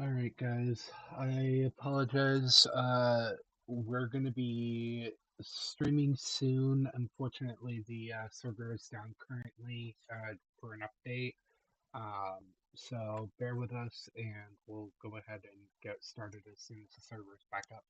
Alright, guys. I apologize. We're going to be streaming soon. Unfortunately, the server is down currently for an update. Um, so bear with us and we'll go ahead and get started as soon as the server is back up.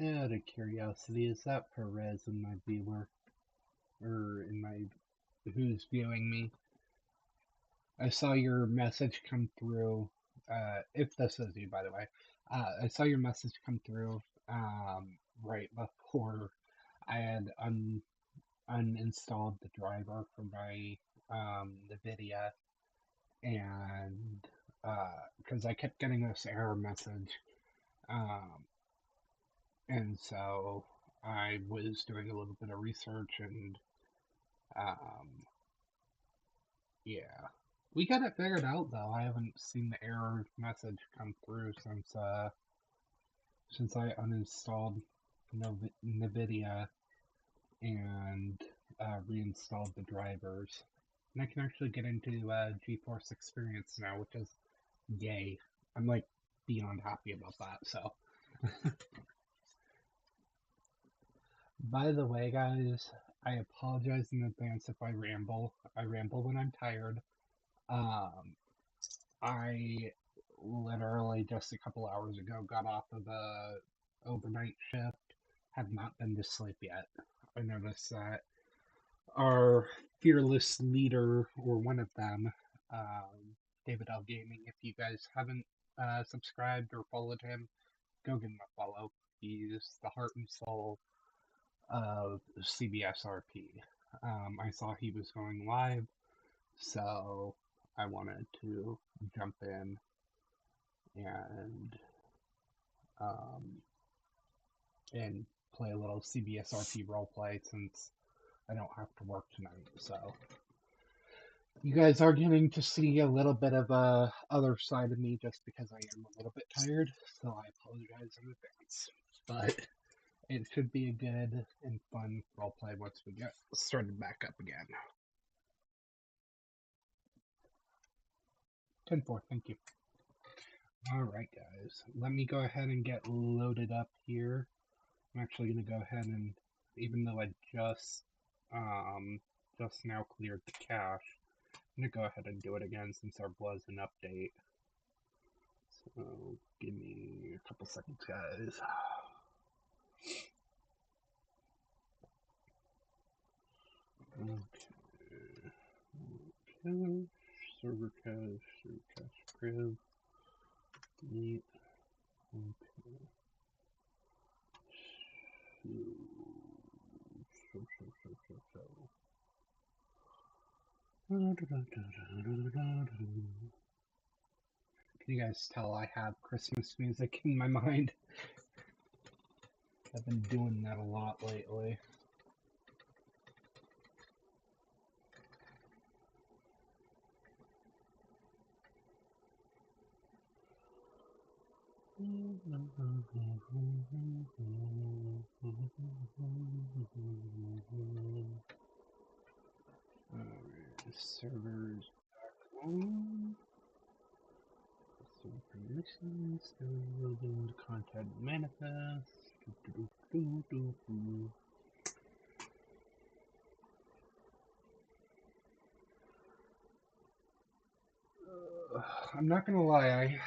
Out of curiosity, is that Perez in my viewer? Or in my... who's viewing me? I saw your message come through. If this is you, by the way, I saw your message come through right before I had uninstalled the driver for my NVIDIA, and because I kept getting this error message, um, and so I was doing a little bit of research, and um, yeah. We got it figured out though. I haven't seen the error message come through since I uninstalled NVIDIA and reinstalled the drivers. And I can actually get into GeForce Experience now, which is yay. I'm like beyond happy about that. So, by the way, guys, I apologize in advance if I ramble. I ramble when I'm tired. Um, I literally just a couple hours ago got off of a overnight shift. Have not been to sleep yet. I noticed that our fearless leader, or one of them, David L. Gaming. If you guys haven't subscribed or followed him, go give him a follow. He's the heart and soul of CBSRP. I saw he was going live, so I wanted to jump in and um, and play a little CBSRP roleplay since I don't have to work tonight. So you guys are getting to see a little bit of a other side of me just because I am a little bit tired. So I apologize in advance. But it should be a good and fun roleplay once we get started back up again. 10-4, thank you. Alright guys, let me go ahead and get loaded up here. I'm actually going to go ahead and, even though I just now cleared the cache, I'm going to go ahead and do it again since there was an update. So, give me a couple seconds guys. Okay, server cache crib, neat, okay. So. Can you guys tell I have Christmas music in my mind? I've been doing that a lot lately. Alright, servers back on. Some permissions, still loading the content manifest. I'm not gonna lie,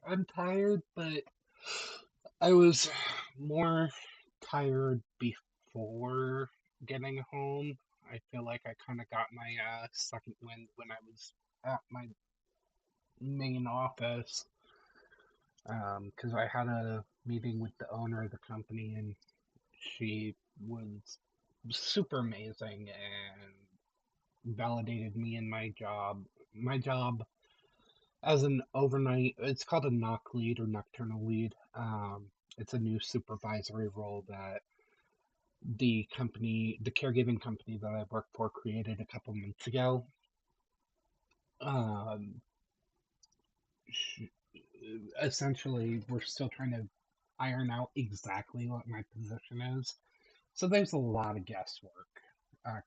I'm tired, but I was more tired before getting home. I feel like I kind of got my second wind when I was at my main office because I had a meeting with the owner of the company and she was super amazing and validated me in my job. My job as an overnight, it's called a knock lead or nocturnal lead. It's a new supervisory role that the caregiving company that I work for created a couple months ago. Um, Essentially, we're still trying to iron out exactly what my position is. So there's a lot of guesswork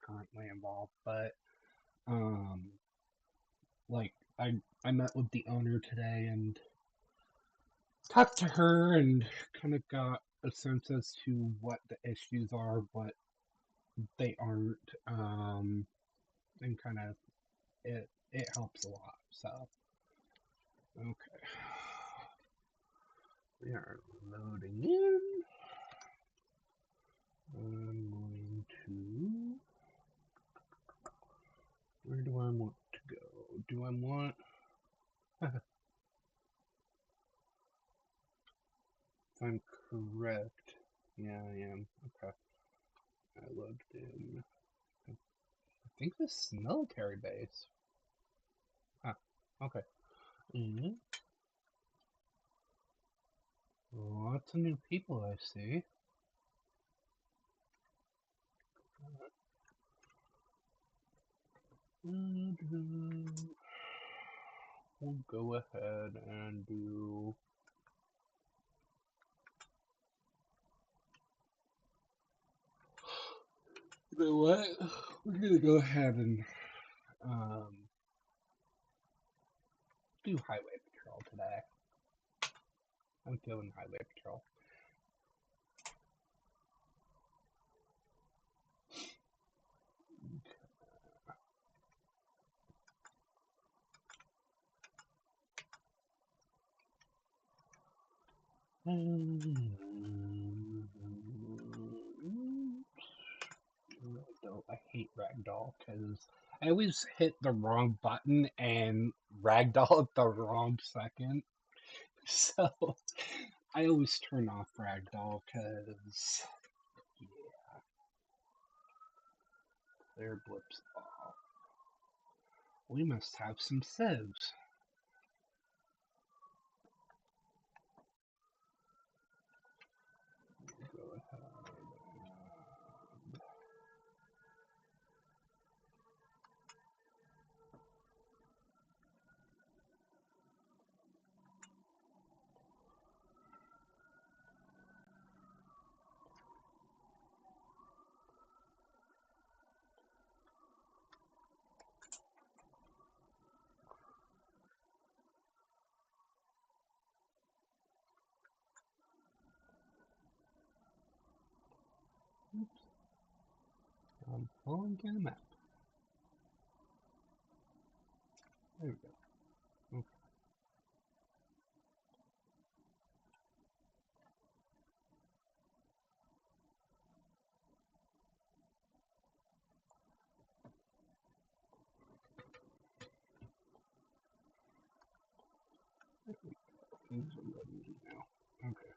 currently involved, but um, like I met with the owner today and talked to her and kind of got a sense as to what the issues are, what they aren't, and kind of it helps a lot. So okay, we are loading in. I'm going to. Where do I want to go? Do I want? If I'm correct, yeah, I am. Okay, I logged in. I think this is military base. Huh. Okay. Mm-hmm. Lots of new people I see. We'll go ahead and do. You know what? We're gonna go ahead and um, do highway patrol today. I'm feeling highway patrol. Ragdoll. I hate ragdoll because I always hit the wrong button and ragdoll at the wrong second. So I always turn off ragdoll because yeah, clear blips off. We must have some sieves. Go Oops. I'm following the map. There we go. Okay. There we go. Things are loading now. Okay.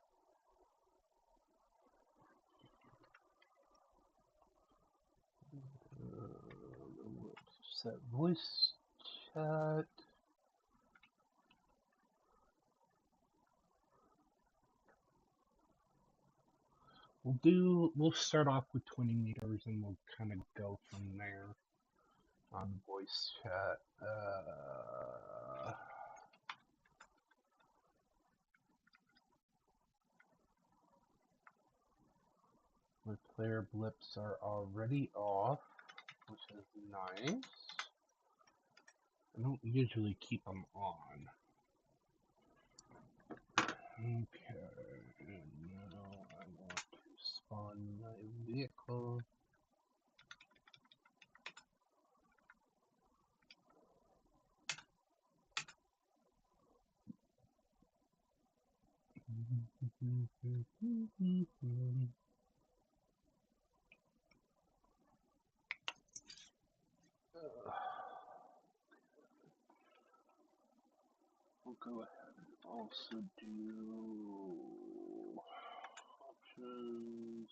Set voice chat. We'll start off with 20 meters and we'll kind of go from there on voice chat. My player blips are already off, which is nice. I don't usually keep them on. Okay, and now I want to spawn my vehicle. We'll go ahead and also do options.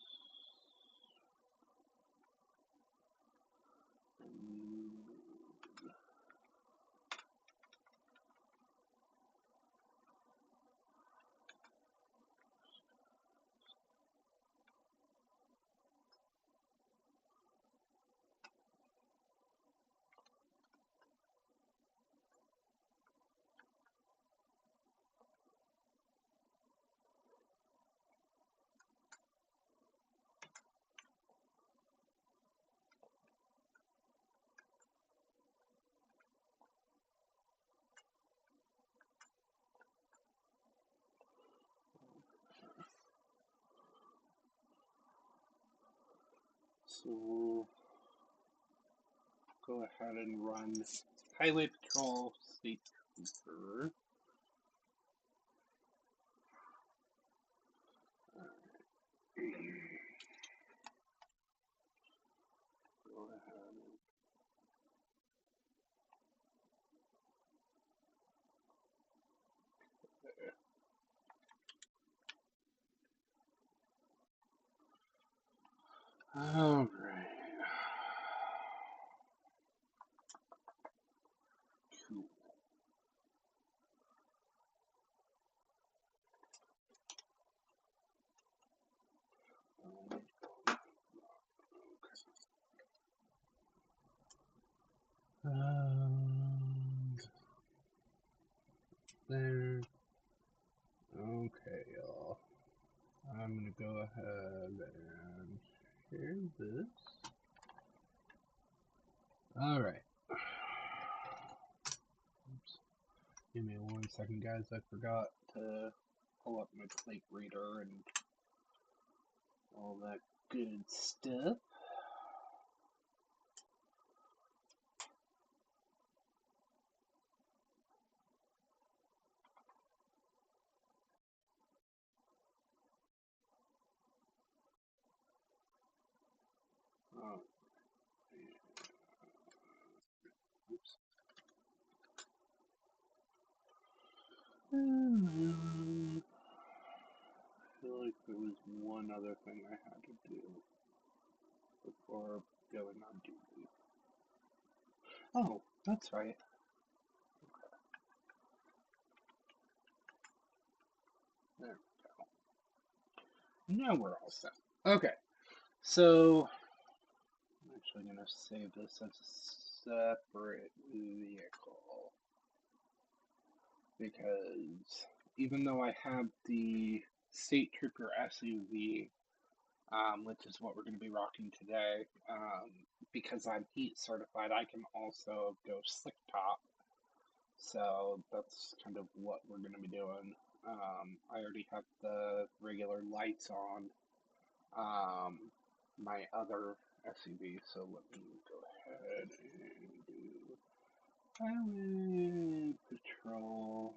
So we'll go ahead and run Highway Patrol State Trooper. Go ahead and all right. Cool. There. Okay, y'all. I'm gonna go ahead and share this. Alright. Oops. Give me 1 second, guys. I forgot to pull up my plate reader and all that good stuff. Oh, oops. I feel like there was one other thing I had to do before going on duty. Oh, that's right. There we go. Now we're all set. Okay, so I'm actually going to save this as a separate vehicle because even though I have the State Trooper SUV, which is what we're going to be rocking today, because I'm heat certified, I can also go slick top. So that's kind of what we're going to be doing. I already have the regular lights on, my other SUV, so let me go ahead and do highway patrol.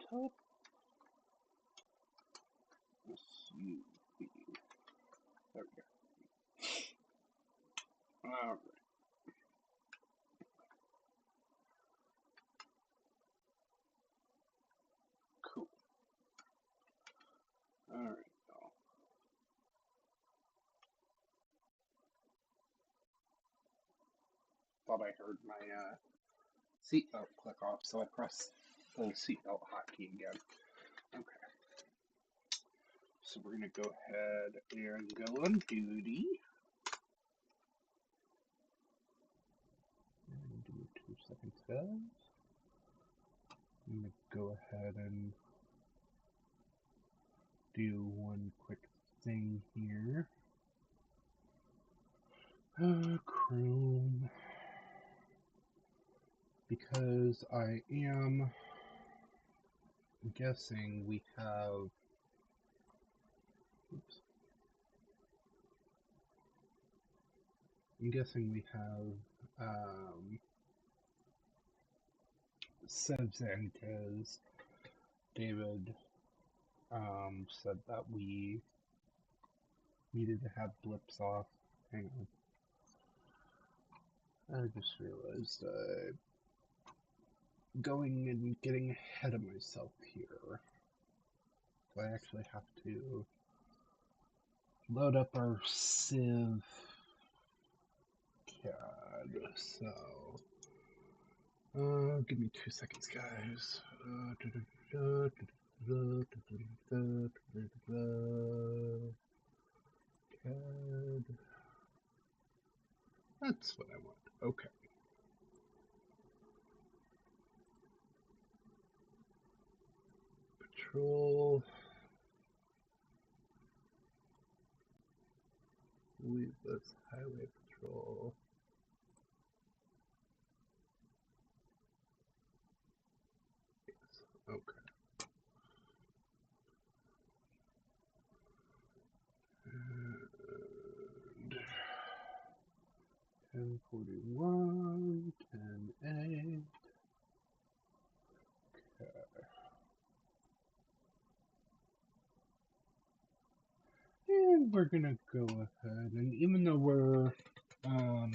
Top SUV. There we go. Alright. Cool. Alright. Thought I heard my seatbelt click off, so I pressed the seatbelt hotkey again. Okay. So we're going to go ahead and go on duty. And give me 2 seconds, guys. I'm going to go ahead and do one quick thing here. Chrome. Because I am guessing we have. Oops. I'm guessing we have Seb's and because David said that we needed to have blips off. Hang on. I just realized going and getting ahead of myself here. So I actually have to load up our Civ CAD. So give me 2 seconds, guys. CAD. That's what I want. Okay. Patrol. Leave this highway patrol. Yes. Okay. And 1041, 10A. Okay. And we're gonna go ahead, and even though we're a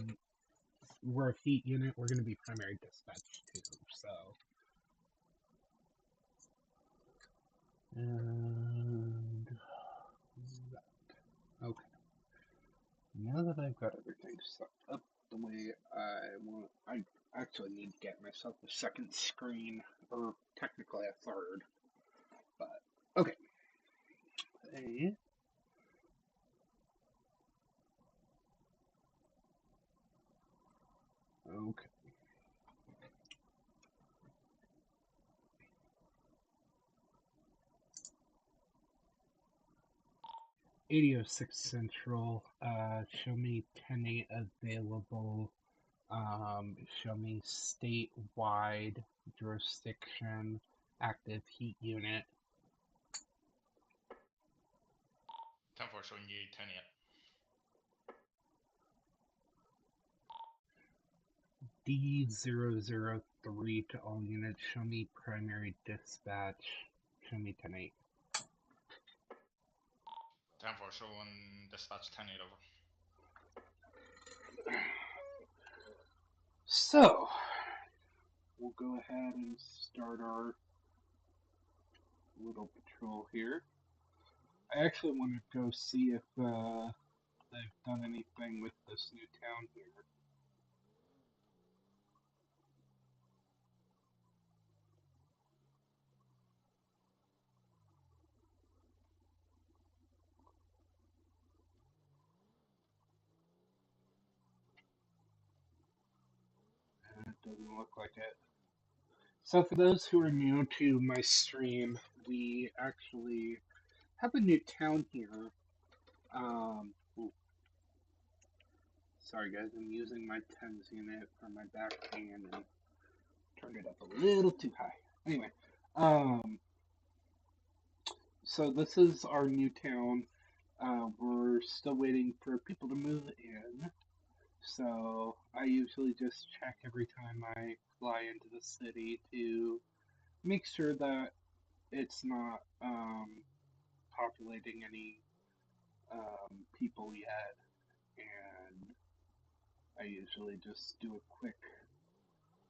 heat unit, we're gonna be primary dispatch too, so. And that. Okay. Now that I've got everything set up the way I want, I actually need to get myself a second screen, or technically a third, but okay. Okay. 8006 Central, show me 10-8 available, show me statewide jurisdiction, active heat unit. 10-4 showing you 10-8. D003 to all units, show me primary dispatch, show me 10-8. 10-4 showing dispatch 10-8 over. So, we'll go ahead and start our little patrol here. I actually want to go see if they've done anything with this new town here. It doesn't look like it. So for those who are new to my stream, we actually have a new town here. Sorry guys, I'm using my 10s unit for my back pain and turned it up a little too high. Anyway, So this is our new town. We're still waiting for people to move in. So I usually just check every time I fly into the city to make sure that it's not populating any people yet. And I usually just do a quick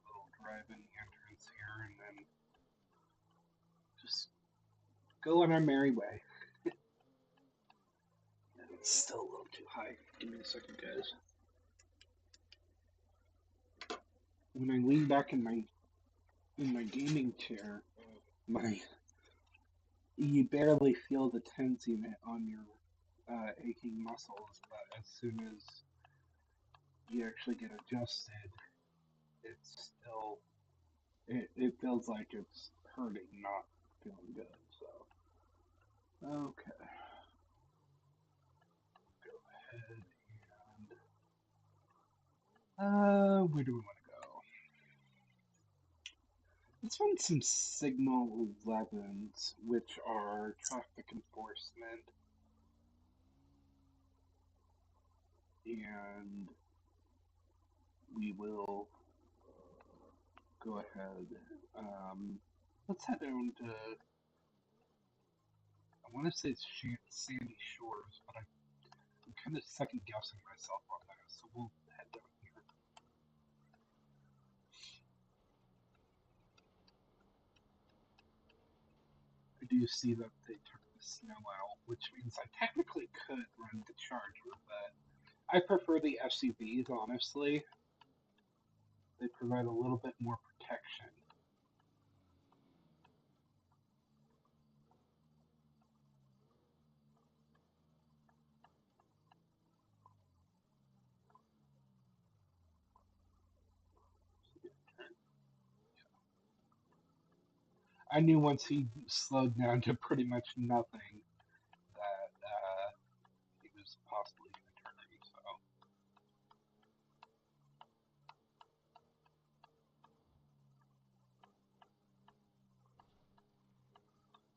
little drive-in entrance here and then just go on our merry way. It's still a little too high. Give me a second, guys. When I lean back in my gaming chair, my you barely feel the tensing on your aching muscles, but as soon as you actually get adjusted, it's still it feels like it's hurting, not feeling good. So okay, go ahead and where do we want to go? Let's run some Signal 11s, which are traffic enforcement, and we will go ahead. Um, let's head down to. I want to say it's Sandy Shores, but I'm kind of second guessing myself on that, so we'll head down here. I do see that they took the snow out, which means I technically could run the Charger, but I prefer the SUVs, honestly. They provide a little bit more protection. I knew once he slowed down to pretty much nothing that he was possibly going to turn. So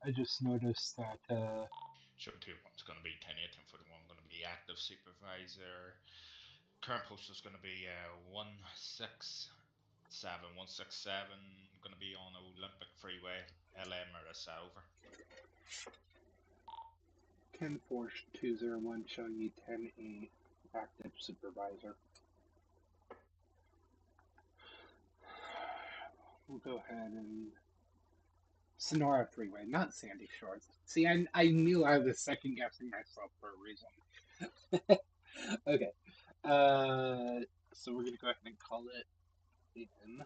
I just noticed that. So tier one's going to be 10-8, and for the one going to be active supervisor. Current post is going to be 167. Going to be on Olympic Freeway, LA Marissa, over. 10-4-201 showing you 10-8 active supervisor. We'll go ahead and Sonora Freeway, not Sandy Shores. See, I knew I was second guessing myself for a reason. Okay. So we're gonna go ahead and call it in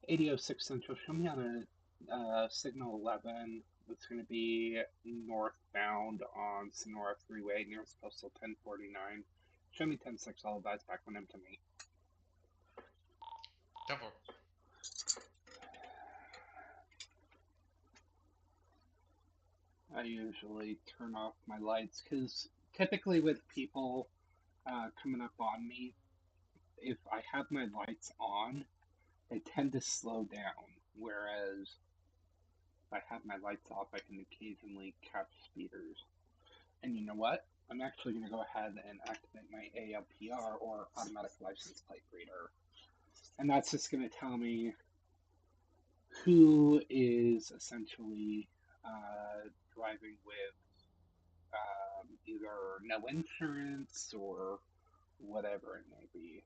8006 Central. Show me on a Signal 11. It's going to be northbound on Sonora Freeway, nearest postal 1049. Show me 10-6. I'll advise back when I'm to meet. 10-4. I usually turn off my lights because typically with people coming up on me, if I have my lights on, they tend to slow down. Whereas if I have my lights off, I can occasionally catch speeders. And you know what? I'm actually going to go ahead and activate my ALPR or automatic license plate reader. And that's just going to tell me who is essentially driving with either no insurance or whatever it may be.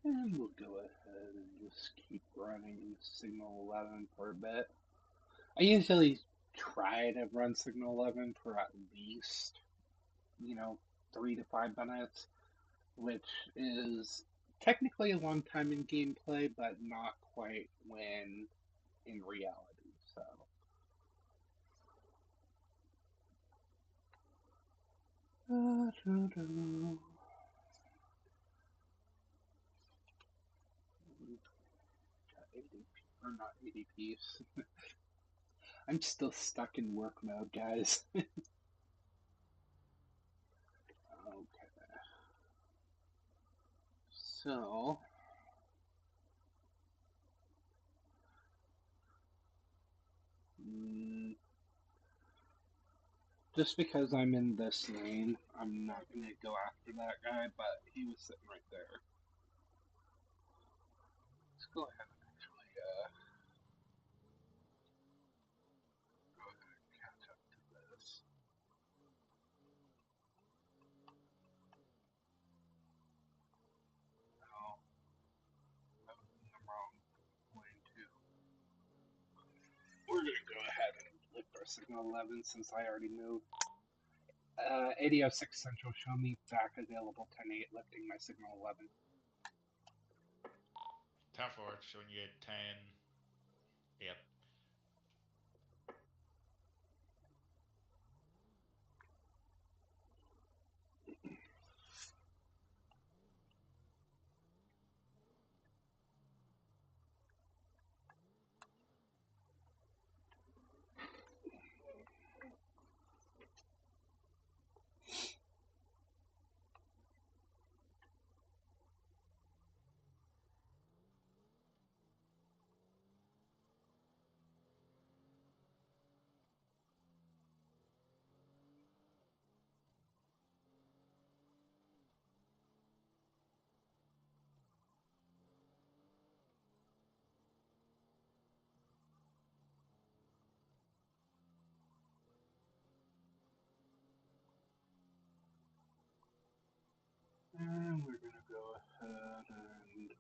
And we'll go ahead and just keep running Signal 11 for a bit. I usually try to run Signal 11 for at least, 3 to 5 minutes, which is technically a long time in gameplay, but not quite when in reality. So ADP, or not ADPs. I'm still stuck in work mode, guys. So, mm, just because I'm in this lane, I'm not going to go after that guy, but he was sitting right there. Let's go ahead and actually go ahead and catch up to this. No, I was in the wrong lane too. We're going to go ahead and lift our signal 11 since I already moved. 8006 Central, show me back available 10-8, lifting my signal 11. 10-4, showing you 10-8. And we're going to go ahead and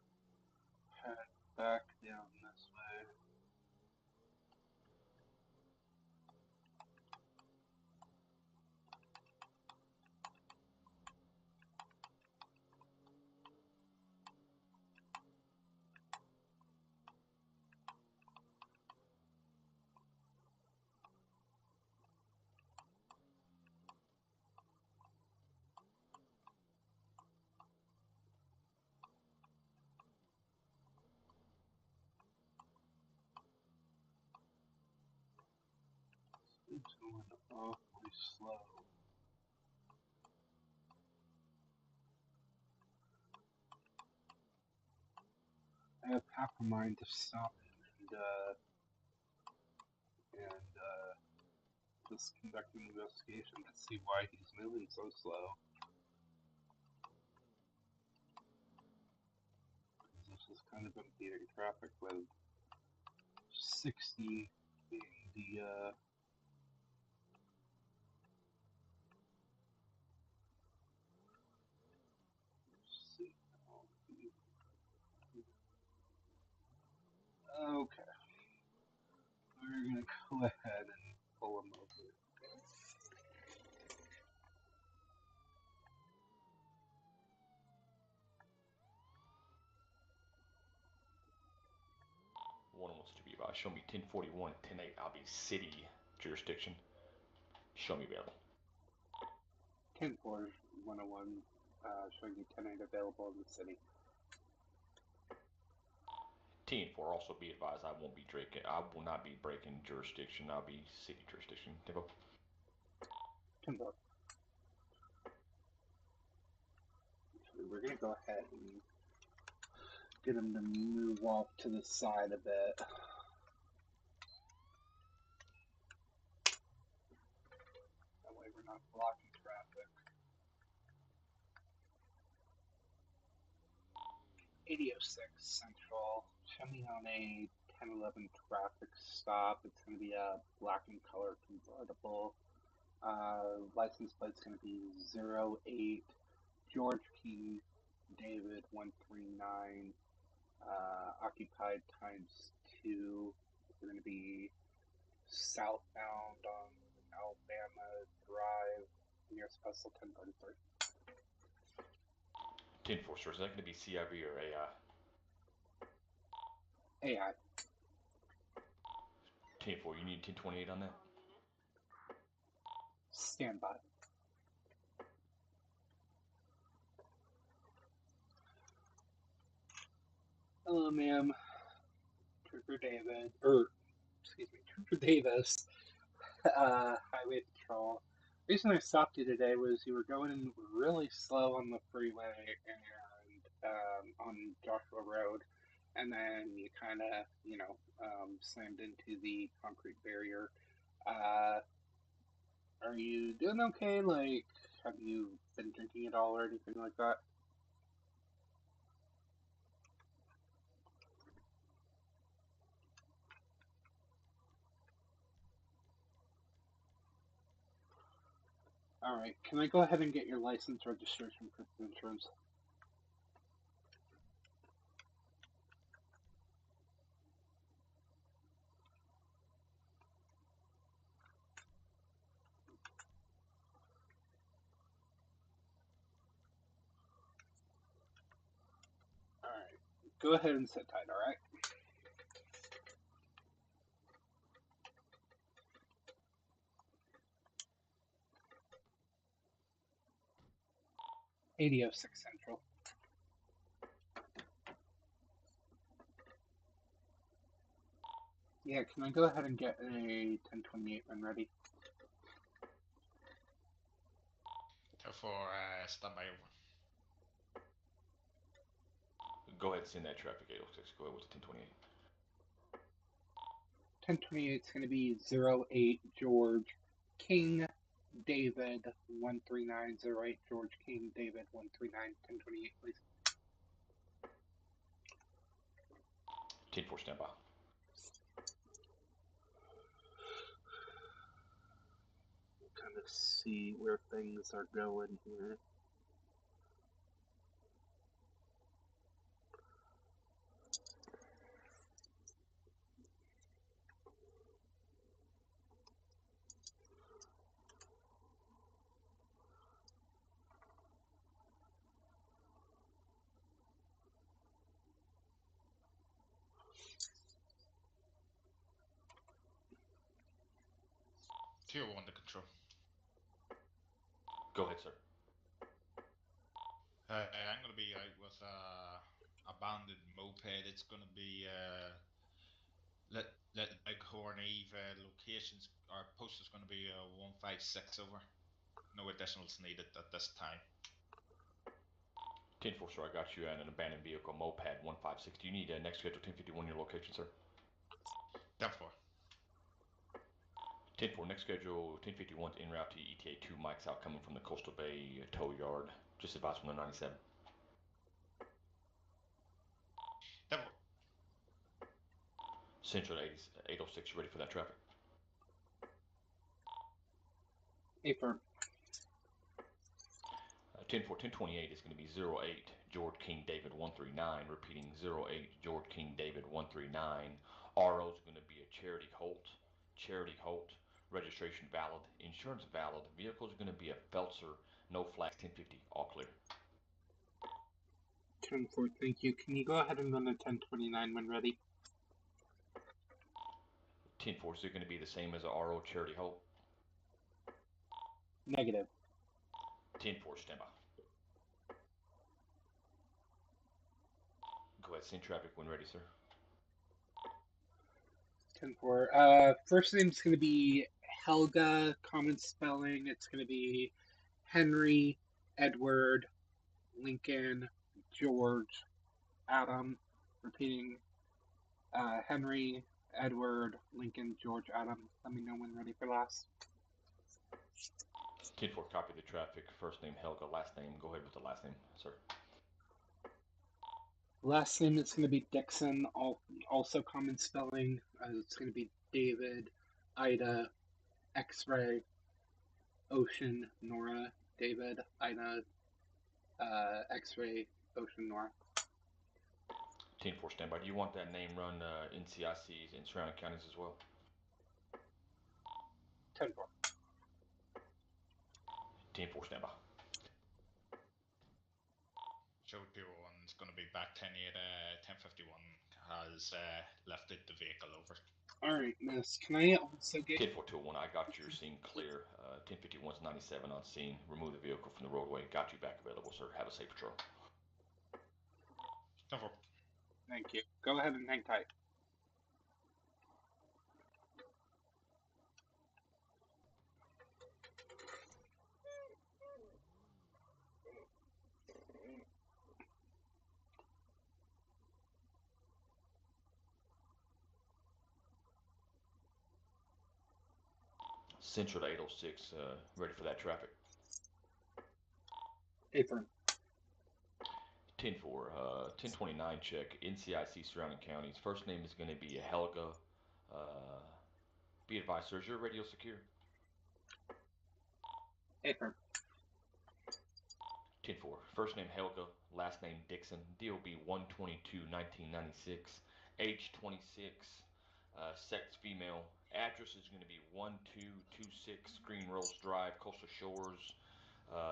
head back down this way. It's going awfully slow. I have half a mind to stop him and just conduct an investigation to see why he's moving so slow. This is kind of impeding traffic with 60 being the okay. We're gonna go ahead and pull him over. One wants to be about. Show me 1041, 10-8. I'll be city jurisdiction. Show me available. 10-4, 101, showing you 10-8 available in the city. 10-4, also be advised I won't be breaking. I will not be breaking jurisdiction. I'll be city jurisdiction. Tempo. 10-4. We're gonna go ahead and get him to move off to the side a bit. That way we're not blocking traffic. 8006 Central. Show me on a 1011 traffic stop. It's going to be a black and color convertible. License plate's going to be 08 George P. David 139. Occupied times 2. We're going to be southbound on Alabama Drive near Special 1033. 10-4, sir. Is that going to be CIV or AI? AI. 10-4, you need 1028 on that? Stand by. Hello, ma'am. Trooper David, Trooper Davis, Highway Patrol. reason I stopped you today was you were going really slow on the freeway and on Joshua Road, and then you kind of, slammed into the concrete barrier. Uh, are you doing okay? Like, have you been drinking at all or anything like that? All right. Can I go ahead and get your license, registration, proof of insurance? All right. Go ahead and sit tight. All right. 8006 Central. Yeah, can I go ahead and get a 1028 when ready? Therefore, stand by over. Go ahead and send that traffic 806. Go ahead with the 1028. 1028 is going to be 08 George King David 13908 George King David 139 1028, please. 10-4, stand by. Kind of see where things are going here. Tier 1 to control. Go ahead, sir. I'm going to be out with abandoned moped. It's going to be let the Bighorn Eve locations. Our post is going to be 156 over. No additionals needed at this time. 10-4, sir, I got you at an abandoned vehicle, moped 156. Do you need next schedule 1051 your location, sir? 10-4. 10-4, next schedule 1051 en route to ETA 2 Mike's out coming from the Coastal Bay tow yard. Just advise from the 97. 10-4. Central 806, you ready for that traffic? Affirm. 10-4, 1028 is going to be 08 George King David 139. Repeating 08 George King David 139. RO is going to be a Charity Holt. Charity Holt. Registration valid. Insurance valid. Vehicle is going to be a Feltzer. No flags. 1050. All clear. 10-4, thank you. Can you go ahead and run a 1029 when ready? 10-4, is it going to be the same as a RO Charity Holt? Negative. 10-4, stand by. Go ahead, send traffic when ready, sir. 10-4. First name's going to be Helga, common spelling. It's going to be Henry, Edward, Lincoln, George, Adam. Repeating, Henry, Edward, Lincoln, George, Adam. Let me know when ready for last. 10-4, copy the traffic. First name Helga, last name. Go ahead with the last name, sir. Last name is going to be Dixon, also common spelling. It's going to be David, Ida, X-ray, Ocean, Nora, David, Ida, X-ray, Ocean, Nora. 10-4, stand by. Do you want that name run NCICs in surrounding counties as well? 10-4. 10-4, stand by. Show Tier 1 is going to be back 10-8. 1051 has lifted the vehicle over. Alright, miss. Can I also get... 10-4-2-1, I got your scene clear. 1051's 97 on scene. Remove the vehicle from the roadway. Got you back available, sir. Have a safe patrol. 10-4. Thank you. Go ahead and hang tight. Central to 806, ready for that traffic. Affirm. 10-4, 1029 check, NCIC surrounding counties. First name is going to be Helga. Uh, be advised, sir, is your radio secure? Affirm. 10-4, first name Helga, last name Dixon, DOB 122-1996, age 26, sex female. Address is going to be 1226 Green Rose Drive, Coastal Shores.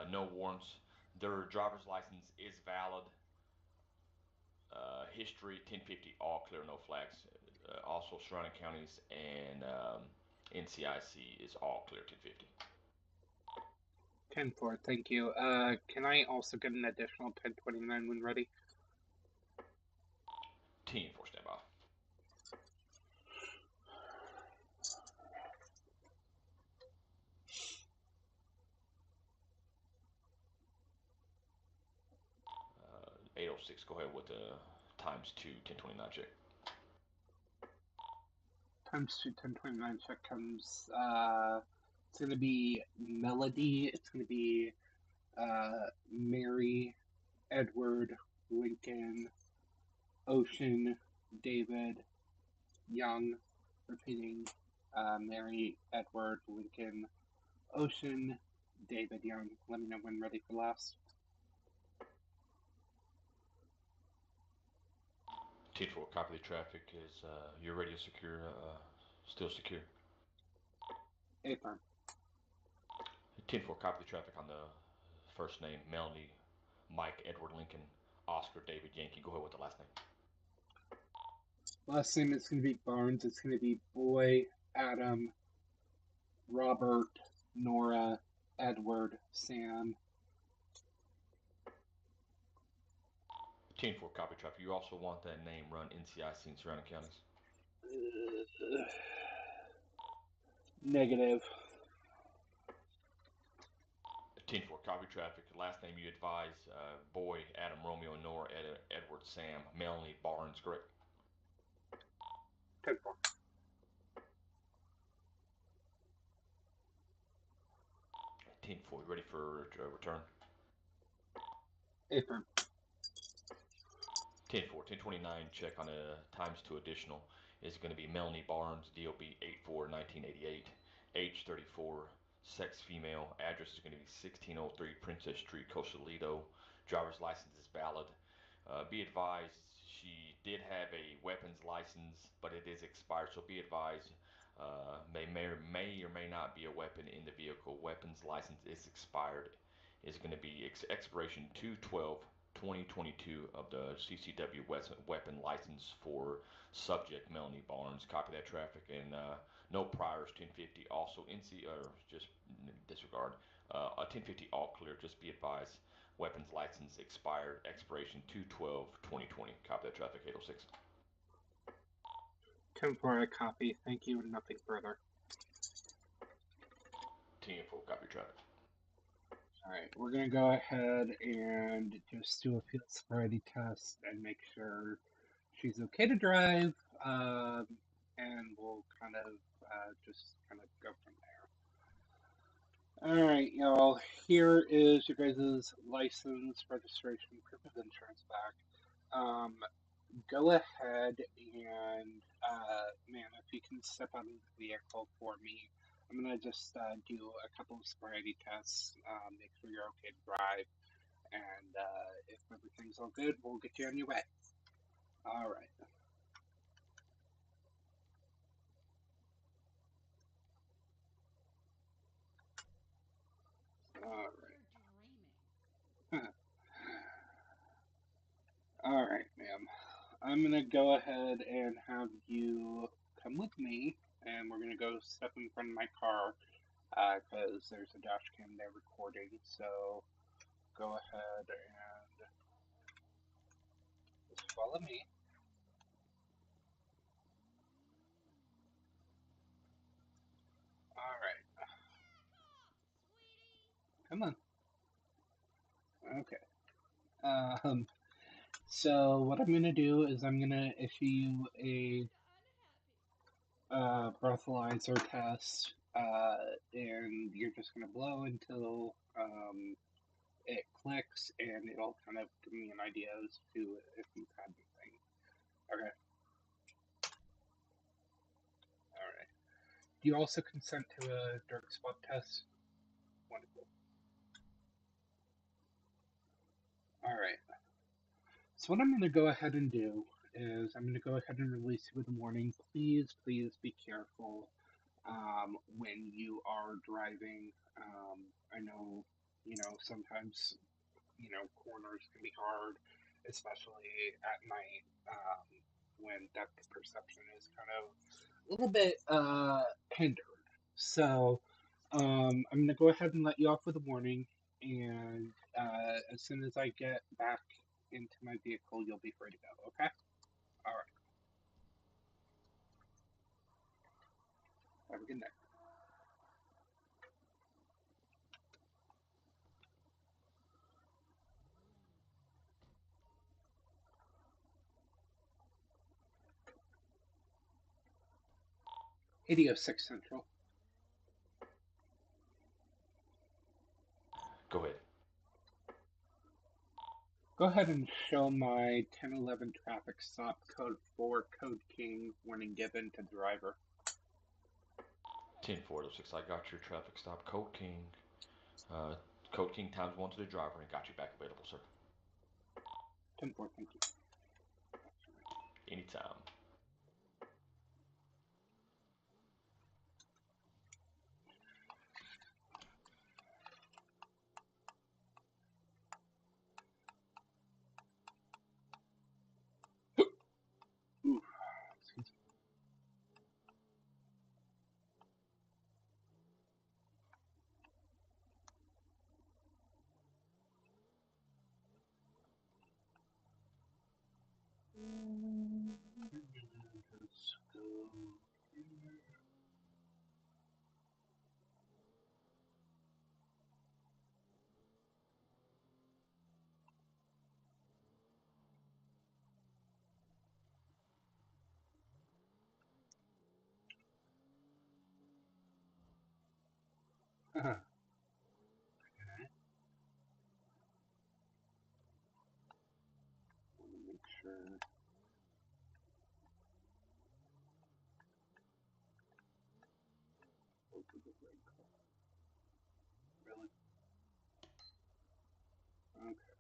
No warrants. Their driver's license is valid. History 1050, all clear, no flags. Also surrounding counties and NCIC is all clear 1050. 10-4, thank you. Can I also get an additional 1029 when ready? 10-4, stand by. Uh, 806, go ahead with the times 2 1029 check. Times 2 1029 check comes, it's going to be Melody, it's going to be Mary, Edward, Lincoln, Ocean, David, Young, repeating, Mary, Edward, Lincoln, Ocean, David, Young. Let me know when ready for last. 10-4, copy the traffic. Is your radio secure? Still secure? Affirm. 10-4, copy the traffic on the first name Melanie, Mike, Edward, Lincoln, Oscar, David, Yankee. Go ahead with the last name. Last name is going to be Barnes. It's going to be Boy, Adam, Robert, Nora, Edward, Sam. 10-4, copy traffic. You also want that name run NCIC in surrounding counties? Negative. 10-4, copy traffic. Last name you advise, Boy, Adam, Romeo, Nora, Edward, Sam, Melanie, Barnes, correct? 10-4. 10-4, you ready for return? Affirm. 10-4, 1029 check on a times 2 additional is going to be Melanie Barnes, DOB 84-1988, age 34, sex female. Address is going to be 1603 Princess Street, Costa Lido. Driver's license is valid. Be advised, she did have a weapons license, but it is expired. So be advised, may or may not be a weapon in the vehicle. Weapons license is expired. Is going to be expiration 2/12/2022 of the CCW weapon license for subject Melanie Barnes. Copy that traffic and no priors 1050. Also NC or just disregard. A 1050 all clear. Just be advised. Weapons license expired. Expiration 2/12/2020. Copy that traffic 806. 10-4, I copy. Thank you, and nothing further. 10-4, copy traffic. Alright, we're going to go ahead and just do a field sobriety test and make sure she's okay to drive, and we'll kind of just kind of go from there. Alright, y'all, here is your guys' license, registration, proof of insurance back. Go ahead and, ma'am, if you can step out of the vehicle for me. I'm going to just do a couple of sobriety tests, make sure you're okay to drive, and if everything's all good, we'll get you on your way. All right. All right. All right, ma'am. I'm going to go ahead and have you come with me, and we're going to go step in front of my car because there's a dash cam there recording. So go ahead and just follow me. All right. Come on. Okay. So what I'm gonna do is I'm gonna issue you a breathalyzer test. and you're just gonna blow until it clicks, and it'll kind of give me an idea as to if you've had anything. Okay. All right. Do you also consent to a dark spot test? Wonderful. All right. So what I'm going to go ahead and do is I'm going to go ahead and release you with a warning. Please, please be careful when you are driving. I know, sometimes, corners can be hard, especially at night when depth perception is kind of a little bit hindered. So I'm going to go ahead and let you off with a warning, and as soon as I get back into my vehicle, you'll be free to go. Okay? All right. Have a good night. '86 Central. Go ahead. Go ahead and show my 1011 traffic stop code 4 Code King warning given to driver. 10-406, I got your traffic stop. Code King. Code King times 1 to the driver and got you back available, sir. 10-4, thank you. Anytime. Ooh, Let's go. Want to make sure. Go to the right car. Really? Okay.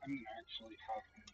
'm gonna actually have him.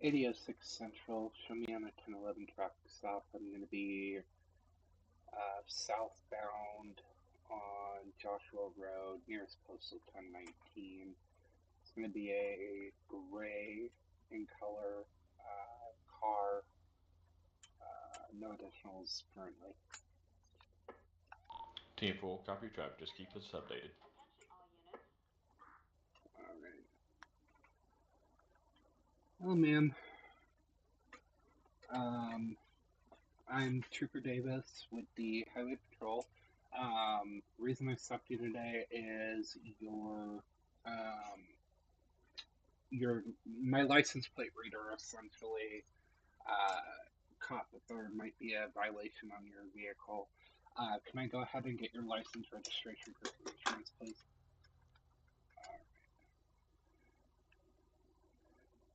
Hit 8006 Central. Show me on a 1011 traffic stop. I'm gonna be southbound on Joshua Road, nearest postal 1019. It's going to be a gray in color car. No additionals currently. 10-4, copy your traffic. Just keep us updated. Alright. Oh, ma'am. I'm Trooper Davis with the Highway Patrol. Reason I stopped you today is my license plate reader essentially caught that there might be a violation on your vehicle. Can I go ahead and get your license, registration, proof of insurance, please?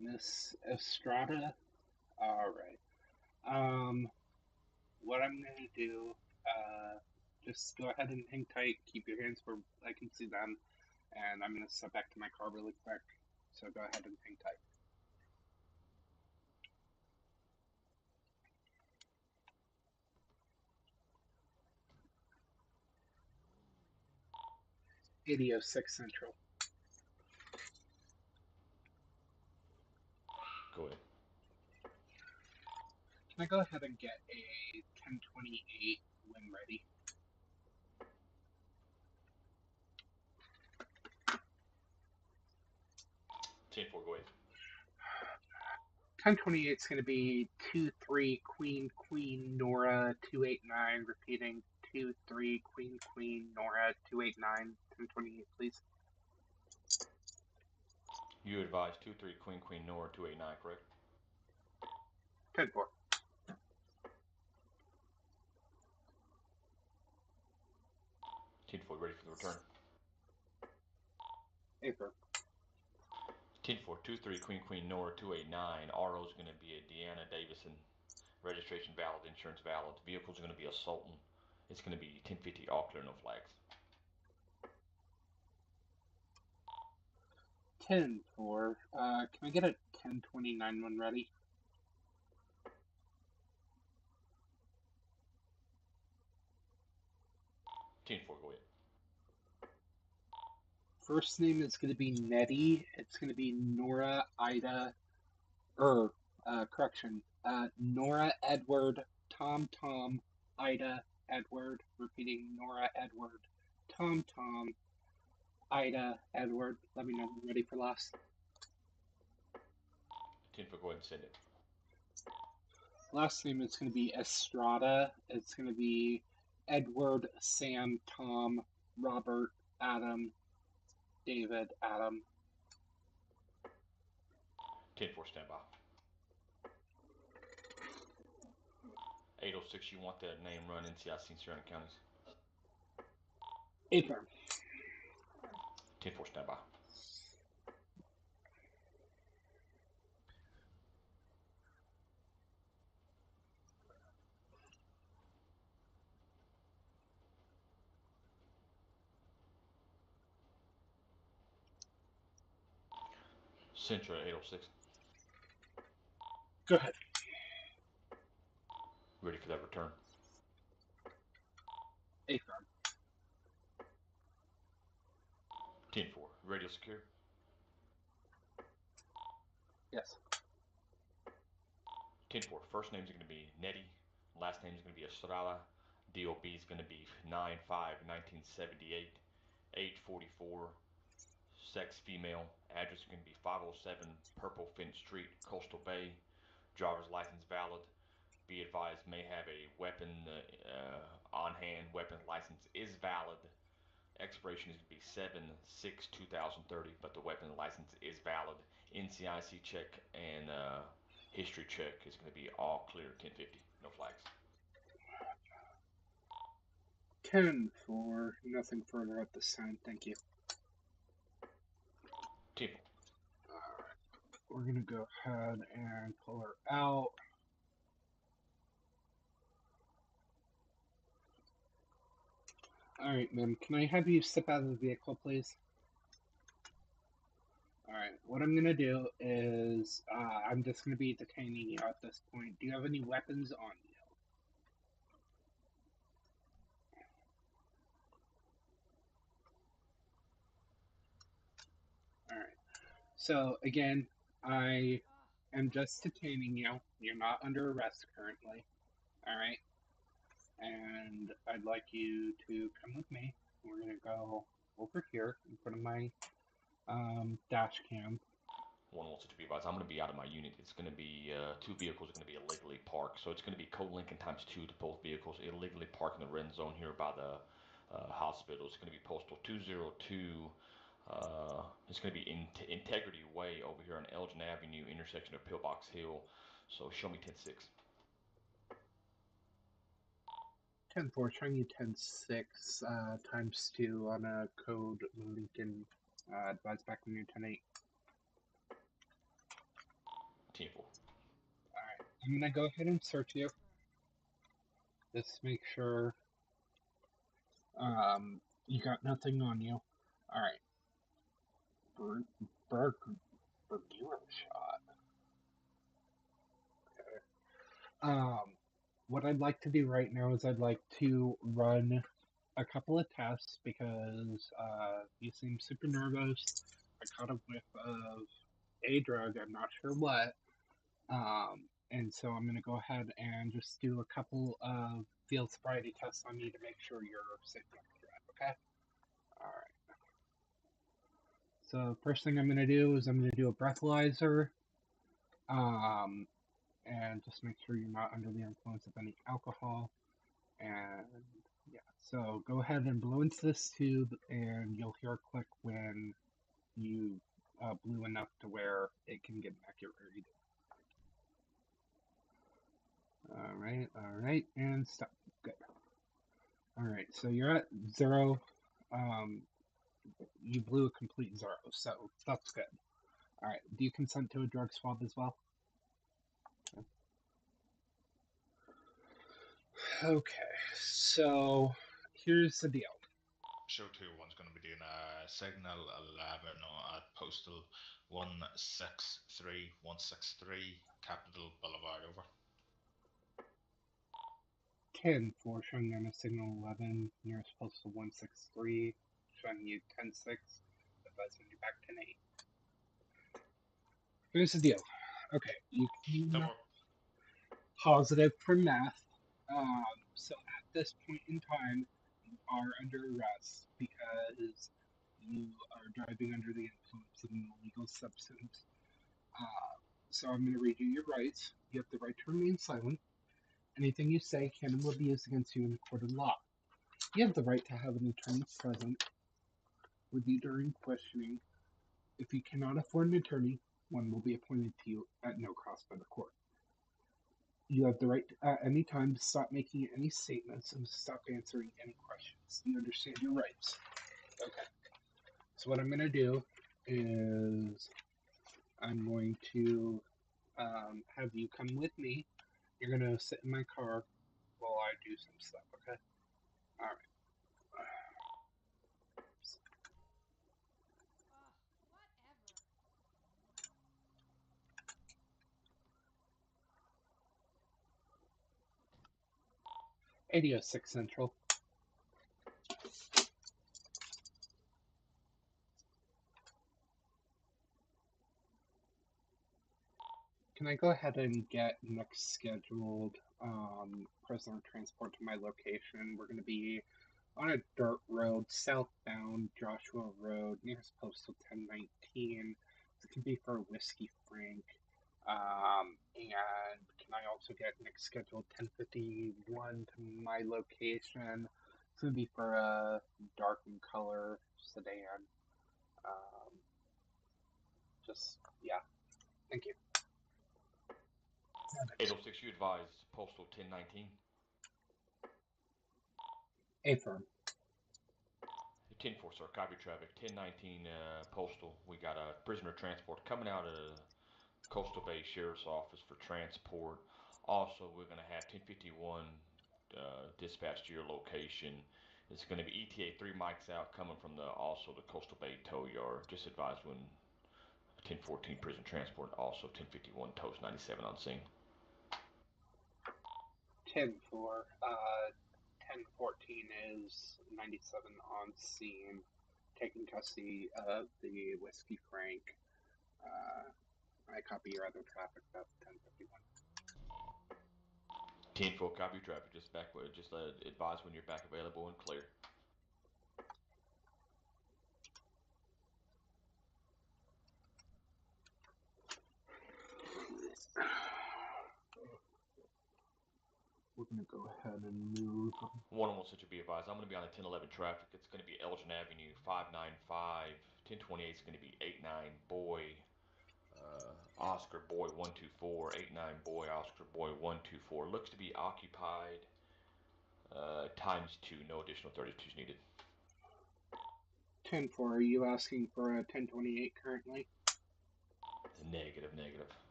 Miss Estrada? Alright. what I'm gonna do, just go ahead and hang tight. Keep your hands where I can see them, and I'm gonna step back to my car really quick. So go ahead and hang tight. '86 Central. Go ahead. Can I go ahead and get a 1028 when ready? Ten-4, go ahead. 1028 is going to be 2-3 Queen Queen Nora 289. Repeating 2-3 Queen Queen Nora 289. 1028, please. You advise 2-3 Queen Queen Nora 289, correct? 10-4. 10-4, ready for the return? Affirm. 10-4, 2-3 Queen Queen Nora 289. RO is going to be a Deanna Davison. Registration valid, insurance valid. Vehicles are going to be a Sultan. It's going to be 1050, all clear, no flags. 10-4. Can I get a 1029 when ready? Ten-4, go ahead. First name is going to be Nettie. It's going to be Nora Ida, Nora Edward Tom Tom Ida Edward. Repeating Nora Edward Tom Tom Ida Edward. Let me know when you're ready for last. 10-4, go ahead and send it. Last name is going to be Estrada. It's going to be Edward Sam Tom Robert Adam David Adam. 10-4, stand by. 806, you want that name run NCIC and surrounding counties? Affirm. 10-4, stand by. Central 806. Go ahead. Ready for that return? Affirm. 10-4, radio secure? Yes. 10-4, first name is going to be Nettie. Last name is going to be Estrada. DOB is going to be 9/5/1978. Age 44. Sex female. Address is going to be 507 Purple Finch Street, Coastal Bay. Driver's license valid. Be advised, may have a weapon on hand. Weapon license is valid. Expiration is going to be 7/6/2030, but the weapon license is valid. NCIC check and history check is going to be all clear. 1050, no flags. 10-4. Nothing further at this time. Thank you. 10-4. Alright. We're going to go ahead and pull her out. Alright, ma'am. Can I have you step out of the vehicle, please? Alright, what I'm going to do is I'm just going to be detaining you at this point. Do you have any weapons on you? Alright. So, again, I am just detaining you. You're not under arrest currently. Alright? And I'd like you to come with me. We're going to go over here in front of my dash cam. One wants it to be advised, I'm going to be out of my unit. It's going to be two vehicles are going to be illegally parked. So it's going to be code Lincoln times 2 to both vehicles illegally parked in the red zone here by the hospital. It's going to be postal 202. It's going to be Integrity Way over here on Elgin Avenue, intersection of Pillbox Hill. So show me 10-6. 10-4, showing you 10-6 times 2 on a code Lincoln. Advise back when you're 10-8. 10-4. Alright, I'm going to go ahead and search you. Just make sure you got nothing on you. All right. Bermuda shot. Okay. What I'd like to do right now is I'd like to run a couple of tests because you seem super nervous. I caught a whiff of a drug, I'm not sure what. And so I'm going to go ahead and just do a couple of field sobriety tests on you to make sure you're safe enough to drive, okay? Alright. So first thing I'm going to do is I'm going to do a breathalyzer. And just make sure you're not under the influence of any alcohol. And yeah, so go ahead and blow into this tube, and you'll hear a click when you blew enough to where it can get an accurate read. All right, and stop. Good. All right, so you're at 0. You blew a complete 0, so that's good. All right, do you consent to a drug swab as well? Okay, so here's the deal. Show 2-1's going to be doing a signal 11 at postal 163163 Capitol Boulevard. Over. 10-4 showing on a signal 11, nearest postal 163, showing you 10-6, advising you back 10-8. Here's the deal. Okay, you came positive for meth. So at this point in time, you are under arrest because you are driving under the influence of an illegal substance. So I'm going to read you your rights. You have the right to remain silent. Anything you say can and will be used against you in a court of law. You have the right to have an attorney present with you during questioning. If you cannot afford an attorney, one will be appointed to you at no cost by the court. You have the right at any time to stop making any statements and to stop answering any questions. You understand your rights. Okay. So what I'm going to do is I'm going to have you come with me. You're going to sit in my car while I do some stuff, okay? All right. 806 Central. Can I go ahead and get next scheduled prisoner transport to my location? We're going to be on a dirt road southbound Joshua Road, nearest postal 1019. It can be for Whiskey Frank. And can I also get next scheduled 1051 to my location? It's going to be for a dark in color sedan. Yeah, thank you. 806, you advise postal 1019. Affirm. 10-4, sir. Copy traffic. 1019 postal. We got a prisoner transport coming out of Coastal Bay Sheriff's Office for transport. Also, we're going to have 1051 dispatched to your location. It's going to be ETA 3 mics out coming from the Coastal Bay tow yard. Just advise when 1014 prison transport, also 1051 toast 97 on scene. 10-4. 1014 is 97 on scene, taking custody of the Whiskey Frank. I copy your other traffic. That's 1051. 10-4, copy traffic. Just advise when you're back available and clear. We're going to go ahead and move. 101 should be advised. I'm going to be on the 1011 traffic. It's going to be Elgin Avenue 595. 1028 is going to be 89 Boy. Oscar Boy 124, 89 Boy, Oscar Boy 124. Looks to be occupied. ×2, no additional 32s needed. 10-4, are you asking for a 1028 currently? Negative.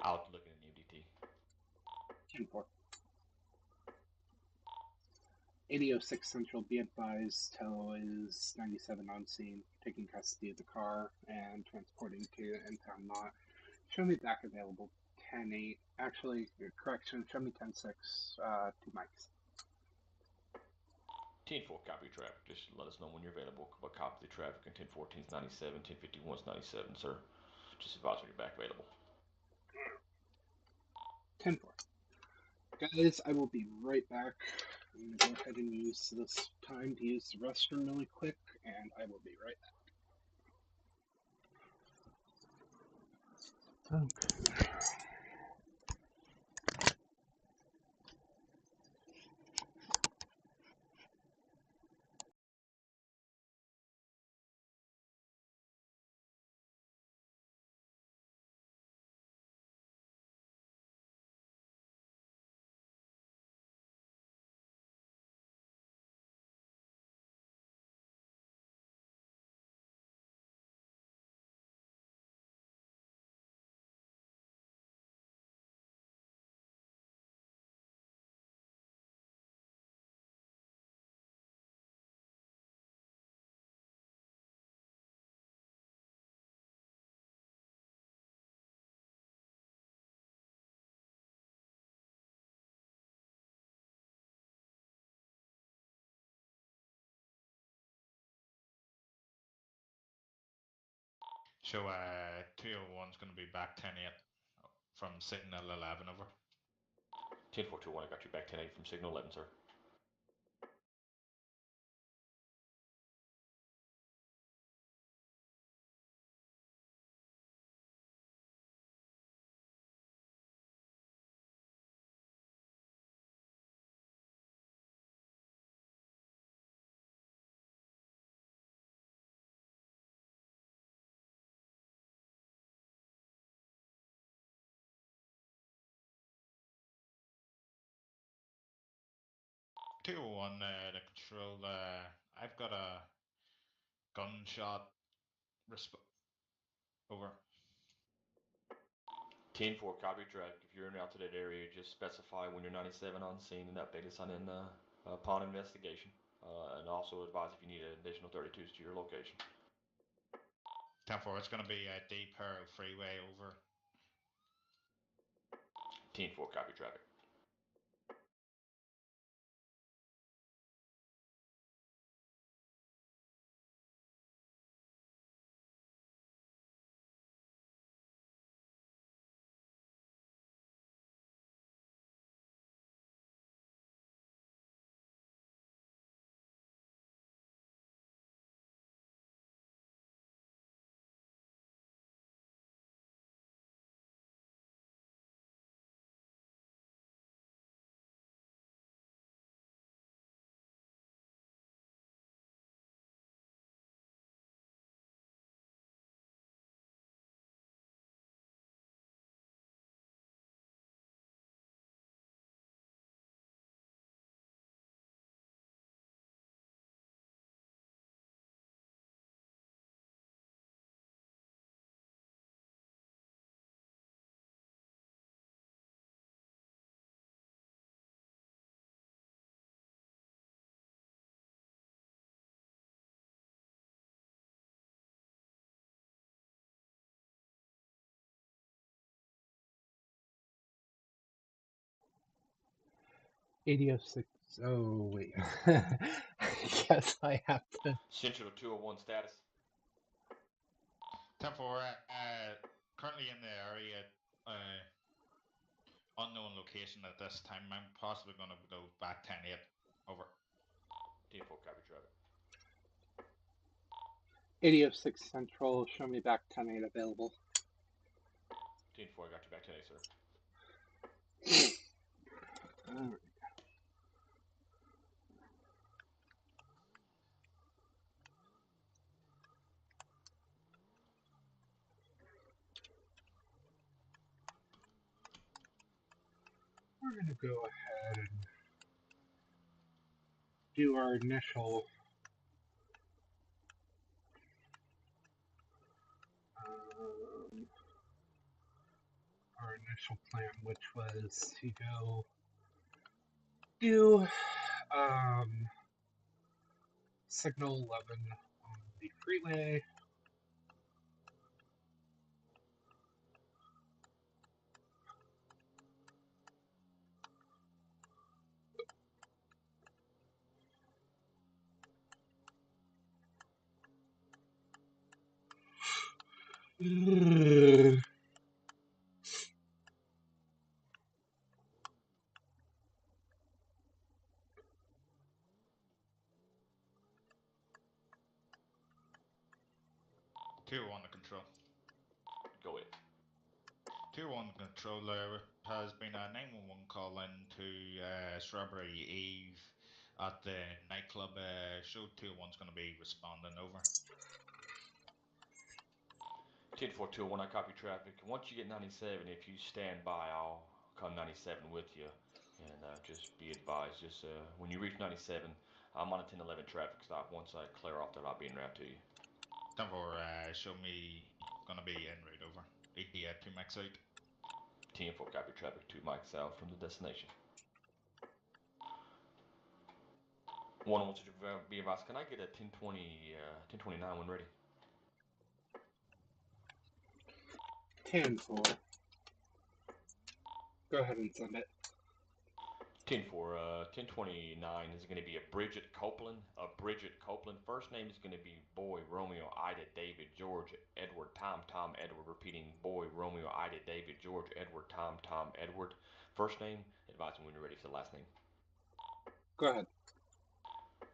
Out looking at the MDT. 10-4. 806 Central, be advised, tow is 97 on scene, taking custody of the car and transporting to impound lot. Show me back available 10-8. Actually, correction, show me 10-6 to Mike's. 10-4, copy traffic. Just let us know when you're available. But copy the traffic, and 10-14 is 97, 10-51 is 97, sir. Just advise when you're back available. 10-4. Guys, I will be right back. I'm going to go ahead and use this time to use the restroom really quick, and I will be right back. Okay. So 201 is going to be back 10-8 from signal 11 over. 10-4-2-1, I got you back 10-8 from signal 11, sir. Two oh one, the control. I've got a gunshot. Over. 10-4, copy traffic. If you're in out to that area, just specify when you're 97 on scene and update us on upon investigation. And also advise if you need additional 32s to your location. 10-4, it's going to be D Pearl Freeway over. 10-4, copy traffic. '86. Oh wait. I guess I have to. Central 201 status. 10-4, currently in the area, unknown location at this time. I'm possibly going to go back 10-8. Over. 10-4, copy traffic. 806 Central, show me back 10-8 available. 10-4, I got you back 10-8, sir. Alright. We're going to go ahead and do our initial plan, which was to go do Um, Signal 11 on the freeway. Tier 1 to control. Go ahead. Tier 1 control, there has been a 911 call in to Strawberry Eve at the nightclub. Show Tier 1's going to be responding over. 10-4-2-1, I copy traffic. Once you get 97, if you stand by, I'll come 97 with you. And just be advised, just when you reach 97, I'm on a 1011 traffic stop. Once I clear off that, I'll be en route to you. 10-4, show me going to be en route over. ED 2 max out. 10-4, copy traffic 2 Mike South from the destination. 101 to be advised, can I get a 1029 when ready? 10-4. Go ahead and send it. 10-4, 1029 is going to be a Bridget Copeland. A Bridget Copeland. First name is going to be Boy Romeo Ida David George Edward Tom Tom Edward. Repeating, Boy Romeo Ida David George Edward Tom Tom Edward. First name. Advise me when you're ready for the last name. Go ahead.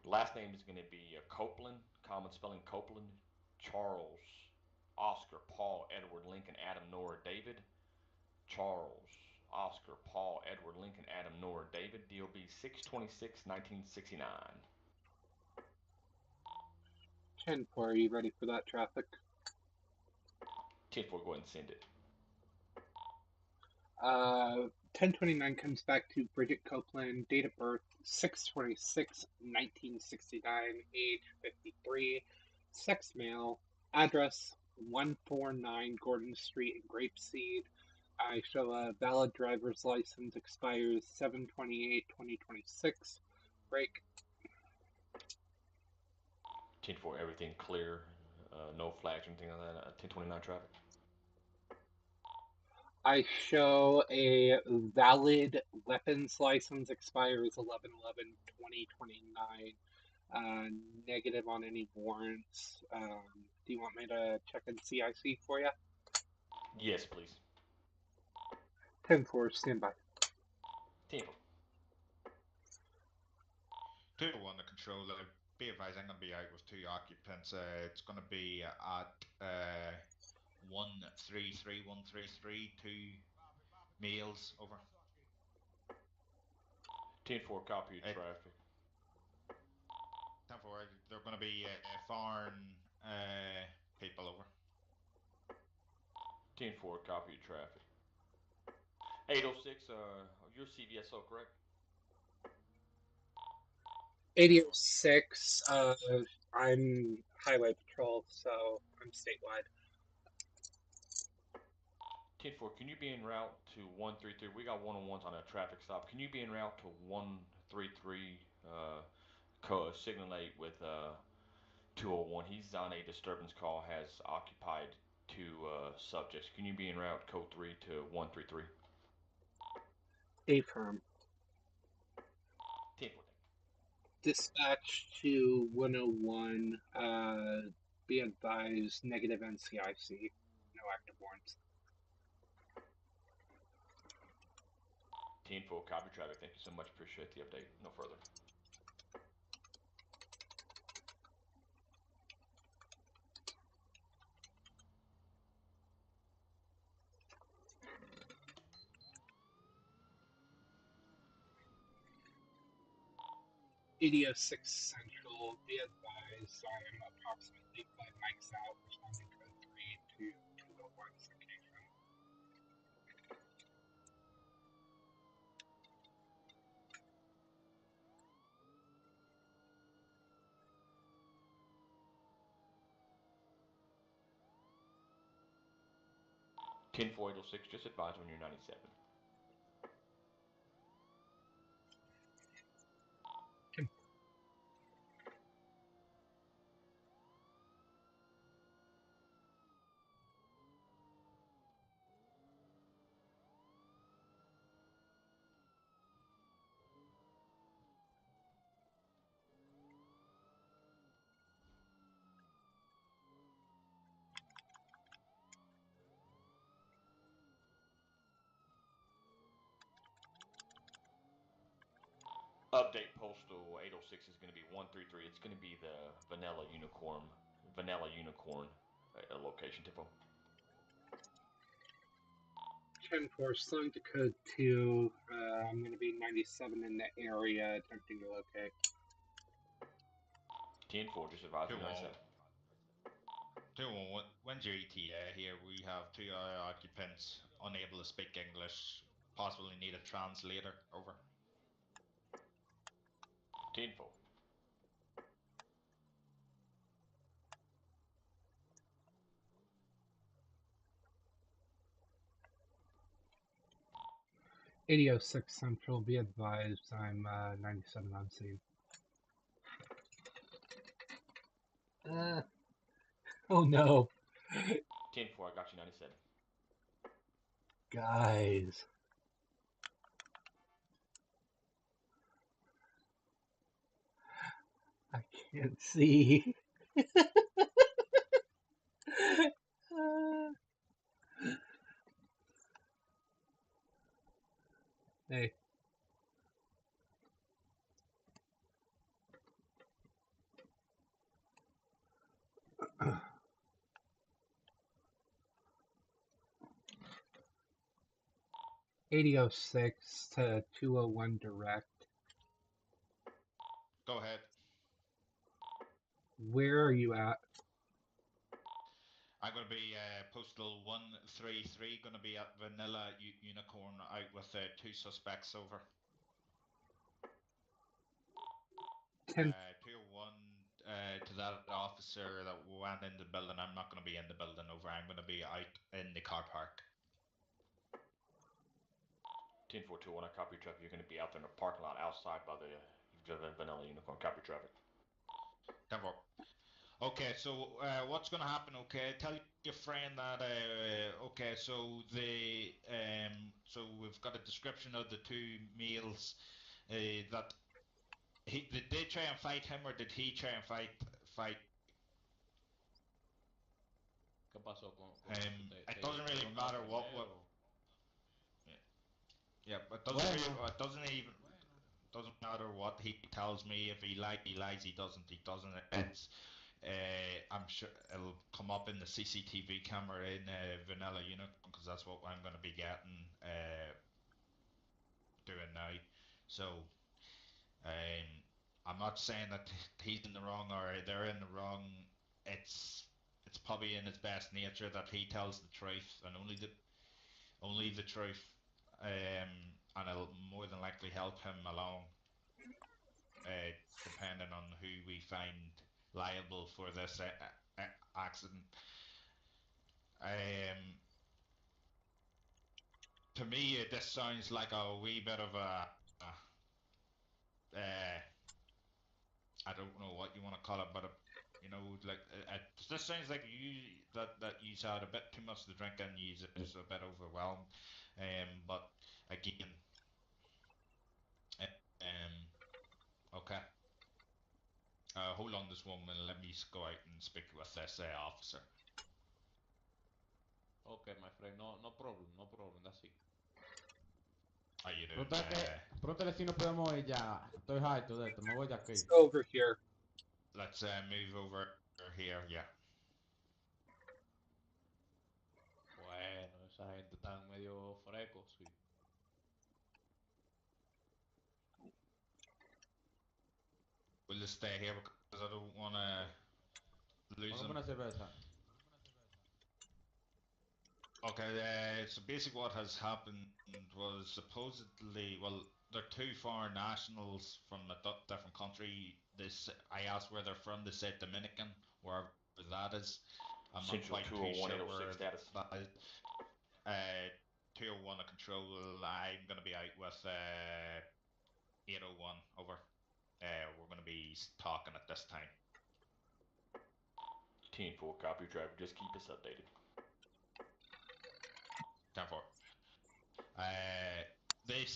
Last name is going to be Copeland. Common spelling Copeland. Charles Oscar Paul Edward Lincoln Adam Nora David. Charles Oscar Paul Edward Lincoln Adam Nora David. DOB 6/26/1969. 10-4, are you ready for that traffic? 10-4, go ahead and send it. 1029 comes back to Bridget Copeland, date of birth 6/26/1969, age 53, sex male, address 149 Gordon Street in Grapeseed. I show a valid driver's license, expires 7/28/2026. Break. 10-4, everything clear. No flags or anything like that. 1029 traffic. I show a valid weapons license, expires 11/11/2029. Negative on any warrants. Do you want me to check in CIC for you? Yes, please. 10-4, stand by. 10-4. Tier 1 to control, be advised I'm going to be out with 2 occupants. It's going to be at 133133, 2 males over. 10-4, copy traffic. 10-4, they're going to be foreign people over. 10-4, copy traffic. 806, you're CVSO, correct? 806, I'm highway patrol, so I'm statewide. 10-4, can you be en route to 133? We got one-on-ones on a traffic stop. Can you be en route to 133, signal 8 with 201? He's on a disturbance call, has occupied 2 subjects. Can you be en route code 3 to 133? Affirm. 10-4. Dispatch to 101, be advised, negative NCIC, no active warrants. 10-4, copy traffic. Thank you so much. Appreciate the update. No further. AD06 Central, be advised, I am approximately 5 mics out, responding code 3 to 201's location. 10-4, 806, just advise when you're 97. Update postal 806 is going to be 133. It's going to be the Vanilla Unicorn location, Tipo. 10-4, slowing to code 2. I'm going to be 97 in the area, attempting to locate. 10-4, just advising 97. 2-1, when's your ETA here? We have 2 occupants unable to speak English, possibly need a translator. Over. 10-4. 8006 Central, be advised, I'm 97 on scene. Oh no. 10-4, I got you 97. Guys. I can't see. Hey. (8006) to 201 direct. Go ahead. Where are you at? I'm going to be postal 133, going to be at Vanilla Unicorn, out with 2 suspects. Over. 201 to that officer that went in the building. I'm not going to be in the building. Over. I'm going to be out in the car park. 10-4-2-1, I copy your traffic. You're going to be out there in the parking lot outside by the Vanilla Unicorn. Copy traffic. 10-4. Okay, so what's going to happen? Okay, tell your friend that. Okay, so so we've got a description of the 2 males. That did they try and fight him, or did he try and fight? ¿Qué pasó con eso? It doesn't ¿Te really dio un matter what. primero? Yeah, but Bueno. it doesn't even. Doesn't matter what he tells me. If he lies, he lies. He doesn't. He doesn't. It's. I'm sure it'll come up in the CCTV camera in Vanilla Unicorn, because that's what I'm going to be getting doing now. So, I'm not saying that he's in the wrong or they're in the wrong. It's probably in his best nature that he tells the truth, and only the truth. And it'll more than likely help him along, depending on who we find liable for this accident. To me, this sounds like a wee bit of uh, I don't know what you want to call it, but like this sounds like that you had a bit too much to drink and you just a bit overwhelmed. But again, um, okay. Hold on this one minute. Let me go out and speak with this officer. Okay, my friend, no problem, no problem, that's it. How you doing? Pregúntale si no podemos ir ya. Estoy harto de esto, me voy de aquí. Let's go over here. Let's move over here. Yeah. Bueno, esa gente están medio frescos, sí. We'll just stay here because I don't want to lose Póngame them. una cerveza. Okay, so basically what has happened was supposedly, well, they're 2 foreign nationals from a different country. I asked where they're from. They said Dominican, wherever that is. I'm not Central quite too 201 sure 806 where status. that is. 201 to control. I'm going to be out with 801. Over. We're going to be talking at this time. 10-4, copy your traffic. Just keep us updated. 10-4. They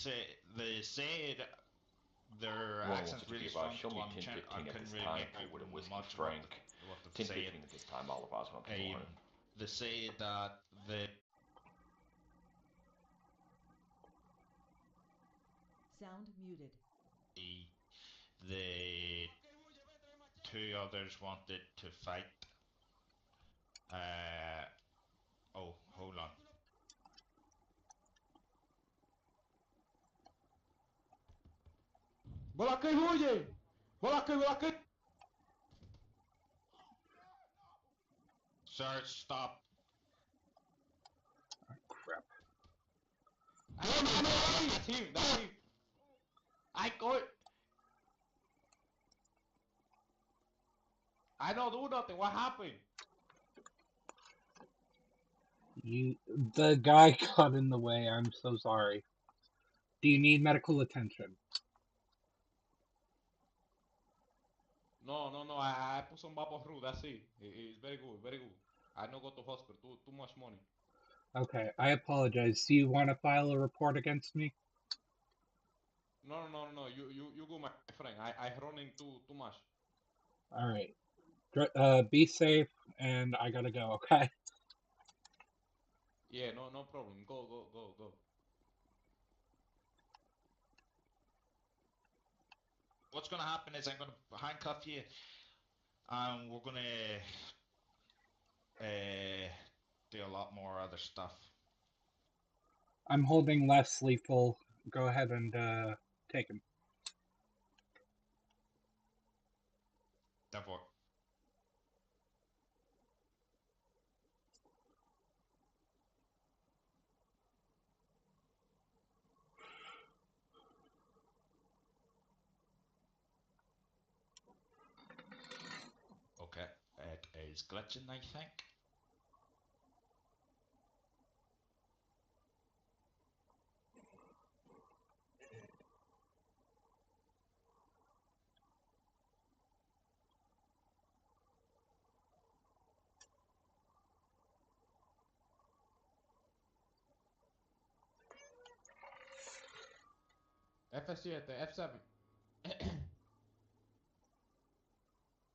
said their 1 wants accent's it to be really advised. strong, Show so me I 10-15 at couldn't this really time. make Pull out with a Whiskey much what Frank. they've said. 10-15 at this time. I'll advise when I'm 400. They say that the Sound muted. The two others wanted to fight. Oh, hold on. ¡Bola que huye! ¡Bola que! Sir, stop. Oh, crap. That's him, that's him. I got it. I don't do nothing. What happened? The guy got in the way. I'm so sorry. Do you need medical attention? No. I put some bubble through. That's it. It's very good, very good. I no go to hospital. Too much money. Okay, I apologize. Do you want to file a report against me? No. You go, my friend. I running too much. All right. Be safe, and I gotta go. Okay. Yeah, no problem. Go. What's gonna happen is I'm gonna handcuff you, and we're gonna do a lot more other stuff. I'm holding less lethal. Go ahead and take him. Therefore, okay, it is glitching, I think. F7, F7.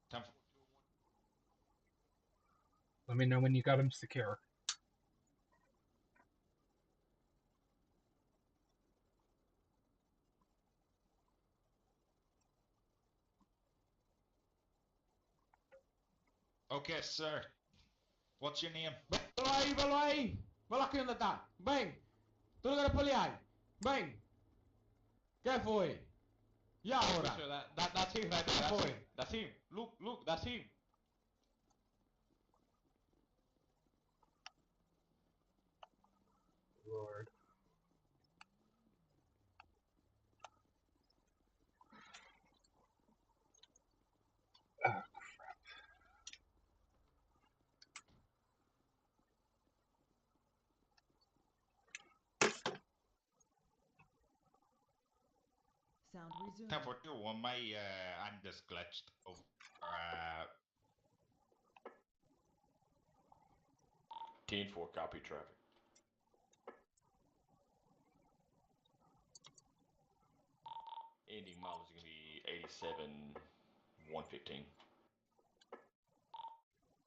Time for, Let me know when you got him secure. okay, sir. What's your name? Velo ahí. Velo aquí donde está. Ven. Tú no quieres pelear. Ven. ¿Qué fue? Y ahora. Sir, that's him right there. ¿Qué That's fue? him. That's him. Look, that's him. Lord. Ah, Sound resumed. Time for 2-1. My I'm just glitched over. 10-4, copy traffic. Ending mileage is going to be 87,115.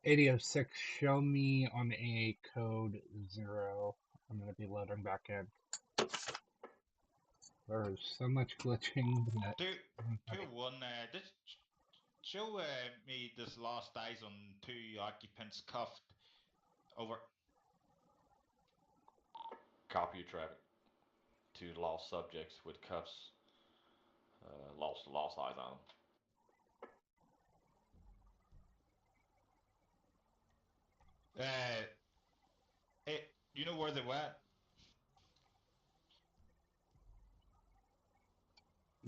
8006, show me on a code 0. I'm gonna be loading back in. There's so much glitching that... 2-1. Just show me this last eyes on 2 occupants cuffed. Over. Copy of traffic. 2 lost subjects with cuffs. Lost eyes on them. You know where they went?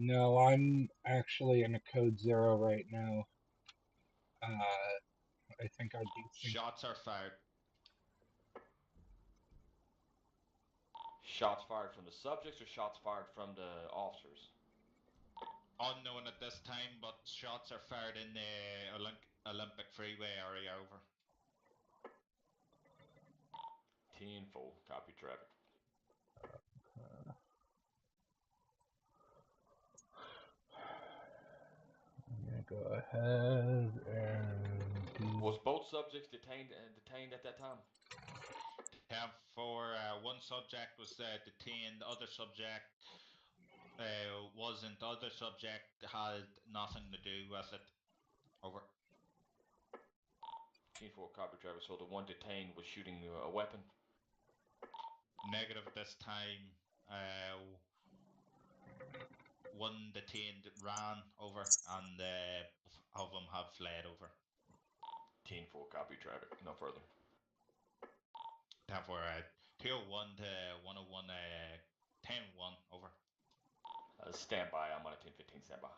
No, I'm actually in a code 0 right now. I think I'd be... Shots are fired. Shots fired from the subjects or shots fired from the officers? Unknown at this time, but shots are fired in the Olympic Freeway area. Over. 10-4, copy traffic. I'm gonna go ahead and... Was both subjects detained at that time? 10-4. One subject was detained. The other subject Wasn't the other subject had nothing to do with it? Over. Team 4, copy, driver. So the one detained was shooting a weapon? Negative this time. One detained ran over, and both of them have fled over. Team 4, copy, traffic. No further. Time for 201 to 101, 10-1, over. Stand by. I'm on a 10-15 standby.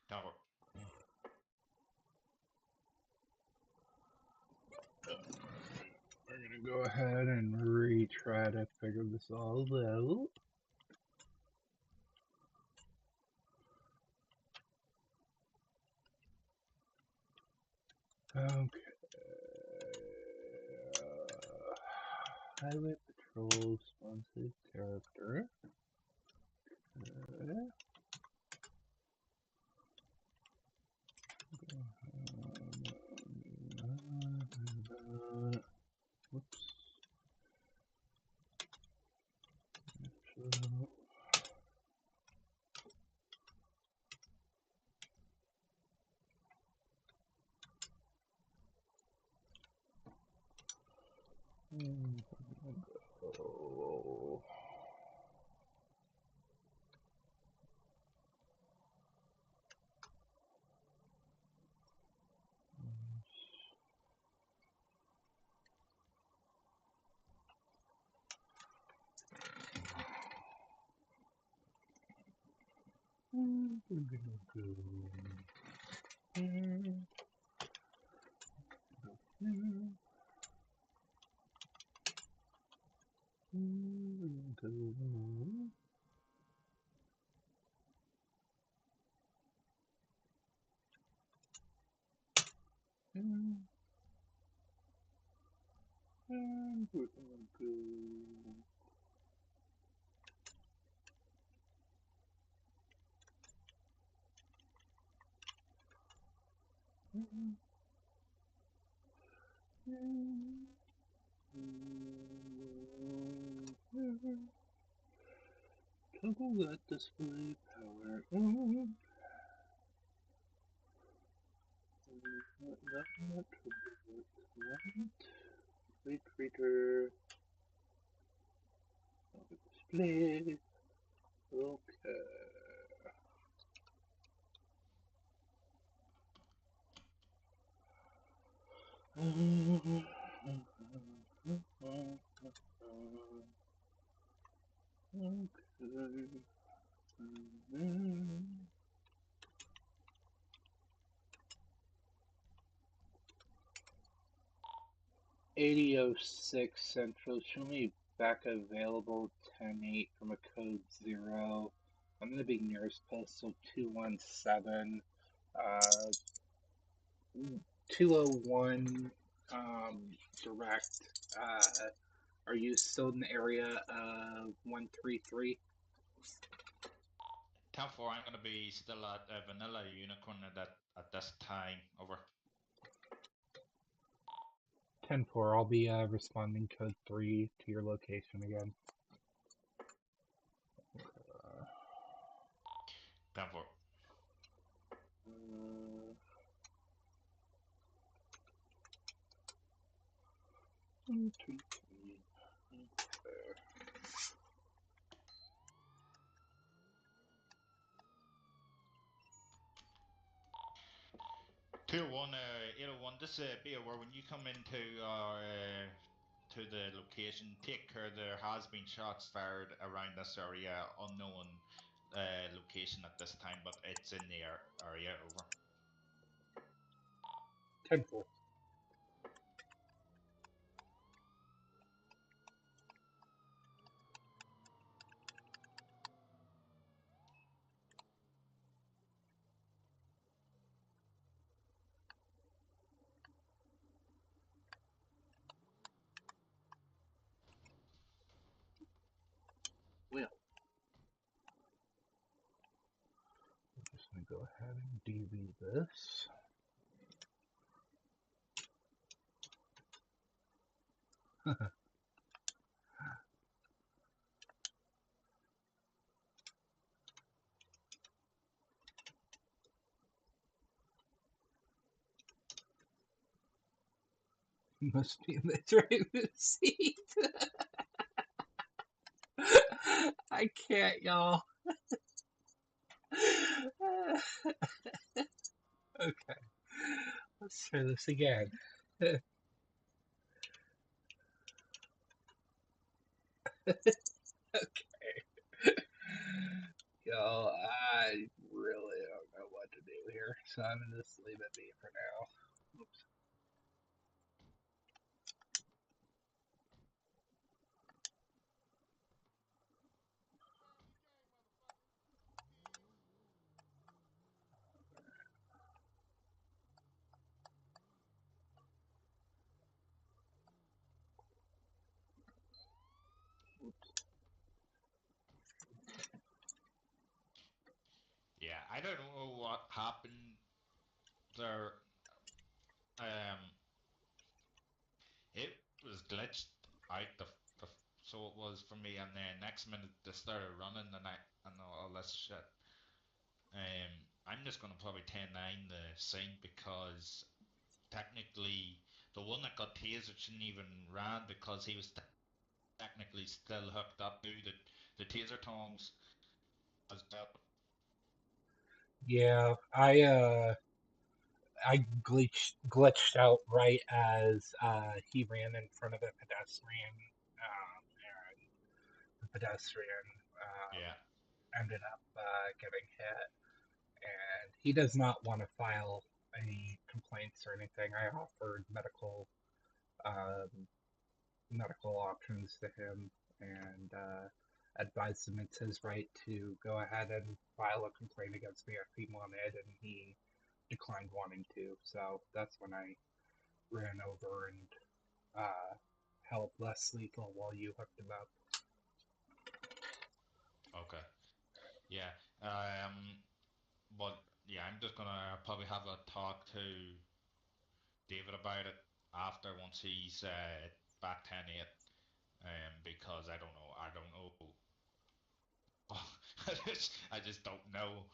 Time for. We're gonna go ahead and retry to figure this all out. Okay. Highway Patrol sponsored character. Okay. Whoops. Oh. Toggle that display power on. Not Wait, reader. Display. Okay. Okay. 8006 Central. Show me back available 10-8 from a code 0. I'm going to be nearest postal 217. 201 direct. Are you still in the area of 133? 10-4, I'm going to be still at Vanilla Unicorn at this time, over. 10-4, I'll be responding code 3 to your location again. 10-4. Tier 1, 801, just be aware when you come into our to the location, take care there has been shots fired around this area, unknown location at this time, but it's in the area, over. 10-4. Well, I'm just going to go ahead and DB this. Must be in the driver's seat. I can't, y'all. Okay, let's try this again. Y'all, I really don't know what to do here, so I'm gonna just leave it be for now. Oops. Yeah, I don't know what happened there. Um, it was glitched out the so it was for me, and then next minute they started running, and all this shit. I'm just gonna probably 10-9 the scene because technically the one that got tasered shouldn't even ran because he was technically still hooked up to the taser tongs as well. Yeah, I glitched out right as he ran in front of a pedestrian, and the pedestrian Yeah. ended up getting hit. And he does not want to file any complaints or anything. I offered um, medical options to him and advised him it's his right to go ahead and file a complaint against me if he wanted, and he declined wanting to. So that's when I ran over and held less lethal while you hooked him up. Okay. Yeah. But yeah, I'm just gonna probably have a talk to David about it after once he's back 10-8. Because I don't know. I just don't know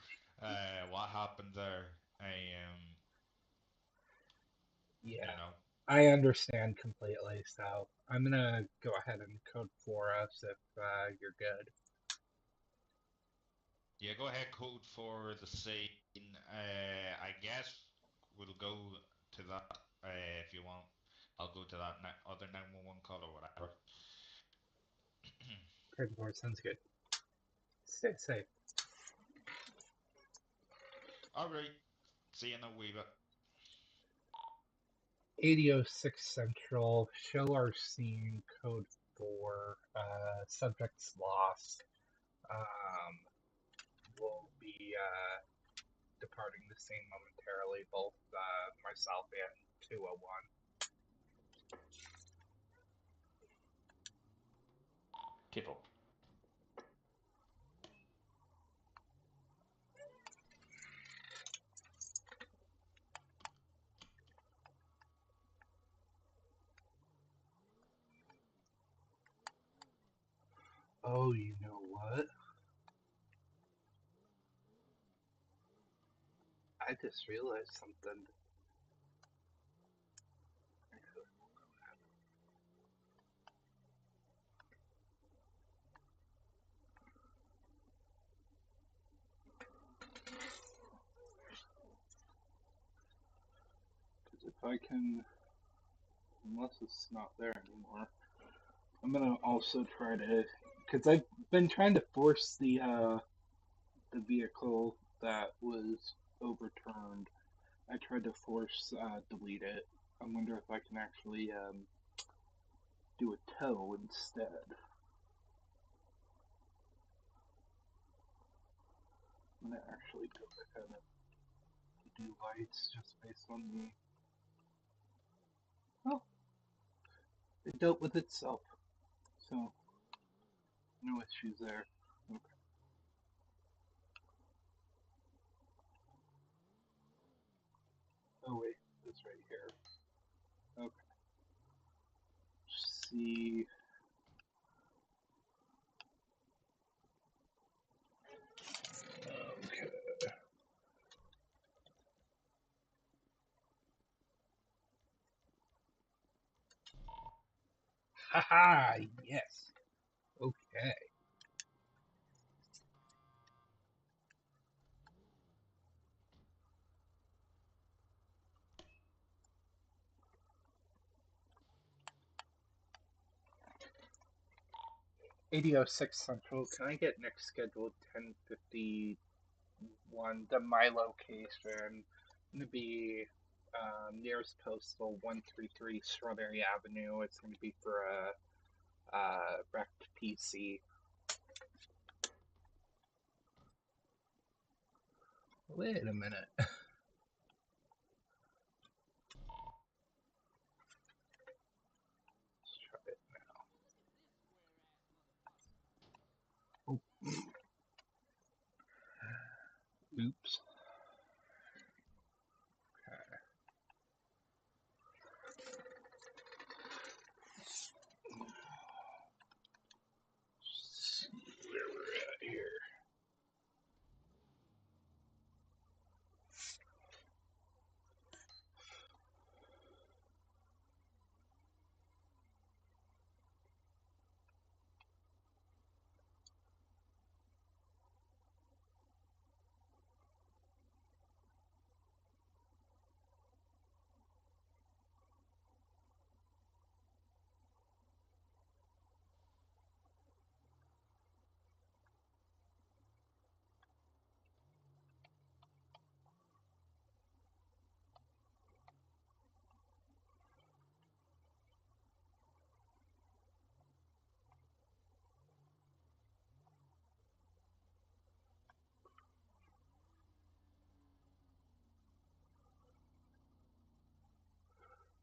what happened there. You Yeah, know. I understand completely. So I'm gonna go ahead and code for us if you're good. Yeah, go ahead, code for the scene. I guess we'll go to that if you want. I'll go to that other 911 call or whatever. Code for sounds good. Stay safe. All right. See you in a wee bit. 8006 Central, show our scene, code 4, subject's lost. Um, we'll be departing the scene momentarily, both myself and 201. Tifo. Oh, you know what? I just realized something. Because if I can, unless it's not there anymore, I'm gonna also try to, because I've been trying to force the vehicle that was overturned. I tried to force delete it. I wonder if I can actually do a tow instead. I'm gonna actually go ahead and do lights just based on the. Oh, it dealt with itself, so no issues there. Okay. Oh wait, it's right here. Okay. See. Okay. Haha, yes. Okay. $80.06 Central. Can I get next scheduled 10:51 to my location? Going to be nearest postal 133 Strawberry Avenue. It's going to be for a wrecked PC. Wait a minute. Let's try it now. Oh. Oops. Okay. Where we're at here.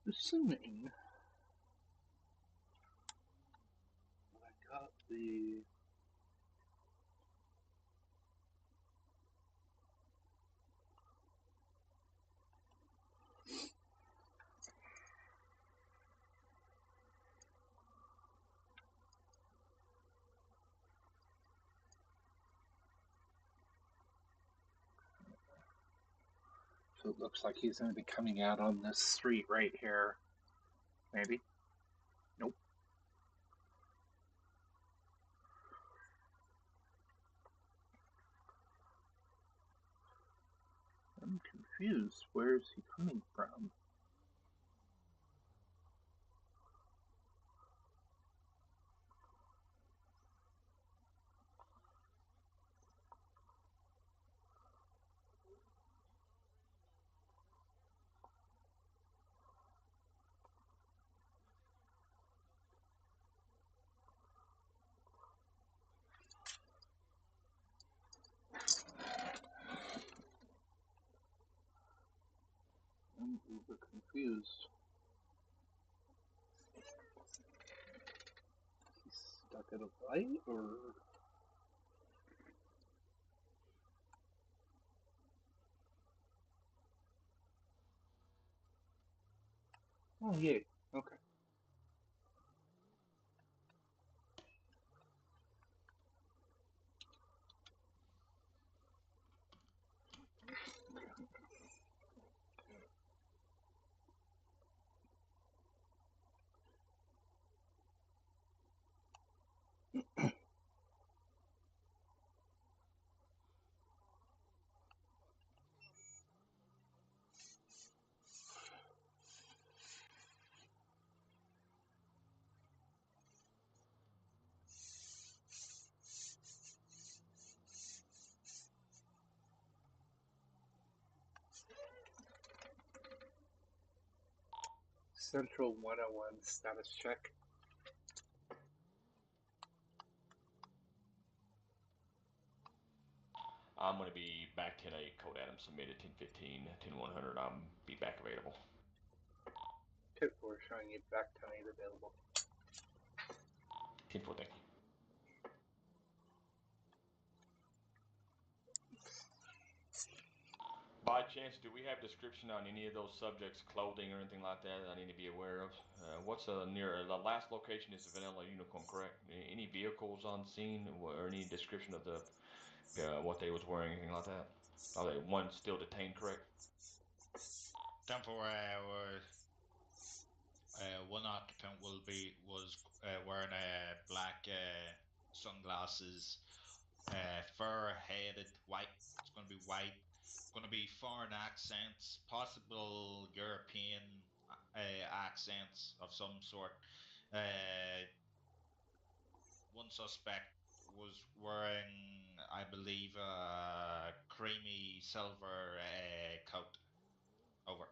Assuming I got the so it looks like he's going to be coming out on this street right here. Maybe. Nope. I'm confused. Where is he coming from? I'm uber confused. He's stuck at a light, or oh yeah, okay. Central 101 status check. I'm going to be back 10-8, code Adam submitted 10-15, 10-100. I'll be back available. Tip 4 showing you back 10-8 available. 10-4, thank you. By chance, do we have description on any of those subjects' clothing or anything like that I need to be aware of? What's near the last location is the Vanilla Unicorn, correct? Any vehicles on scene or any description of the what they was wearing, anything like that? Are they one still detained, correct? 10-4, One occupant was wearing black sunglasses, fur-headed, white. It's going to be white. Going to be foreign accents, possible European accents of some sort. Uh, One suspect was wearing, I believe, a creamy silver coat. Over.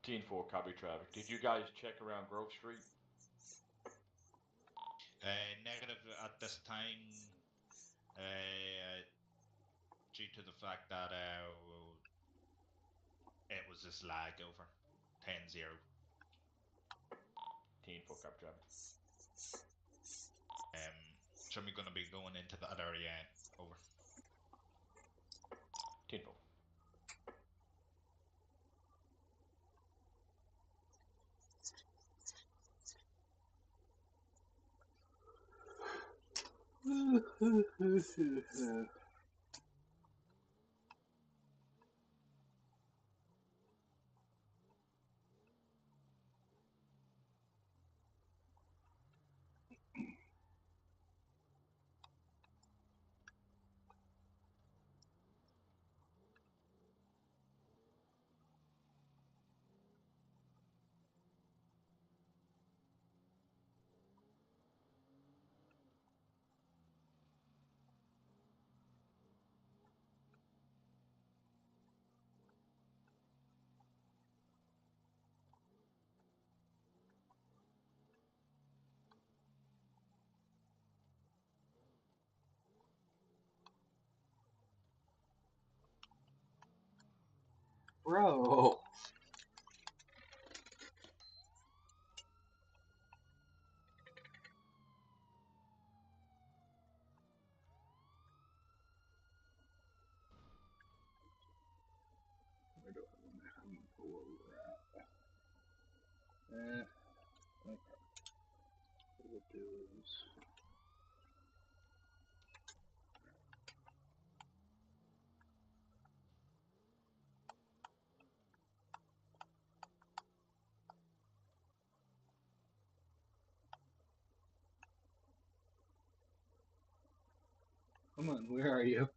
10-4, copy traffic. Did you guys check around Grove Street? Negative at this time, uh, due to the fact that it was this lag over 10-0. 10-4, copy traffic. So we're going to be going into that area. Over. 10-4. Bro. Where do I want to have him pull over at? Okay. What we'll do is... Come on, where are you?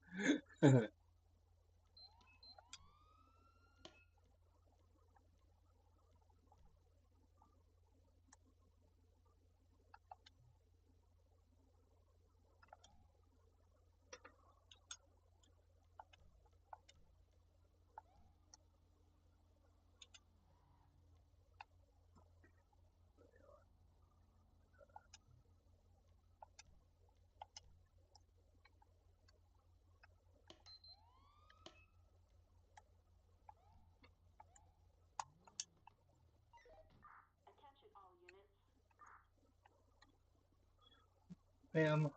Ma'am,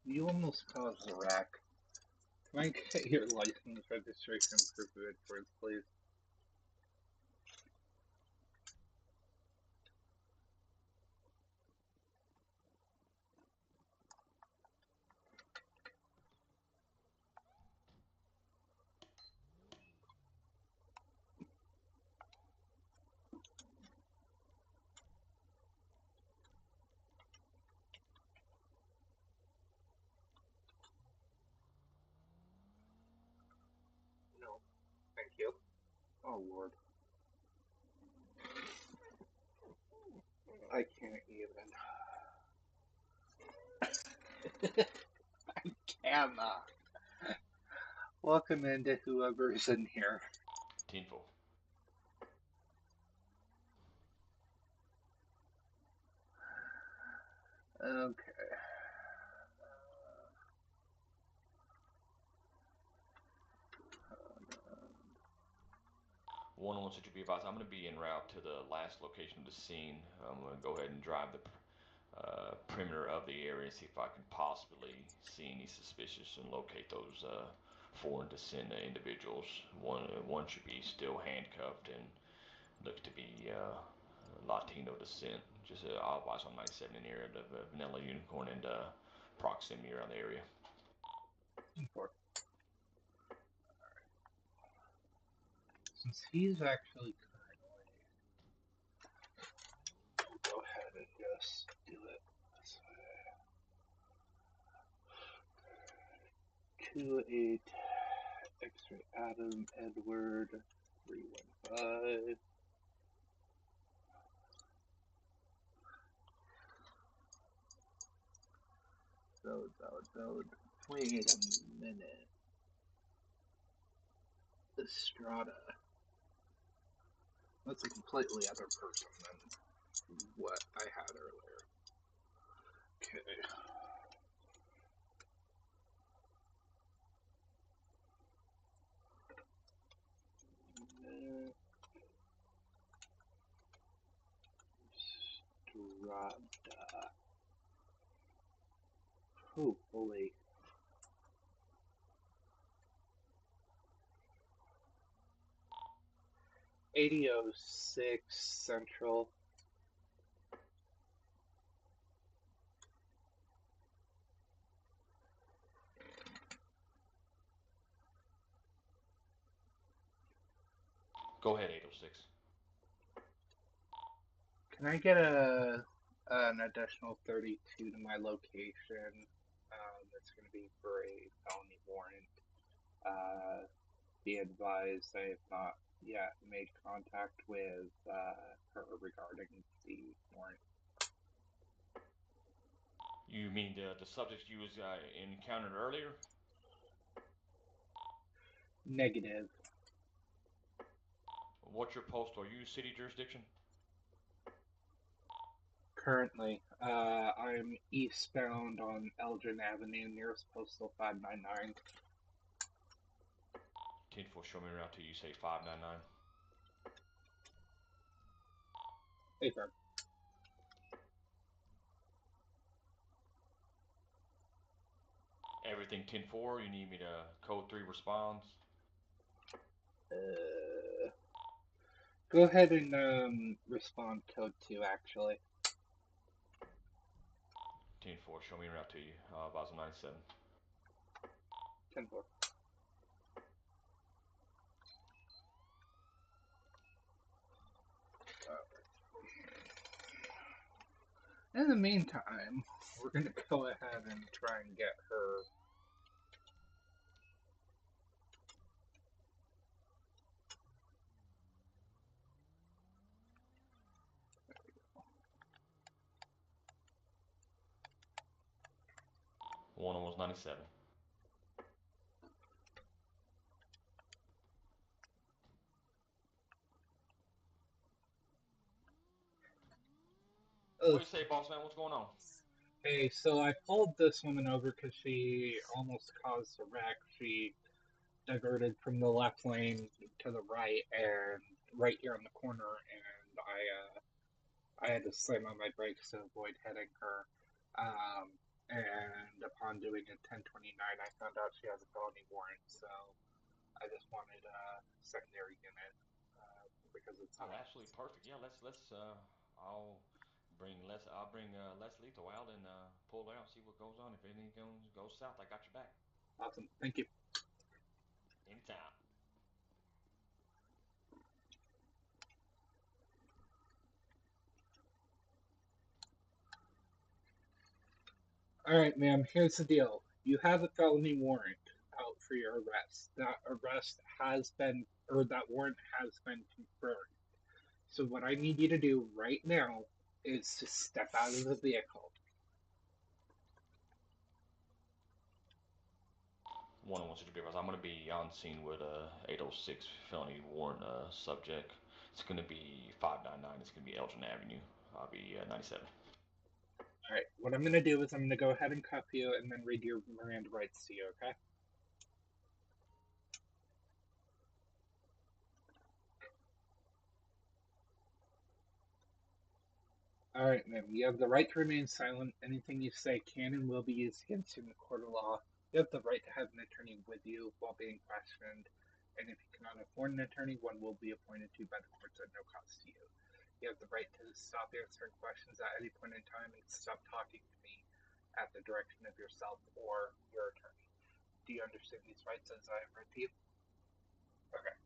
you almost caused a wreck. Can I get your license, registration, proof of insurance, please? No, thank you. Oh, Lord. I can't even. I cannot. Welcome into whoever's in here. 10-4. Okay. 1-1, should you be advised, I'm going to be en route to the last location of the scene. I'm going to go ahead and drive the perimeter of the area, see if I can possibly see any suspicious and locate those foreign descent individuals. One should be still handcuffed and look to be Latino descent. Just otherwise on 97 in the area of Vanilla Unicorn and proximity around the area. 4. Since he's actually Just do it this way. 2-8 X-ray Adam Edward 315. Load. Wait a minute. Estrada. That's a completely other person than what I had earlier. Okay. Estrada. Oh, holy. '8006 Central. Go ahead, 806. Can I get an additional 32 to my location? It's going to be for a felony warrant. Be advised, I have not yet made contact with her regarding the warrant. You mean the subject you was encountered earlier? Negative. What's your postal? Are you city jurisdiction? Currently, I'm eastbound on Elgin Avenue, nearest postal 599. 10-4, show me around till you say 599. Hey, firm. Everything 10-4, you need me to code 3 responds? Go ahead and respond code 2, actually. 10-4, show me around to you. Basel 97. 10-4. In the meantime, we're going to go ahead and try and get her. One was 97. What do you say, boss man? What's going on? Hey, so I pulled this woman over because she almost caused a wreck. She diverted from the left lane to the right, and right here on the corner, and I had to slam on my brakes to avoid hitting her. And upon doing a 1029, I found out she has a felony warrant, so I just wanted a secondary unit because it's Oh, absolutely perfect. Yeah, I'll bring less lethal out and pull out, see what goes on. If anything goes south, I got your back. awesome. Thank you. Anytime. All right, ma'am. Here's the deal. You have a felony warrant out for your arrest. That arrest has been, or that warrant has been confirmed. So what I need you to do right now is to step out of the vehicle. 101 City Beavers. I'm going to be on scene with a 806 felony warrant subject. It's going to be 599. It's going to be Elgin Avenue. I'll be 97. All right. What I'm going to do is I'm going to go ahead and cuff you and then read your Miranda rights to you, okay? All right, ma'am. You have the right to remain silent. Anything you say can and will be used against you in the court of law. You have the right to have an attorney with you while being questioned. And if you cannot afford an attorney, one will be appointed to you by the courts at no cost to you. You have the right to stop answering questions at any point in time and stop talking to me at the direction of yourself or your attorney. Do you understand these rights as I have read to you? Okay.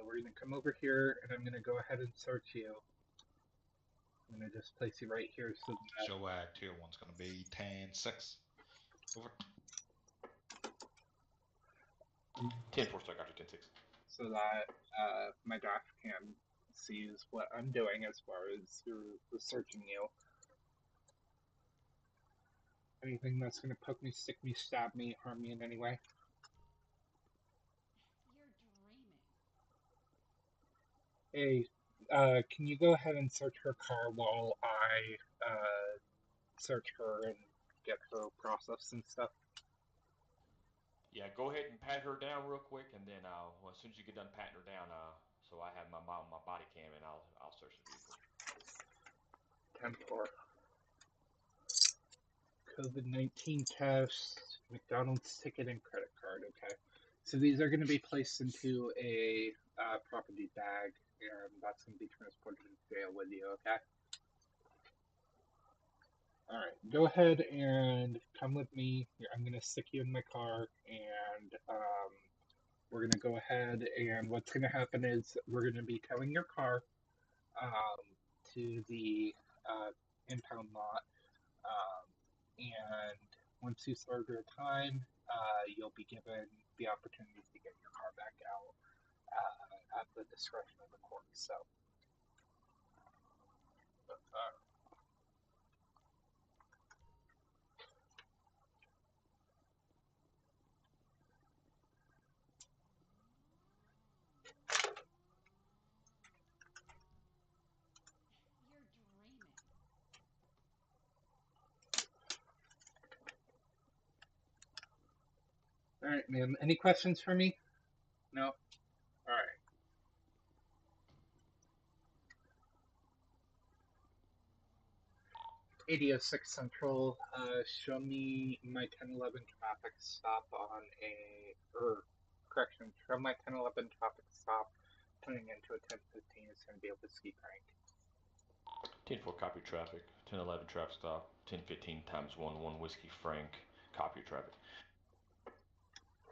we're gonna come over here, and I'm gonna go ahead and search you. I'm gonna just place you right here so that. So tier 1's going to be 10-6. Over. 10-4, so I got you 10-6. So that my doc can sees what I'm doing as far as researching you. Anything that's gonna poke me, stick me, stab me, harm me in any way. You're dreaming. Hey, can you go ahead and search her car while I search her and get her processed and stuff? Yeah, go ahead and pat her down real quick, and then well, as soon as you get done patting her down, so I have my body cam, and I'll search the vehicle. 10-4. COVID-19 test, McDonald's ticket, and credit card. Okay. So these are going to be placed into a property bag, and that's going to be transported to jail with you, okay? Alright, go ahead and come with me. I'm going to stick you in my car, and we're going to go ahead, and what's going to happen is we're going to be towing your car to the impound lot. And once you serve your time, you'll be given the opportunity to get your car back out at the discretion of the court. So, 'You're dreaming. all right, ma'am. Any questions for me? No. All right. 8006 Central. Show me my 1011 traffic stop on show my 1011 traffic stop turning into a 1015. It's going to be a whiskey crank. 10-4, copy traffic. 10-11 traffic stop. 10-15 times 1 whiskey Frank. Copy your traffic.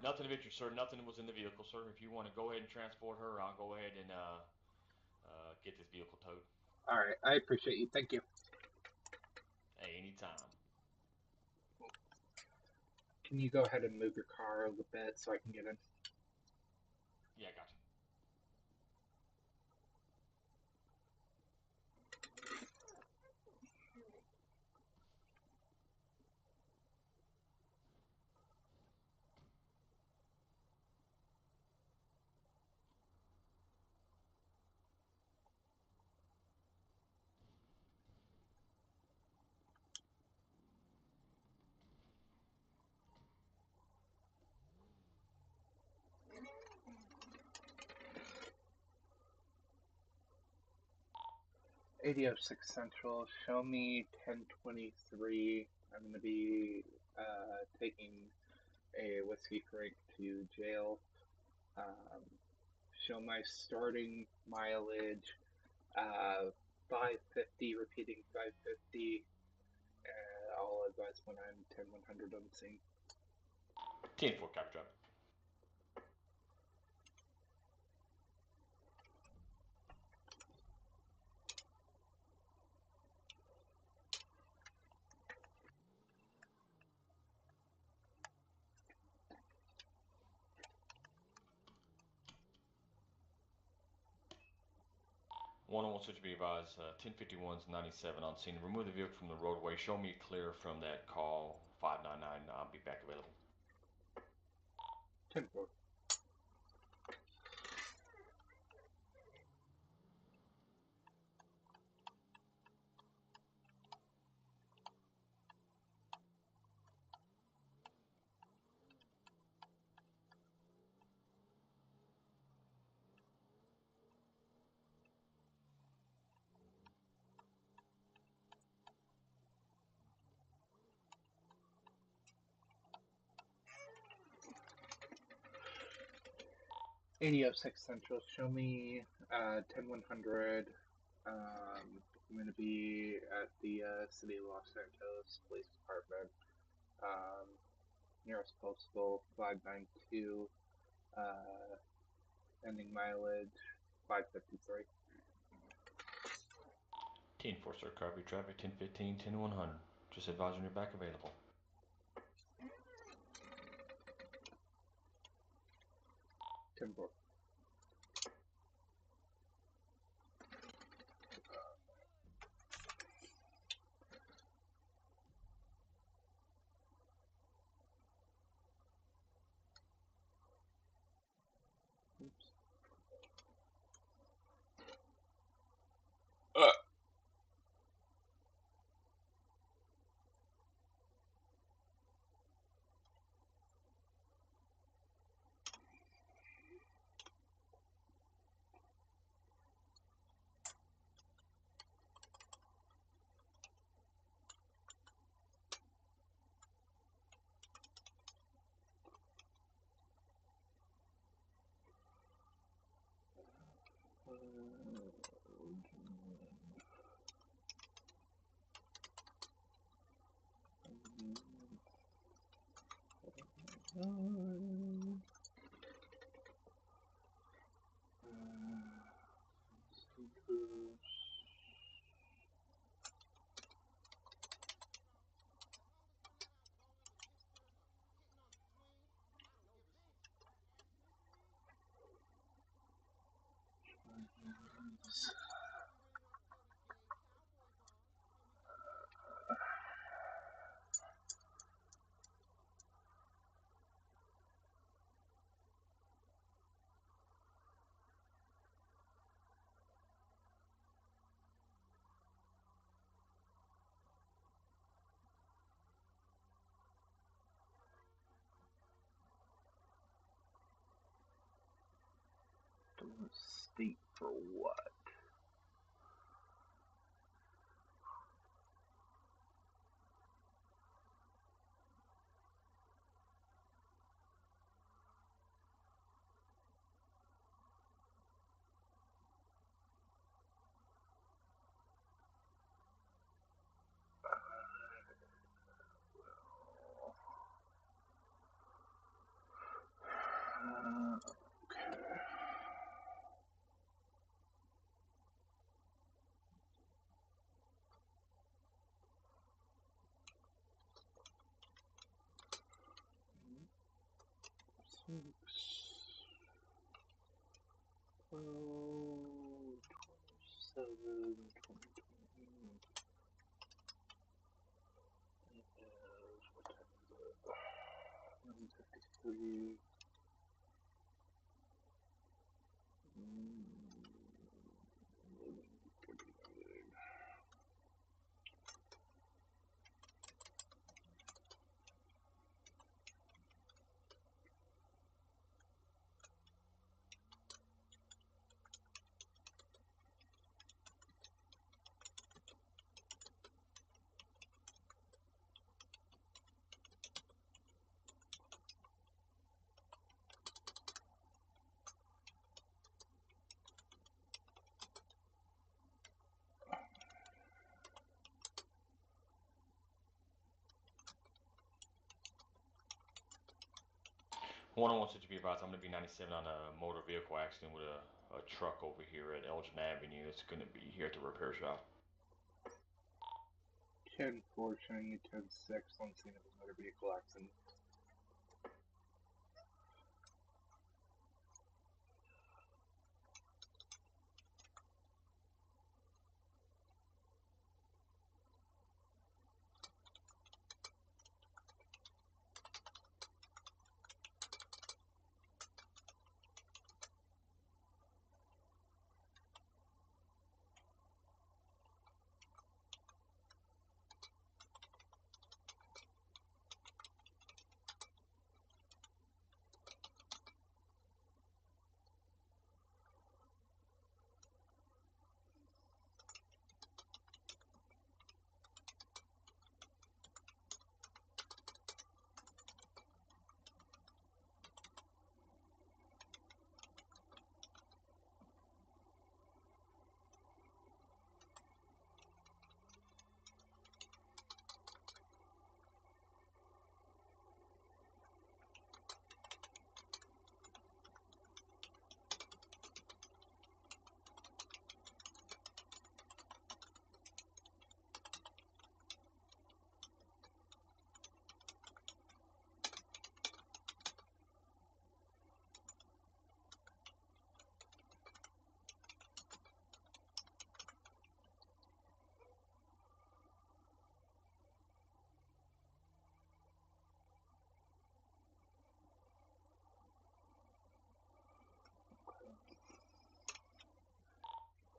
Nothing of interest, sir. Nothing was in the vehicle, sir. If you want to go ahead and transport her, I'll go ahead and get this vehicle towed. All right. I appreciate you. Thank you. Hey, anytime. Can you go ahead and move your car a little bit so I can get in? Yeah, gotcha. .8006 Central, show me 1023. I'm going to be taking a whiskey Frank to jail. Show my starting mileage, 550, repeating 550. I'll advise when I'm 10100 on the scene. 10-4, copy traffic. One-on-one switch be advised. 1051's 97 on scene. Remove the vehicle from the roadway. Show me clear from that call. 599. I'll be back available. 10-4. .8006 Central, show me 10100. I'm going to be at the City of Los Santos Police Department. Nearest postal 592. Ending mileage 553. 10-4, sir. Copy traffic 1015, 10100. Just advising you're back available. 10-4. Oops. State for what? Oh, 27, 2020. What time is it? 11:53. One-on-one, to be advised, I'm going to be 97 on a motor vehicle accident with a truck over here at Elgin Avenue. It's going to be here at the repair shop. 10-4, showing you 10-6 on scene of a motor vehicle accident.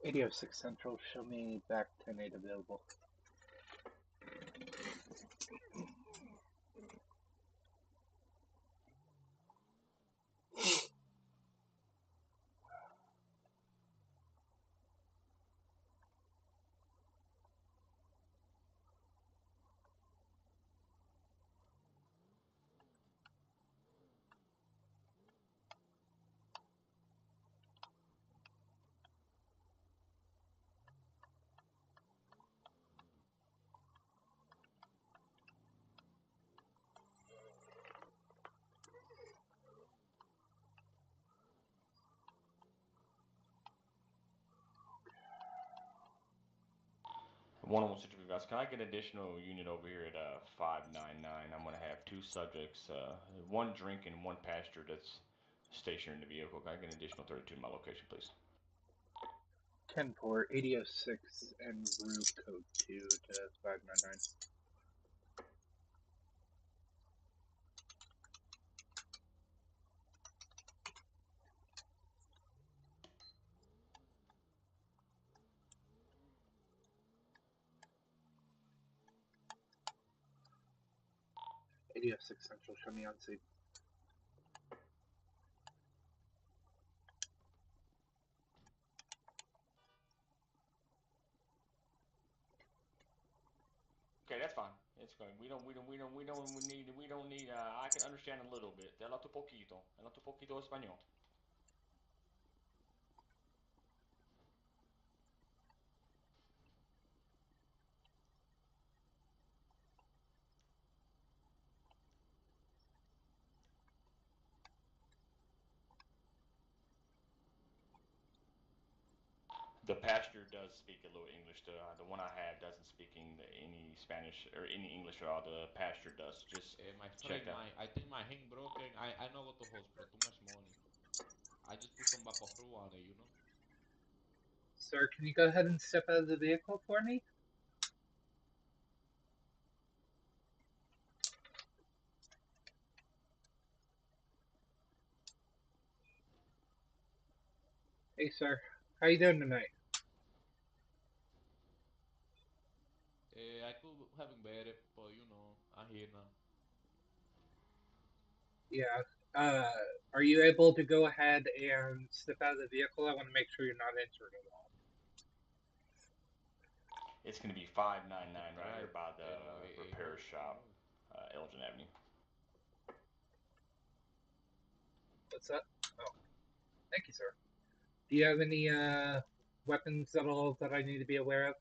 806 Central, show me back 10-8 available. One Central guys, can I get an additional unit over here at 599? I'm gonna have two subjects, one drink and one passenger that's stationed in the vehicle. Can I get an additional 32 to my location, please? 10-4, 806 and route code 2 to 599. ADF6 Central, show me on scene. Okay, that's fine. It's fine. We don't need. I can understand a little bit. Habla tu poquito. Habla tu poquito español. The passenger does speak a little English. The one I have doesn't speak any Spanish or any English at all. The passenger does. Just My check friend, that. I think my hand broken. I know go to hospital. Too much money. I just put some Vaporru on it. Sir, can you go ahead and step out of the vehicle for me? Hey, sir. How you doing tonight? I could having better, but I'm here now. Yeah. Are you able to go ahead and step out of the vehicle? I want to make sure you're not injured at all. It's gonna be I can 599 right here drive, by the pero repair shop, move. Elgin Avenue. What's that? Oh, thank you, sir. Do you have any weapons at all that I need to be aware of?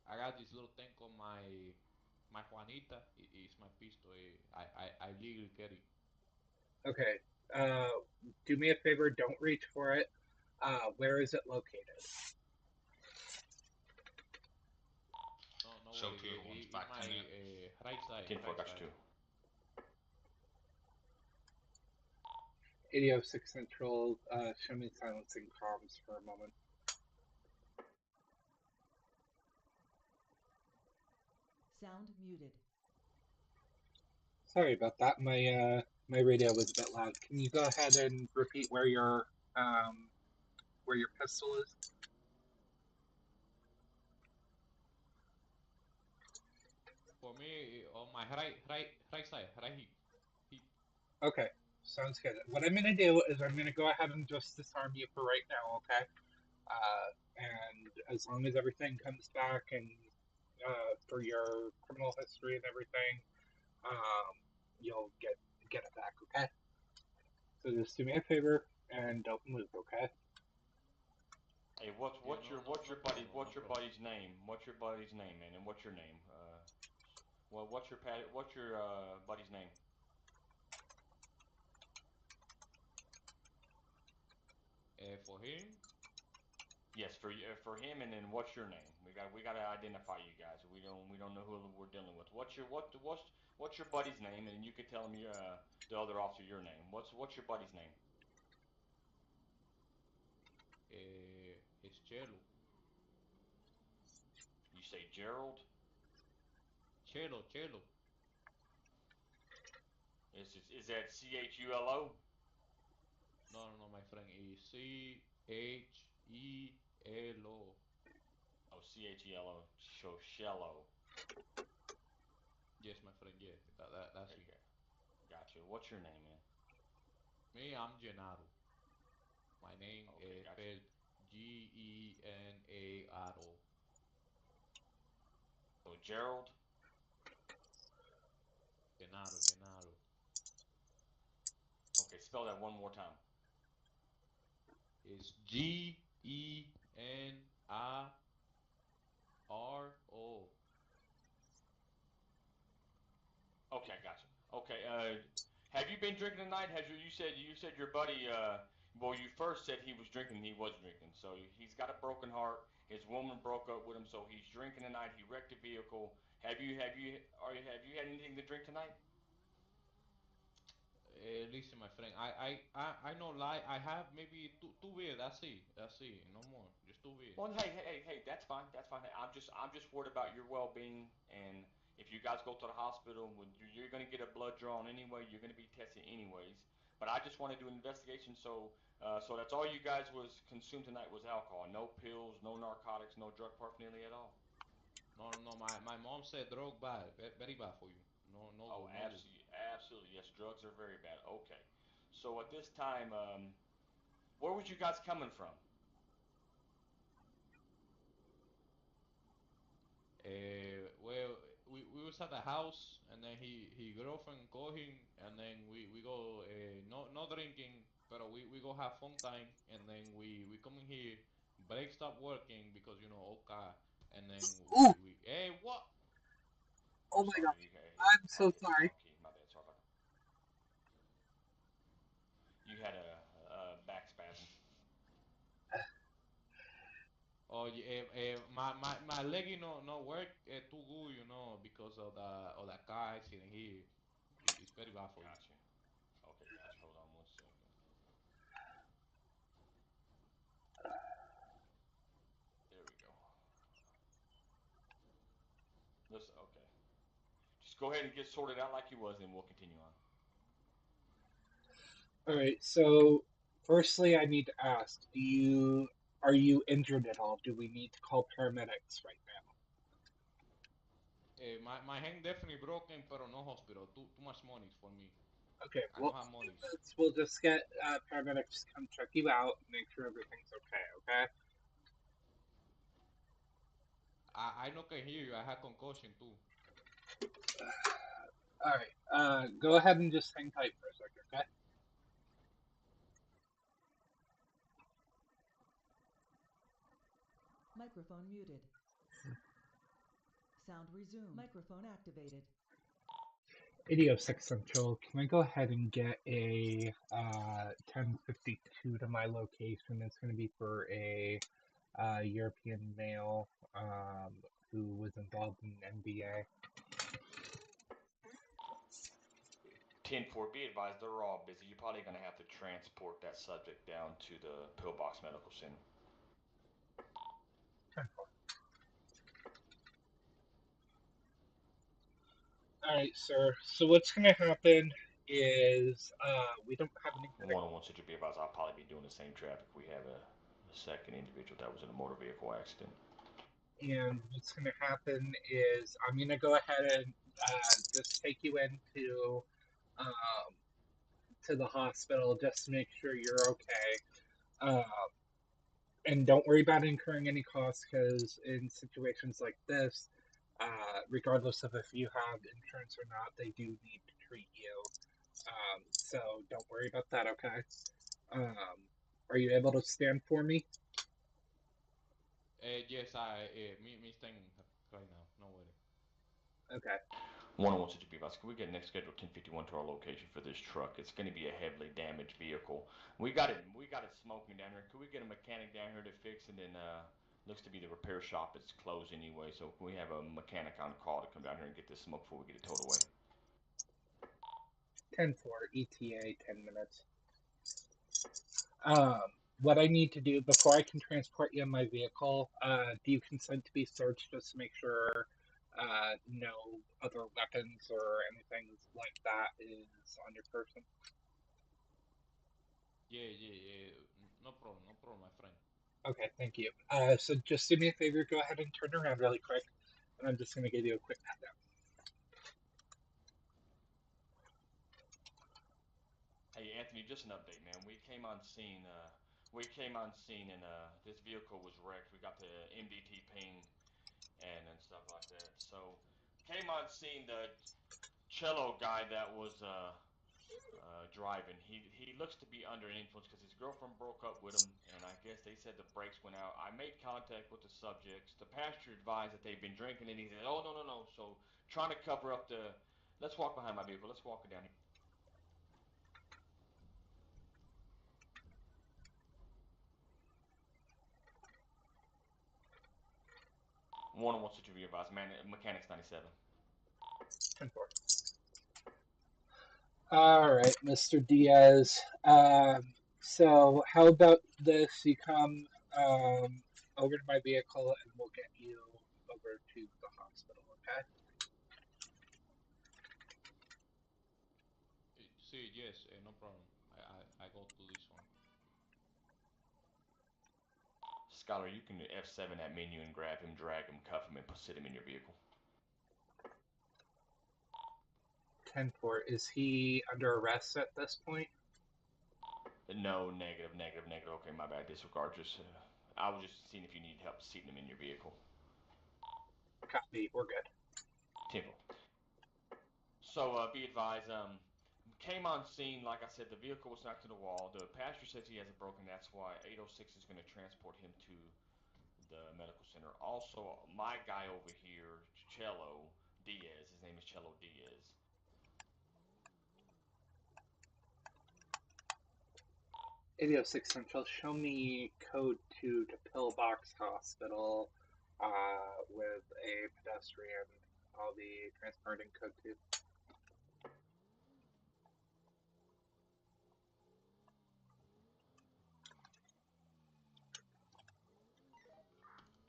I got this little thing on my Juanita. It's my pistol. I legally carry. Okay. Uh, do me a favor. Don't reach for it. Where is it located? No So worry. two other ones In back my 10-8. right side. 10-4, Right got side. you two. 806 Central, show me silencing comms for a moment. Sound muted. Sorry about that. My radio was a bit loud. Can you go ahead and repeat where your pistol is? For me, on my right side, right hip. Okay, sounds good. What I'm gonna do is I'm gonna go ahead and just disarm you for right now, okay? And as long as everything comes back and for your criminal history and everything, you'll get it back, okay? So just do me a favor and don't move, okay? Hey, what's Yeah, what's your no problem, no what's your problem. buddy's name? What's your buddy's name, man? And what's your name? Well, what's your buddy's name? For him, Yes, for him, and then what's your name? We got to identify you guys. We don't know who we're dealing with. What's your buddy's name, and you could tell him your the other officer your name. What's your buddy's name? it's Chelo. You say Gerald. Chelo. Is that CHULO? No, my friend. It's Chelo. Oh, Chelo. Shello. Yes, my friend. Yeah, that's Okay, it. gotcha. What's your name, man? Me, I'm Gennaro. My name Okay, is gotcha. spelled Genaro. So Gerald. Gennaro. Okay, spell that one more time. It's Genaro. Okay, gotcha. Okay, have you been drinking tonight? Has you said your buddy? Well, you first said he was drinking and he was drinking. So he's got a broken heart. His woman broke up with him, so he's drinking tonight. He wrecked a vehicle. Have you had anything to drink tonight? Listen, my friend. I no lie. I have maybe two beers. That's it. That's it. No more. Just two beers. Well, hey, that's fine. That's fine. Hey, I'm just worried about your well-being, and if you guys go to the hospital, when you're going to get a blood drawn anyway, you're going to be tested anyways. But I just want to do an investigation, so that's all you guys was consumed tonight was alcohol. No pills, no narcotics, no drug paraphernalia at all. No. My mom said drug bad, very bad for you. No, no Oh, good, no good. absolutely, absolutely. Yes, drugs are very bad. Okay. So at this time, where was you guys coming from? Well, we was at the house, and then he girlfriend called him, and then we go no drinking, but we go have fun time, and then we come in here, break stop working because okay, and then Ooh! we hey what? Oh, Oh my god! sorry, you I'm had so to hit the sorry. wrong key. My bad. Sorry about that. You had a back spasm. Oh yeah, my leg no work too good, because of the car accident here. It's very bad for you. Gotcha. Okay, gotcha. Hold on 1 second. There we go. Listen, okay. Just go ahead and get sorted out like you was, and we'll continue on. All right. So, firstly, I need to ask: are you injured at all? Do we need to call paramedics right My hand definitely broken, pero no hospital. Too much money for me. now? Okay. I Well, don't have monies. we'll just get paramedics to come check you out, make sure everything's okay. Okay. I no can hear you. I had concussion too. All right. Go ahead and just hang tight for a second. Okay. Microphone muted. Sound resumed. Microphone activated. 8006 Central. Can I go ahead and get a 1052 to my location? It's going to be for a European male who was involved in NBA. 10-4, be advised, they're all busy. You're probably going to have to transport that subject down to the Pillbox Medical Center. All right, sir. So what's going to happen is we don't have any good, 101 should be advised, I'll probably be doing the same traffic. We have a second individual that was in a motor vehicle accident. and what's going to happen is I'm going to go ahead and just take you into um, to the hospital just to make sure you're okay. Uh, and don't worry about incurring any costs because in situations like this, regardless of if you have insurance or not, they do need to treat you. So don't worry about that. Okay. Um, are you able to stand for me? Yes, me staying right now. No worry. Okay. 101 should be advised, can we get next schedule 1051 to our location for this truck? It's going to be a heavily damaged vehicle. We got it smoking down here. Could we get a mechanic down here to fix it? And looks to be the repair shop is closed anyway, so can we have a mechanic on call to come down here and get this smoke before we get it towed away? 10-4 ETA 10 minutes. Um, what I need to do before I can transport you in my vehicle, do you consent to be searched just to make sure no other weapons or anything like that is on your person? Yeah. No problem, my friend. Okay, thank you. So just do me a favor, go ahead and turn around really quick, and I'm just going to give you a quick pat down. Hey, Anthony, just an update, man. We came on scene. And this vehicle was wrecked. We got the MDT ping and stuff like that. So came on scene. The cello guy that was driving. He looks to be under an influence because his girlfriend broke up with him, and I guess they said the brakes went out. I made contact with the subjects. The pastor advised that they've been drinking, and he said, "Oh no." So trying to cover up the. Let's walk behind my vehicle. Let's walk it down here. 101 to be advised. Mechanics 97. 10-4. All right, Mr. Diaz. So how about this? You come over to my vehicle, and we'll get you over to the hospital. Okay? See, yes, no problem. I go to this one. Skylar, you can F7 that menu and grab him, drag him, cuff him, and sit him in your vehicle. 10-4. Is he under arrest at this point? No, negative. Okay, my bad. Disregard. I was just seeing if you need help seating him in your vehicle. Copy. We're good. Temple. So be advised. Came on scene. Like I said, the vehicle was knocked to the wall. The pastor says he has a broken. That's why 806 is going to transport him to the medical center. Also, my guy over here, Cello Diaz. His name is Cello Diaz. 806 Central, show me code 2 to Pillbox Hospital with a pedestrian. I'll be transporting code 2.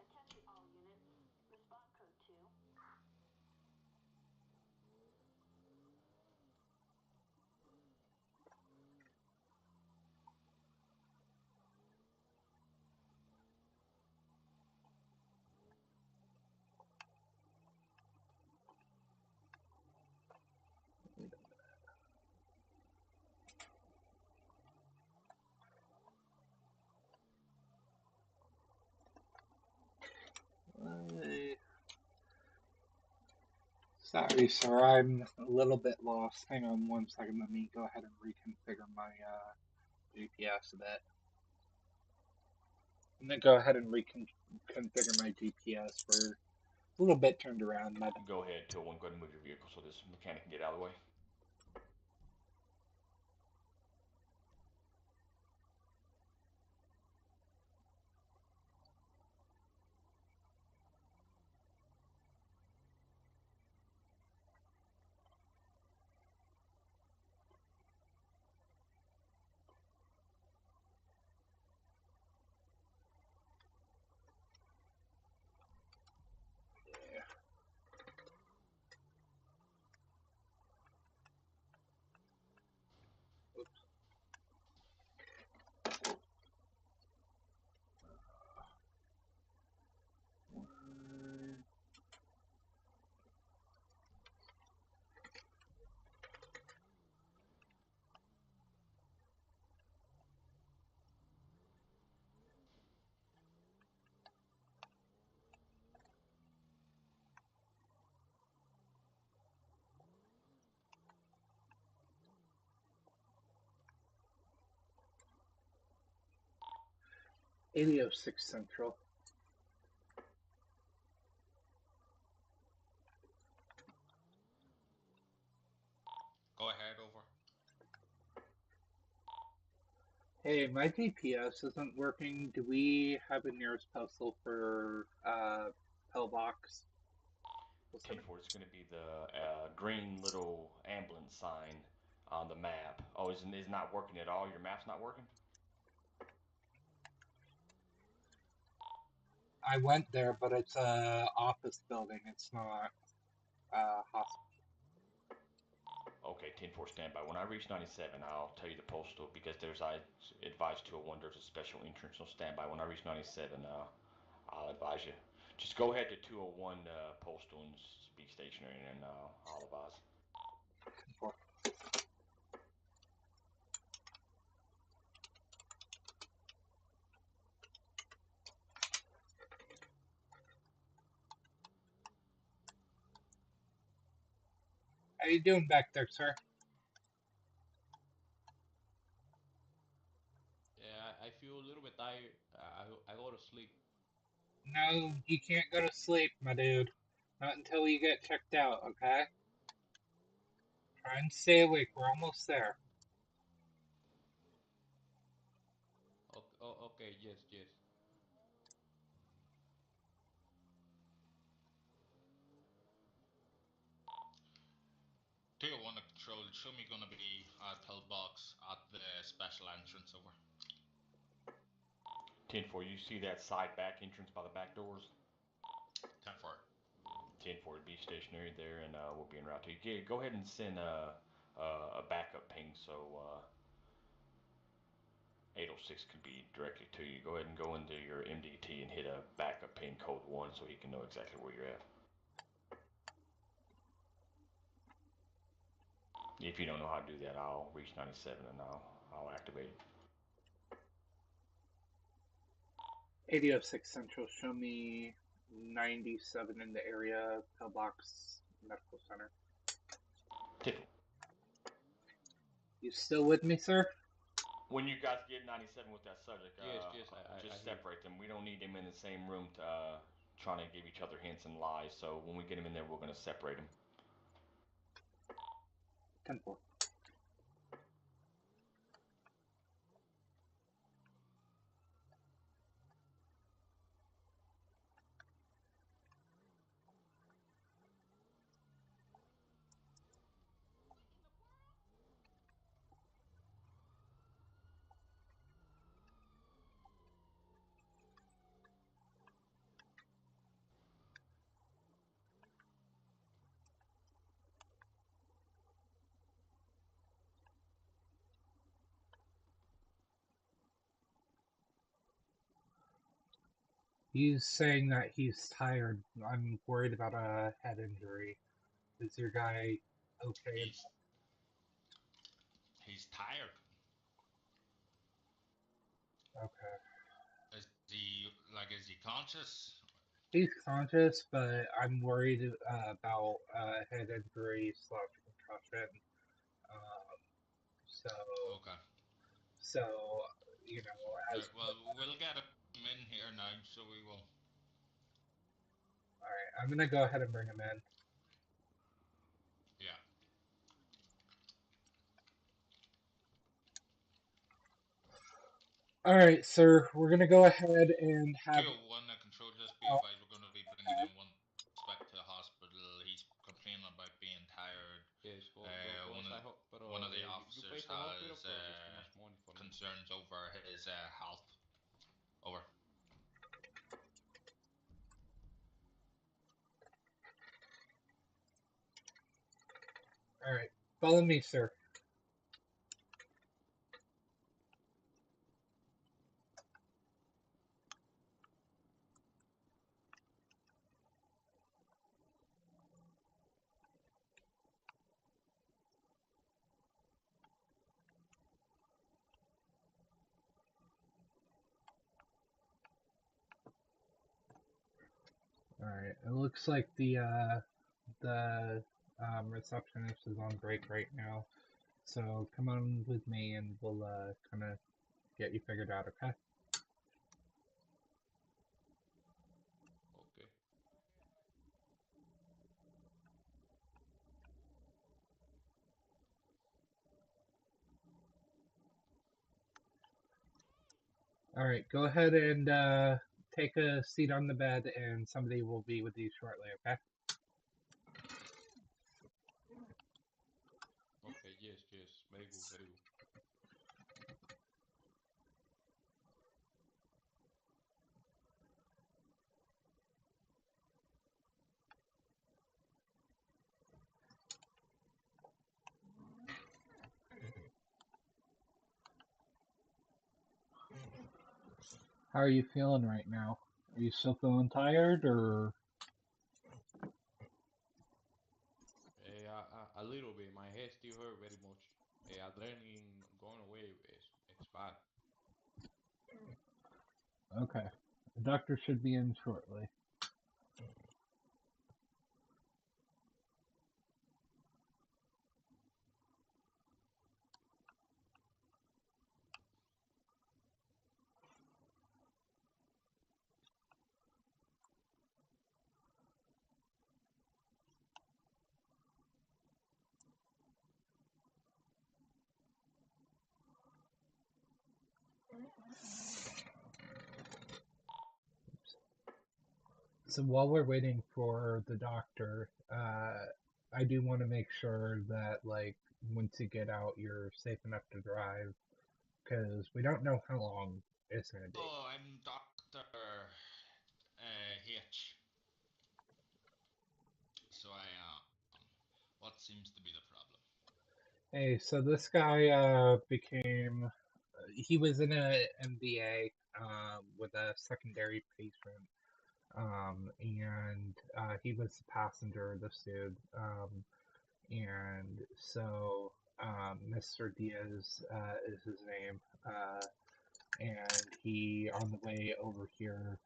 Attention all units. Respond code 2. Sorry, sir, I'm a little bit lost. Hang on one second. Let me go ahead and reconfigure my GPS a bit. I'm going to go ahead and reconfigure my GPS. We're a little bit turned around. Go ahead, Till One. Go ahead and move your vehicle so this mechanic can get out of the way. Oops. 806 Central. Go ahead, over. Hey, my GPS isn't working. Do we have a nearest postal for Pillbox? 10-4, it's going to be the green little ambulance sign on the map. Oh, is not working at all? Your map's not working? I went there, but it's a office building. It's not a hospital. Okay, 10-4 standby. When I reach 97, I'll tell you the postal because I advised 201 there's a special entrance on standby. When I reach 97, I'll advise you. Just go ahead to 201 postal and be stationary, and I'll advise. How you doing back there, sir? Yeah, I feel a little bit tired. I go to sleep. No, you can't go to sleep, my dude. Not until you get checked out, okay? Try and stay awake. We're almost there. Okay, oh, okay, yes, yes. 201 to control. Show me gonna be pillbox at the special entrance. Over. 10-4, you see that side back entrance by the back doors? 10-4. 10-4, be stationary there, and we'll be en route to you. Go ahead and send a backup ping so 806 can be directly to you. Go ahead and go into your MDT and hit a backup ping code 1 so he can know exactly where you're at. If you don't know how to do that, I'll reach 97 and I'll activate it. 8006 Central, show me 97 in the area, pillbox, medical center. 10. You still with me, sir? When you guys get 97 with that subject, Yes, yes, I just hear. separate them. We don't need them in the same room to, trying to give each other hints and lies. So when we get them in there, we're going to separate them. 10-4. He's saying that he's tired. I'm worried about a head injury. Is your guy okay? He's tired. Okay. Is he conscious? He's conscious, but I'm worried about head injury / concussion. Um, so, Okay. so you know, Right, as well, we'll get him in here now, so we will. all right, I'm gonna go ahead and bring him in. Yeah. All right, sir. We're gonna go ahead and have. 201 control. Just be Oh, advised, we're going to be bringing in one suspect to the hospital. He's complaining about being tired. Yes, go inside. One Pero of the you pay officers for hospital, has pero there's too much money for me. concerns over his health. Over. all right. Follow me, sir. All right. It looks like the receptionist is on break right now. So come on with me, and we'll kind of get you figured out. Okay. Okay. All right. Go ahead and take a seat on the bed, and somebody will be with you shortly. Okay. Okay, yes, yes. Very good, very good. How are you feeling right now? Are you still feeling tired, or A little bit. My head still hurt very much. Adrenaline going away it's bad. okay? The doctor should be in shortly. So while we're waiting for the doctor, I do want to make sure that, like, once you get out, you're safe enough to drive, because we don't know how long it's going to be. Oh, I'm Doctor H. So what seems to be the problem? Hey, so this guy became. He was in a MBA with a secondary patient, and he was the passenger of this dude. And so Mr. Diaz is his name, and he on the way over here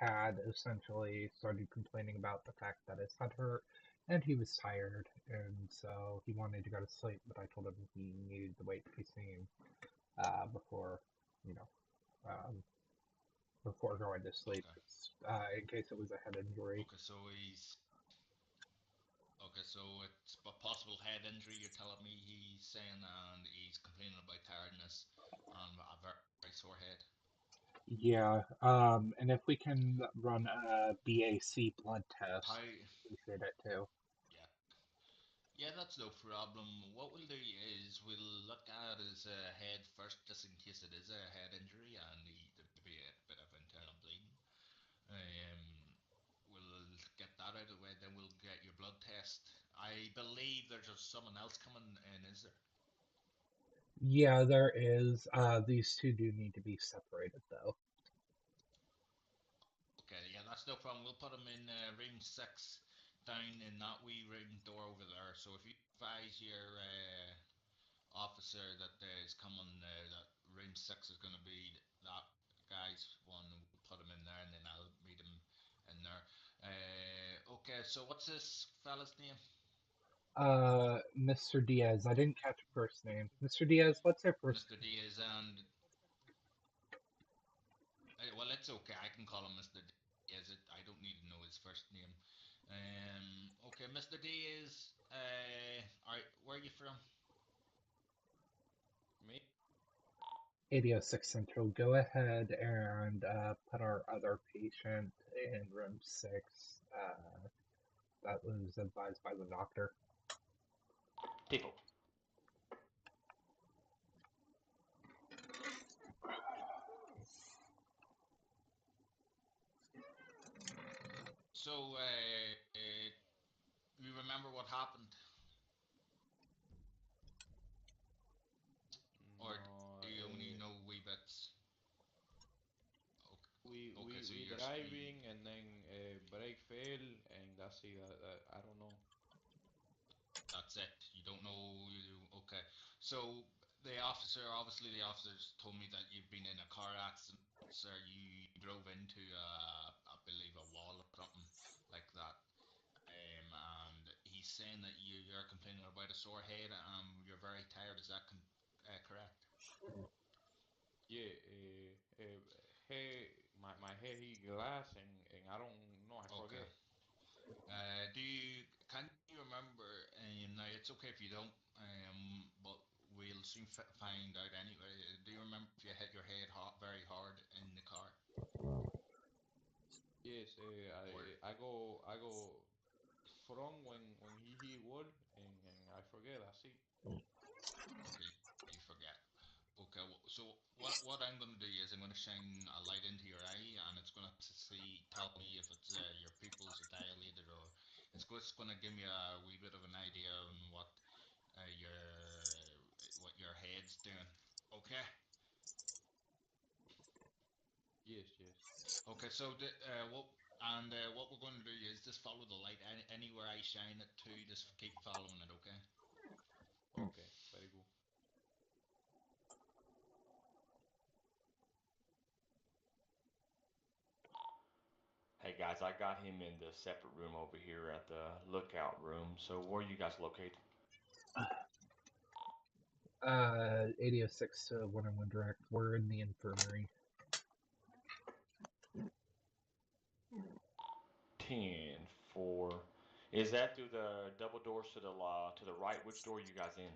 had essentially started complaining about the fact that his head hurt, and he was tired, and so he wanted to go to sleep. But I told him he needed to wait to be seen before, you know, um, before going to sleep, Okay. in case it was a head injury. Okay, so he's okay. So it's a possible head injury. You're telling me he's saying, and he's complaining about tiredness and a very sore head. Yeah, and if we can run a BAC blood test, How? appreciate it too. Yeah. Yeah, that's no problem. What we'll do is we'll look at his head first, just in case it is a head injury and there may be a bit of internal bleeding. We'll get that out of the way, then we'll get your blood test. I believe there's just someone else coming in, is there? Yeah, there is. These two do need to be separated, though. Okay, yeah, that's no problem. We'll put him in room 6 down in that wee room door over there. So if you advise your officer that is coming, that room 6 is going to be that guy's one, we'll put him in there and then I'll meet him in there. Okay, so what's this fella's name? Mr. Diaz. I didn't catch your first name. Mr. Diaz, what's your first Mr. Diaz, and well, it's okay. I can call him Mr. Diaz. I don't need to know his first name. Okay, Mr. Diaz. Where are you from? Me? 806 Central? Go ahead and put our other patient in room 6. That was advised by the doctor. Tifo. So, you remember what happened, or No. do you only know wee bits? Okay, We okay. we So we driving and then brake fail and that's it. I don't know. that's it. You don't know. Okay. So obviously, the officers told me that you've been in a car accident, sir. You drove into, I believe, a wall or something like that. And he's saying that you're complaining about a sore head. You're very tired. Is that correct? Yeah. Hey, my head he glass and I don't know. I Okay. forget. Can you remember? Now it's okay if you don't. But we'll soon find out anyway. Do you remember if you hit your head very hard in the car, Yes. or I go from when he wall and I forget. I see. okay, you forget? Okay, so what I'm going to do is I'm going to shine a light into your eye, and it's going to tell me if it's your pupils are dilated, or it's going to give me a wee bit of an idea on your what your head's doing. Okay. Yes, yes. Okay, so what we're going to do is just follow the light. Anywhere I shine it to, just keep following it. Okay. Okay, very good. Hey guys, I got him in the separate room over here at the lookout room. So where are you guys located? 806 to 101 direct. We're in the infirmary. 10-4. Is that through the double doors to the right? Which door are you guys in?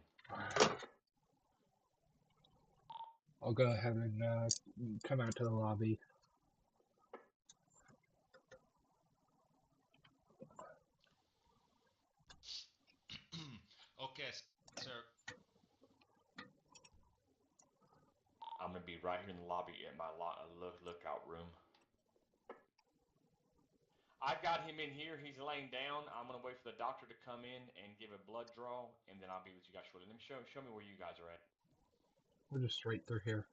I'll go ahead and come out to the lobby. Okay, sir. I'm gonna be right here in the lobby at my lookout room. I got him in here. He's laying down. I'm gonna wait for the doctor to come in and give a blood draw, and then I'll be with you guys shortly. Let me show me where you guys are at. We're just right through here.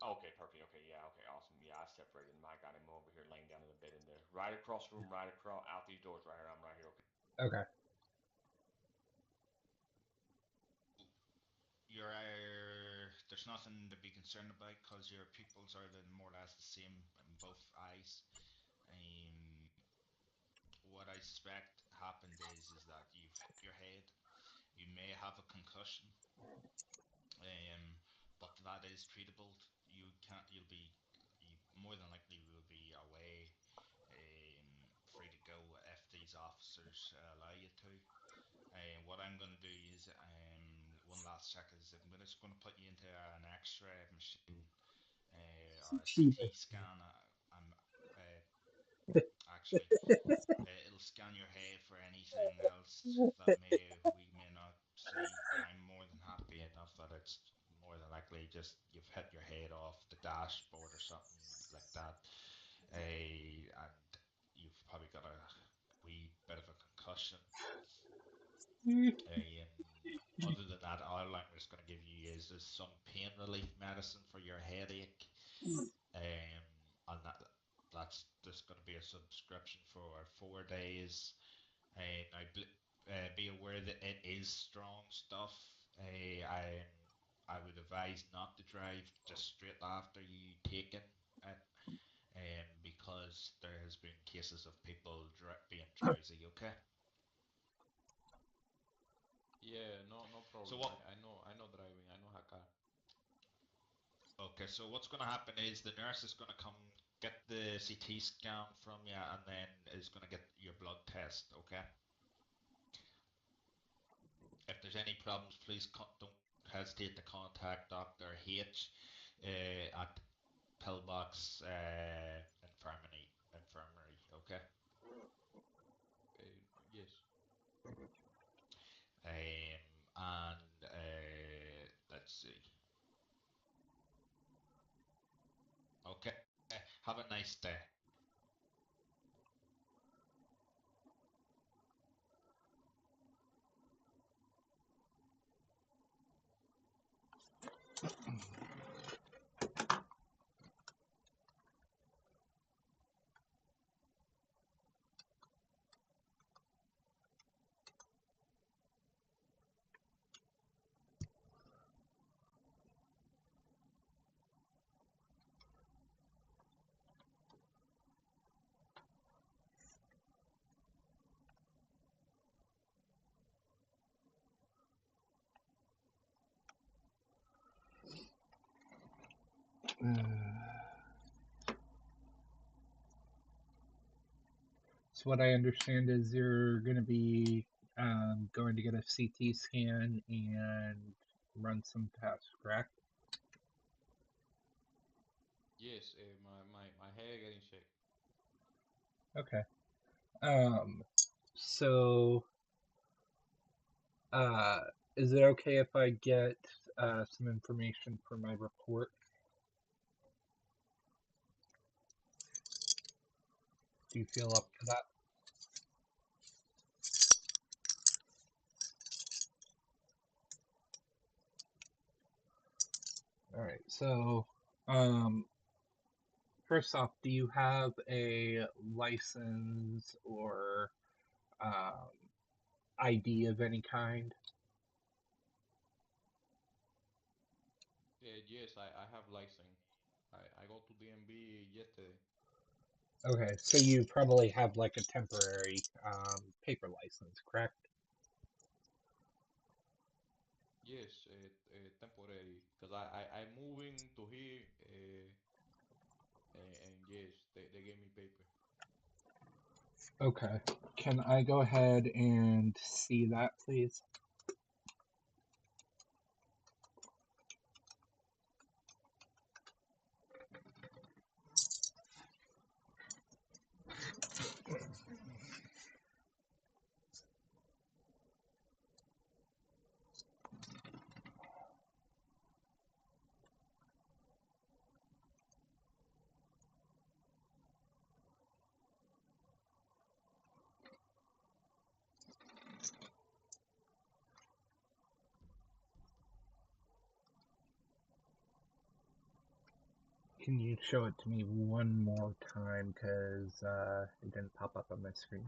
Okay, perfect. Okay, yeah, okay, awesome. Yeah, I separated him. I got him over here laying down in the bed in there. Right across the room, right across out these doors right here. I'm right here, okay? Okay. There's nothing to be concerned about because your pupils are more or less the same in both eyes. Um, what I suspect happened is that you've hit your head. You may have a concussion, but that is treatable. You can't. You more than likely will be away, free to go if these officers allow you to. What I'm going to do is, one last check is just going to put you into an X-ray machine or a CT scan. I'm actually it'll scan your head for anything else that we may not see, but I'm more than happy enough that it's more than likely just you've hit your head off the dashboard or something like that, and you've probably got a wee bit of a concussion. Other than that, all I'm just going to give you is some pain relief medicine for your headache, and that's just going to be a subscription for 4 days. Now, be aware that it is strong stuff. I would advise not to drive just straight after you taken it, because there has been cases of people being drowsy. Okay. Yeah, no So problem. what? I know driving. I know how car. Okay. So what's going to happen is the nurse is going to come get the CT scan from you, and then is going to get your blood test. Okay. If there's any problems, please don't hesitate to contact Dr. H at Pillbox Infirmary. Okay. Yes. And let's see. Okay. Have a nice day. So what I understand is you're going to be going to get a CT scan and run some tests, correct? Yes. My hair getting checked. Okay. Um, so uh, is it okay if I get some information for my report? Do you feel up to that? All right. So Um, First off, do you have a license or um, ID of any kind? Yes, I have license. I go to DMV yesterday. Okay, so you probably have like a temporary paper license, correct? Yes, temporary, cause I moving to here, and yes, they gave me paper. Okay. Can I go ahead and see that, please? Can you show it to me one more time because it didn't pop up on my screen?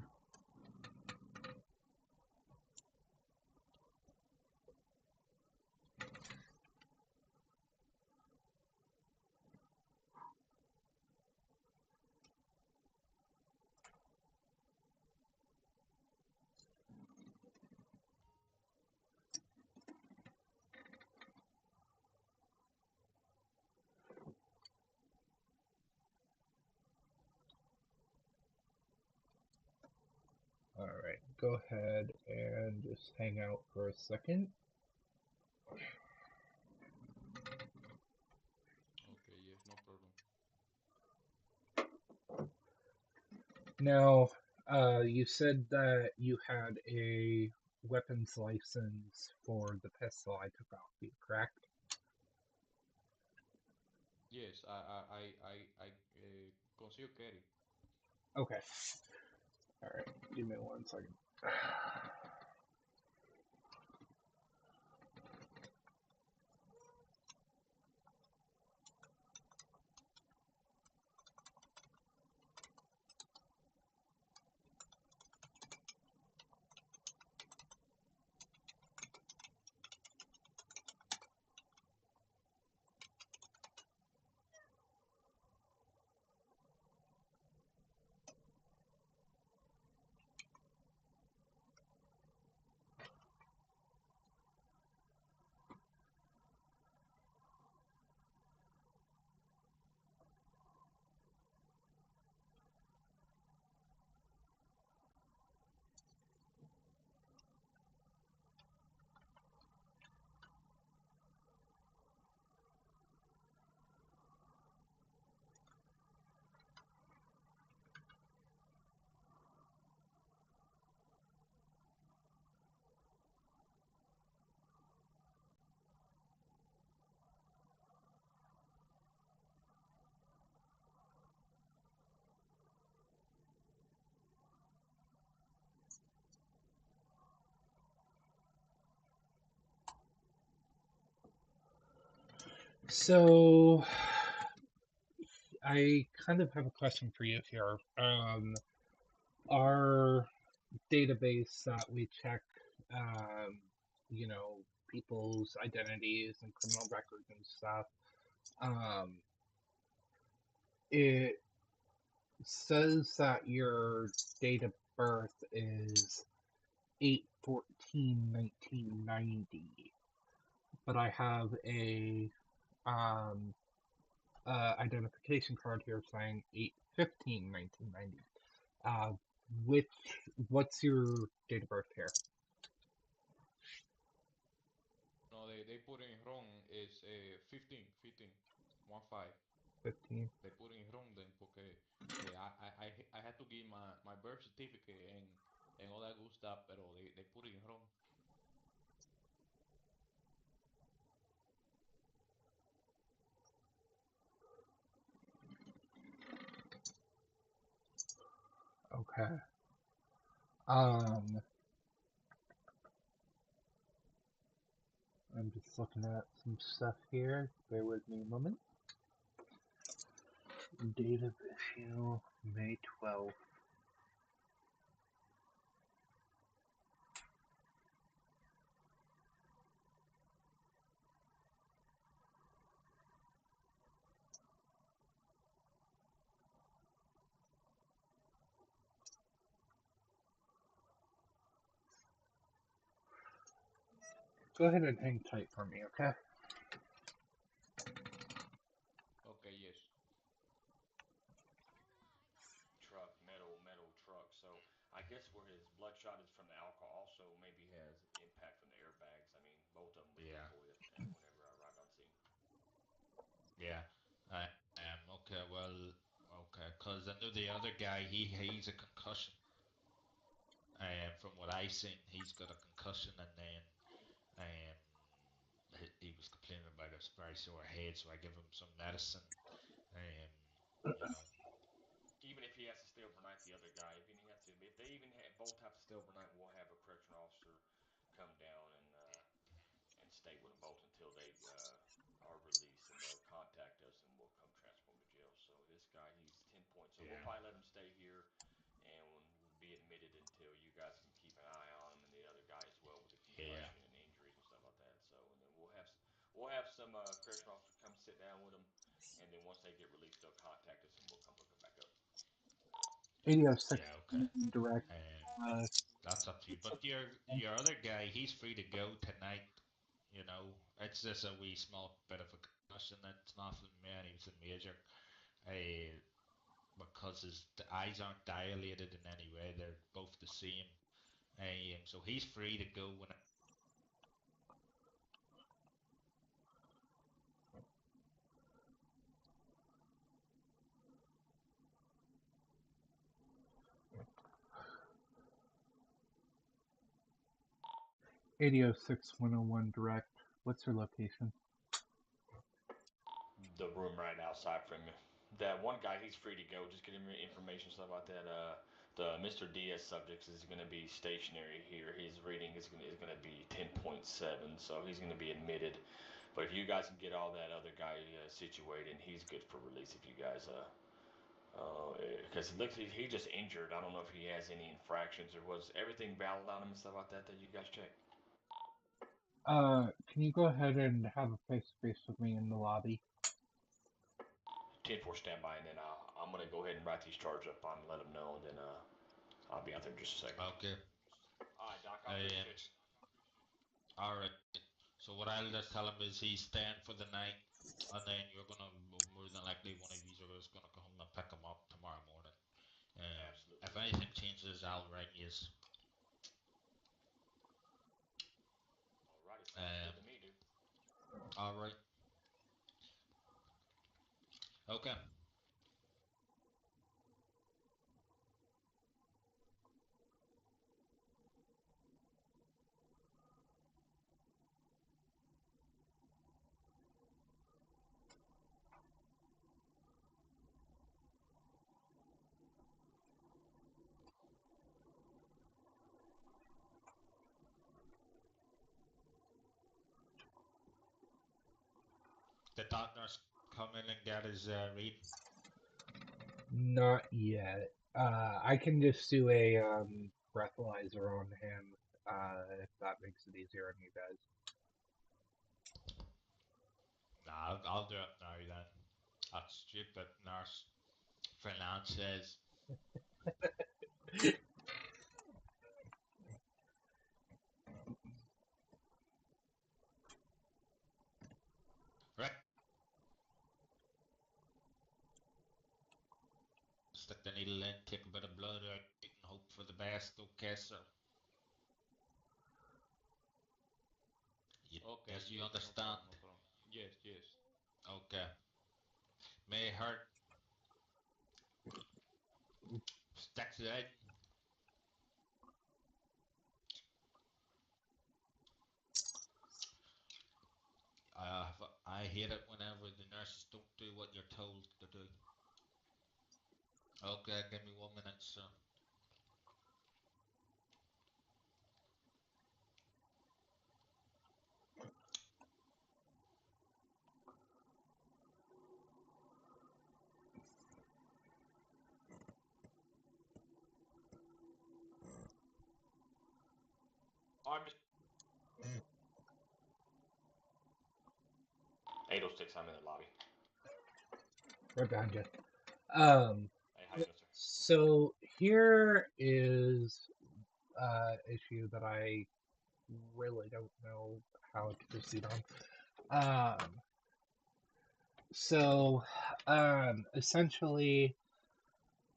Alright, go ahead and just hang out for a second. Okay, yes, no problem. Now, you said that you had a weapons license for the pistol I took off you, correct? Yes, I conceal carry. Okay. Alright, give me 1 second. So, I kind of have a question for you here. Our database that we check, um, you know, people's identities and criminal records and stuff, um, it says that your date of birth is 8/14/1990, but I have a um, identification card here saying 8/15/1990. Uh, which what's your date of birth here? No, they put in wrong. It's 15, 15, 1 5. 15. They put in wrong then porque I had to give my birth certificate and all that good stuff, pero they put it in wrong. Okay. Um, I'm just looking at some stuff here. Bear with me a moment. Date of issue May 12th. Go ahead and hang tight for me, okay? Okay, yes. Truck, metal truck. So I guess where his bloodshot is from the alcohol also maybe has impact from the airbags. I mean, both of them was Yeah, deployed whenever I arrived on scene. yeah. Okay, well, okay, cause I know the other guy, he's a concussion. From what I seen, he's got a concussion, and then he was complaining about a very sore head, so I give him some medicine. Um, you know, Even if he has to stay overnight, the other guy, even he has to, if they even both have to stay overnight, we'll have a correctional officer come down and stay with them both until they are released, and they'll contact us, and we'll come transfer them to jail. So this guy, he's 10 points, so we'll yeah, probably let him stay here and will be admitted until you guys can keep an eye on him, and the other guy as well with the yeah, concussion and injuries and stuff like that. So, and then we'll have some correctional officer come sit down with him, and then once they get released, they'll contact us, and we'll come look them back up. 8006 yeah. Okay. direct. Um, Uh, that's up to you. But your other guy, he's free to go tonight. You know, it's just a wee small bit of a concussion. It's nothing anything major. Uh, because the eyes aren't dilated in any way. They're both the same. So he's free to go when. 8006 101 direct. What's her location? The room right outside from you. That one guy, he's free to go. Just get him information stuff about that. The Mr. Diaz subjects is going to be stationary here. His reading is going to be 10.7, so he's going to be admitted. But if you guys can get all that other guy situated, he's good for release. If you guys because it looks he just injured. I don't know if he has any infractions or was everything valid on him and stuff like that that you guys checked. Can you go ahead and have a face-to-face with me in the lobby? 10-4 standby, and then I'm gonna go ahead and write these charges up on him, let him know, and then I'll be out there in just a second. Okay. All right, Doc. I Um. appreciate you. All right. So what I'll just tell him is he's staying for the night, and then you're gonna more than likely one of you are just gonna come and pick him up tomorrow morning. Absolutely. If anything changes, I'll ring you. Alrighty, sounds good Um. to me, dude. All right. Okay. The doctor's come in and get his reading. Not yet. I can just do a breathalyzer on him, if that makes it easier on you guys. Nah, I'll do it now then. That stupid nurse. Finance says. Right. Stick the needle in, take a bit of blood out, and hope for the best. Okay, sir. Okay, Yes, you yes, no understand. problem, no problem. Yes, yes. Okay. May hurt. Stick it in. I hate it whenever the nurses don't do what you're told to do. Okay, give me 1 minute, sir. 6. I'm in the lobby. Right behind you. Um, Hey, how you doing, sir? so here is issue that I really don't know how to proceed on. So, essentially,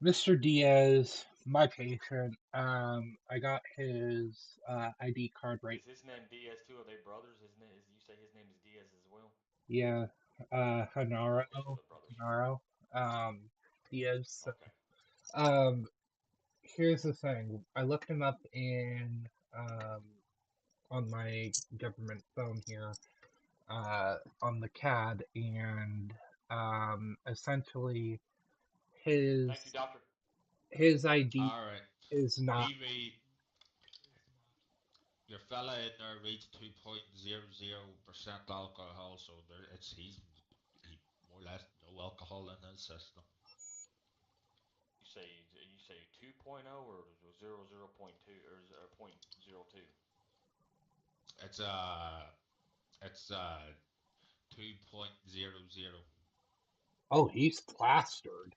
Mr. Diaz, my patient, I got his ID card right. Is his name Diaz too? Are they brothers? His name is. You say his name is Diaz as well? Yeah, Hanaro, Okay, so they're brothers. Hanaro, Diaz. So, Okay. um, here's the thing. I looked him up in on my government phone here, on the CAD, and essentially his Thank you, doctor. his ID All right. is not. Your fella in there reads 2.00% alcohol, so he more or less no alcohol in his system. You say 2.0 or 0.2 or 0.02? It's 2.00. Oh, he's plastered.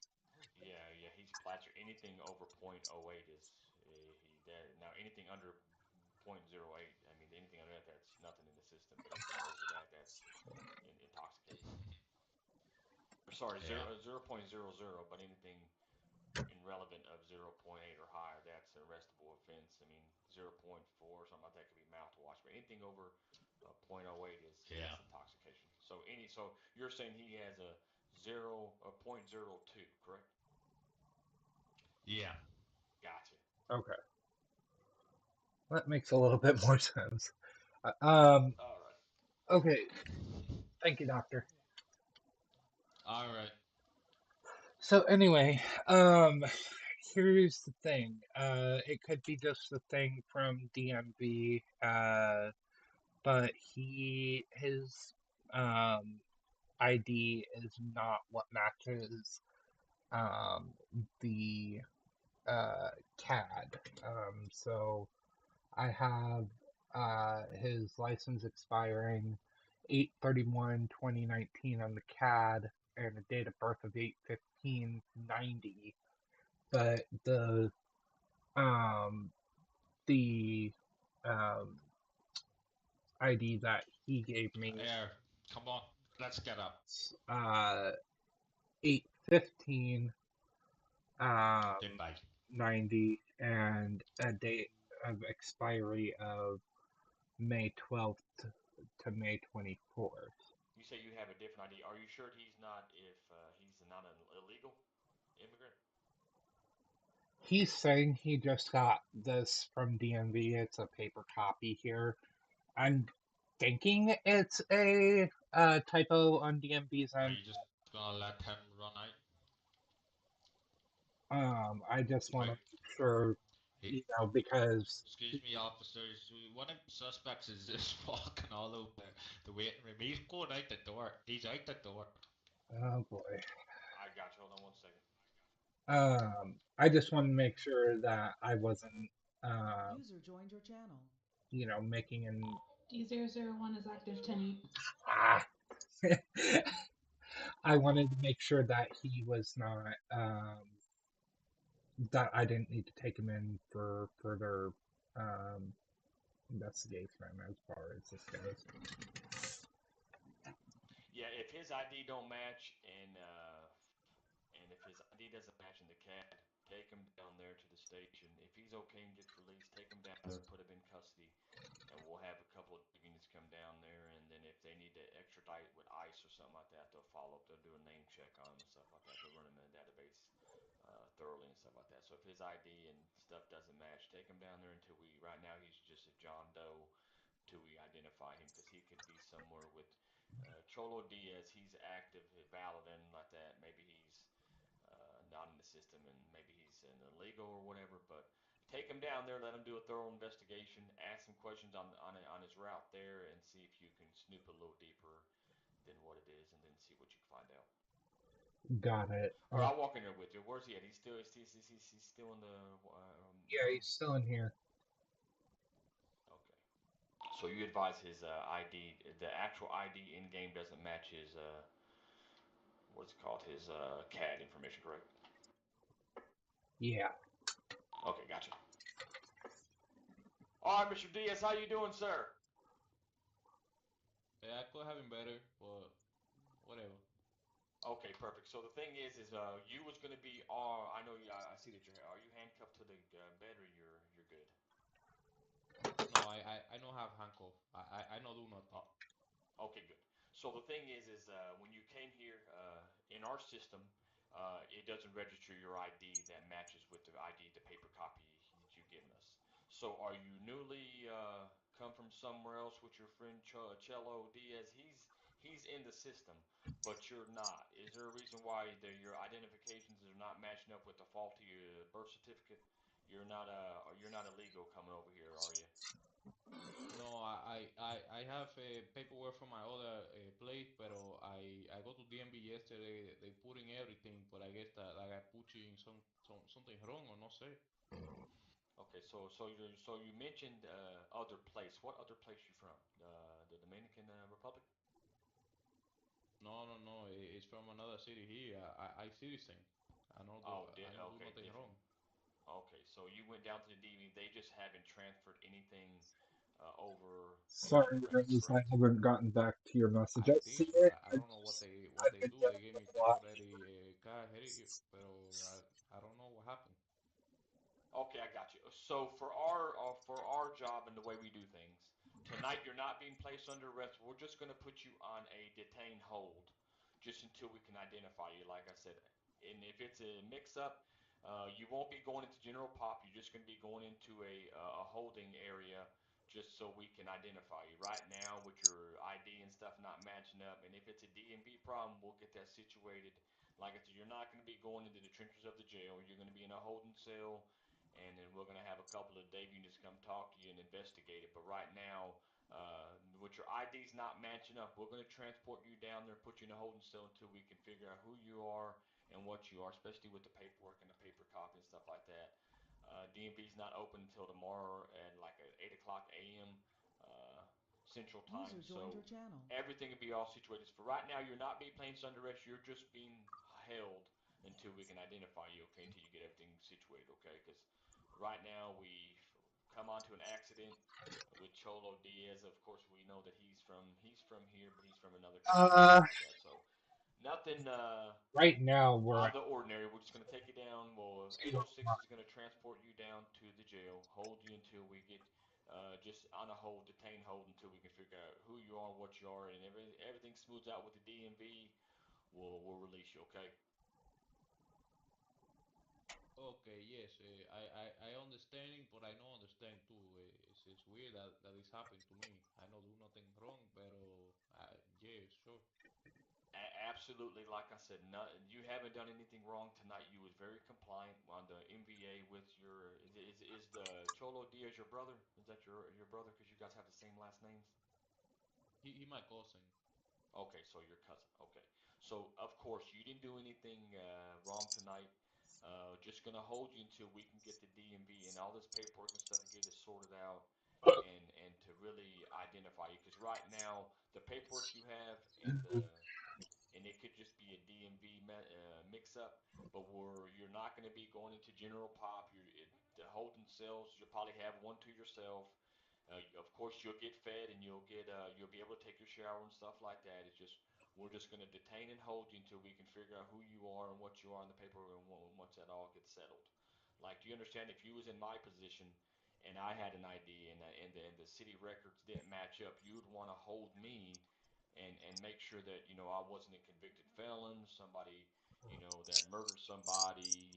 Yeah, he's plastered. Anything over 0.08 is he that now anything under 0.08. I mean anything under that that's nothing in the system, but anything over that that's intoxicated. Or sorry, Yeah. 0.00, but anything in relevant of zero point 0.8 or higher, that's an arrestable offense. I mean, zero point 0.4 or something like that could be mouthwash, but anything over 0.08 is Yeah. intoxication. So you're saying he has a 0.02, correct? Yeah. Gotcha. Okay, that makes a little bit more sense. All right. Okay, thank you, doctor. All right. So anyway, here's the thing. It could be just the thing from DMV, but his um ID is not what matches um the CAD. So I have his license expiring 8/31/2019 on the CAD and a date of birth of 8/15/90, but um the um ID that he gave me Here, come on. Let's get up. is 8/15 Goodbye. 90 and a date of expiry of May 12th to May 24th. You say you have a different ID. Are you sure he's not if he's not an illegal immigrant? He's saying he just got this from DMV. It's a paper copy here. I'm thinking it's a typo on DMV's Are end. you just gonna let him run out? I just want to Wait. make sure, He, because excuse me, officers. One of the suspects is just walking all over the waiting room. He's going out the door. He's out the door. oh boy. I got you. Hold on one second. I just want to make sure that I wasn't, User joined your channel. making an D001 is active 10-8. ah. I wanted to make sure that he was not, that I didn't need to take him in for further um, investigation as far as this goes. Yeah, if his ID don't match and if his ID doesn't match in the CAD, take him down there to the station. If he's okay and gets released, take him down there, put him in custody, and we'll have a couple of units come down there. And then if they need to extradite with ICE or something like that, they'll follow up. They'll do a name check on him and stuff like that. They'll run him in a database thoroughly and stuff like that. So if his ID and stuff doesn't match, take him down there until we. Right now, he's just a John Doe till we identify him because he could be somewhere with Cholo Diaz. He's active, valid, and like that. Maybe he's not in the system, and maybe he's an illegal or whatever. But take him down there, let him do a thorough investigation, ask him questions on his route there, and see if you can snoop a little deeper than what it is, and then see what you can find out. Got it. Or I'll walk in there with you. Where's he at? He's still in the Yeah, room. he's still in here. Okay. So you advise his ID, the actual ID in game doesn't match his what's it called, his CAD information, correct? Yeah. Okay, gotcha. All right, Mr. Diaz, how you doing, sir? Yeah, I could have been better, but whatever. Okay, perfect. So the thing is you was gonna be. I know you. I see that you're. Are you handcuffed to the bed, or you're good? No, I don't have handcuff. I don't do nothing. Okay, good. So the thing is when you came here in our system, it doesn't register your ID that matches with the ID, the paper copy that you've given us. So are you newly come from somewhere else with your friend Cello Diaz? He's in the system, but you're not. Is there a reason why your identifications are not matching up with the faulty birth certificate? You're not illegal coming over here, are you? No, I have paperwork from my other place, but I go to DMV yesterday. They put in everything, but I guess that like I put you in something wrong or no sé. Okay, so you mentioned other place. What other place you from? The Dominican Republic? No. It's from another city here. I citizen. Oh, I don't do okay, nothing different. wrong. Okay, so you went down to the DV. They just haven't transferred anything over with your Sorry, records, Rose, I correct? haven't gotten back to your message. I I see think so. it. I I don't know just, what I they think do. that They gave me a lot. temporary car here, but I don't know what happened. Okay, I got you. So for our job and the way we do things, tonight you're not being placed under arrest. We're just going to put you on a detain hold, just until we can identify you. Like I said, and if it's a mix-up, you won't be going into general pop. You're just going to be going into a holding area, just so we can identify you. Right now, with your ID and stuff not matching up, and if it's a DMV problem, we'll get that situated. Like I said, you're not going to be going into the trenches of the jail. You're going to be in a holding cell, and then we're going to have a couple of Dave units come talk to you and investigate it. But right now, with your IDs not matching up, we're going to transport you down there, put you in a holding cell until we can figure out who you are and what you are, especially with the paperwork and the paper copy and stuff like that. DMV is not open until tomorrow at like at 8 o'clock a.m. Uh, Central Time, User joined so your channel. everything will be all situated. For right now, you're not being placed under arrest. You're just being held until we can identify you, okay? Until you get everything situated, okay? Because right now we've come onto an accident with Cholo Diaz. Of course, we know that he's from here, but he's from another country and Uh, stuff like that. So nothing right now we're out of at the ordinary. We're just gonna take you down. Well, 2 806 o'clock. is gonna transport you down to the jail, hold you until we get just on a hold, detain hold until we can figure out who you are, what you are, and everything smooths out with the DMV. We'll release you, okay? Okay, yes, I understanding, but I don't understand too. It's weird that this happened to me. I don't do nothing wrong, but yeah, sure. Absolutely, like I said, no, you haven't done anything wrong tonight. You was very compliant on the MVA with your. Is the Cholo Diaz your brother? Is that your brother? Because you guys have the same last names. He my cousin. Okay, so your cousin. Okay, so of course you didn't do anything wrong tonight. Just gonna hold you until we can get the DMV and all this paperwork and stuff and get it sorted out, and to really identify you. Because right now the paperwork you have and it could just be a DMV mix-up. But you're not going to be going into general pop. The holding cells, you'll probably have one to yourself. Of course, you'll get fed and you'll be able to take your shower and stuff like that. It's just we're just going to detain and hold you until we can figure out who you are and what you are in the paperwork, and once that all gets settled. Like, do you understand? If you was in my position and I had an ID and the city records didn't match up, you would want to hold me and make sure that I wasn't a convicted felon, somebody that murdered somebody,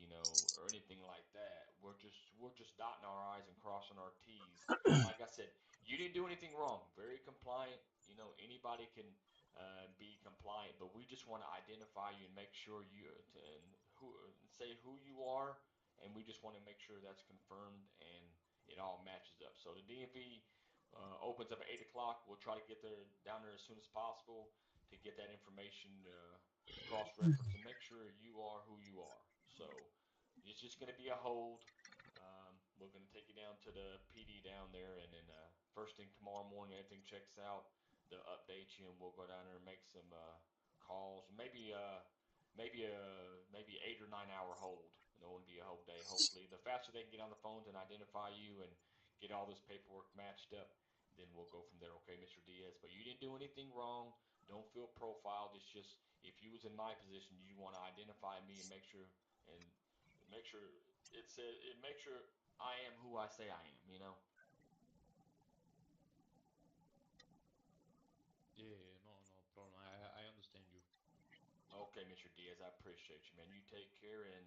or anything like that. We're just dotting our I's and crossing our T's. Like I said, you didn't do anything wrong. Very compliant. Anybody can be compliant, but we just want to identify you and make sure and say who you are, and we just want to make sure that's confirmed and it all matches up. So the DMV opens up at 8 o'clock. We'll try to get there down there as soon as possible to get that information cross-reference and make sure you are who you are. So it's just going to be a hold. We're going to take you down to the PD down there, and then first thing tomorrow morning, everything checks out. They'll update you, and we'll go down there and make some calls. Maybe 8 or 9 hour hold. It won't be a whole day. Hopefully, the faster they can get on the phones and identify you and get all this paperwork matched up, then we'll go from there. Okay, Mr. Diaz. But you didn't do anything wrong. Don't feel profiled. It's just if you was in my position, you want to identify me and make sure it makes sure I am who I say I am, you know? Yeah, no problem. I understand you. Okay, Mr. Diaz, I appreciate you, man. You take care and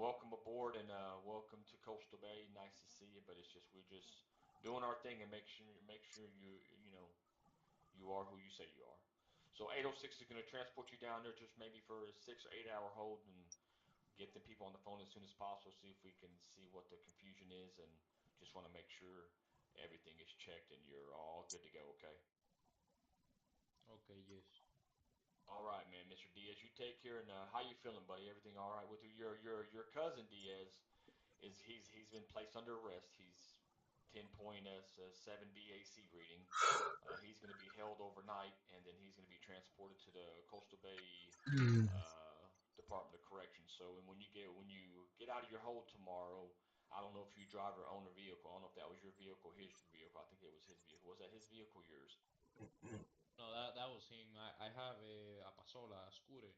welcome aboard and welcome to Coastal Bay. Nice to see you, but it's just we're just doing our thing and make sure you know you are who you say you are. So 806 is going to transport you down there just maybe for a 6 or 8 hour hold and get the people on the phone as soon as possible. See if we can see what the confusion is and just want to make sure everything is checked and you're all good to go. Okay. Okay, yes. All right, man, Mr. Diaz, you take care. And how you feeling, buddy? Everything all right with you? Your cousin Diaz is he's been placed under arrest. He's 10.7 BAC reading. He's going to be held overnight, and then he's going to be transported to the Coastal Bay Department of Corrections. So, and when you get out of your hold tomorrow, I don't know if you drive or own a vehicle. I don't know if that was your vehicle, his vehicle. I think it was his vehicle. Was that his vehicle, yours? No, that was him. I have a pasola, a scooter.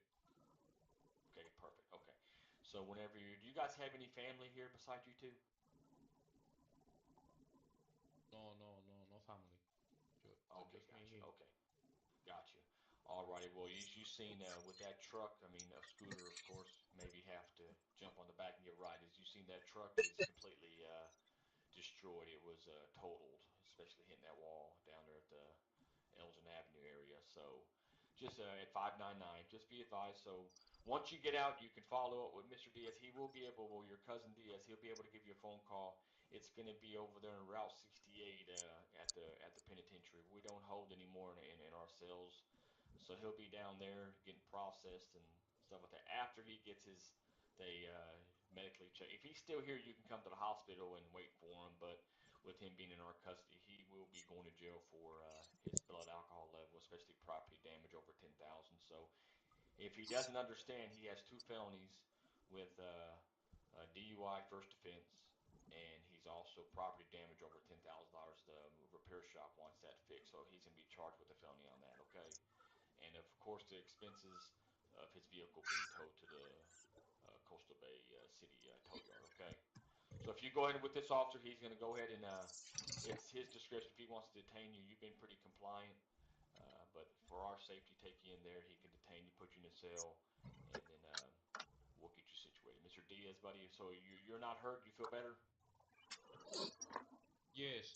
Okay, perfect. Okay. So whenever do you guys have any family here besides you two? No family. Okay, Just me gotcha. here. Okay, gotcha. All righty. Well, you seen with that truck? I mean, a scooter, of course, maybe have to jump on the back and get right. As you seen, that truck is completely destroyed. It was totaled, especially hitting that wall down there at the Elgin Avenue area. So just at 599, just be advised. So once you get out, you can follow up with Mr. Diaz. He will be able, well, your cousin Diaz, he'll be able to give you a phone call. It's going to be over there in Route 68 at the penitentiary. We don't hold anymore in our cells. So he'll be down there getting processed and stuff like that. After he gets his, they medically check. If he's still here, you can come to the hospital and wait for him. But with him being in our custody, he will be going to jail for his blood alcohol level, especially property damage over 10,000. So if he doesn't understand, he has two felonies with DUI first offense, and he's also property damage over $10,000. The repair shop wants that fixed, so he's gonna be charged with a felony on that. Okay, and of course the expenses of his vehicle being towed to the Coastal Bay City tow yard. Okay. So if you go ahead with this officer, he's going to go ahead and it's his discretion if he wants to detain you. You've been pretty compliant, but for our safety, take you in there. He can detain you, put you in a cell, and then we'll get you situated. Mr. Diaz, buddy. So you're not hurt. You feel better? Yes,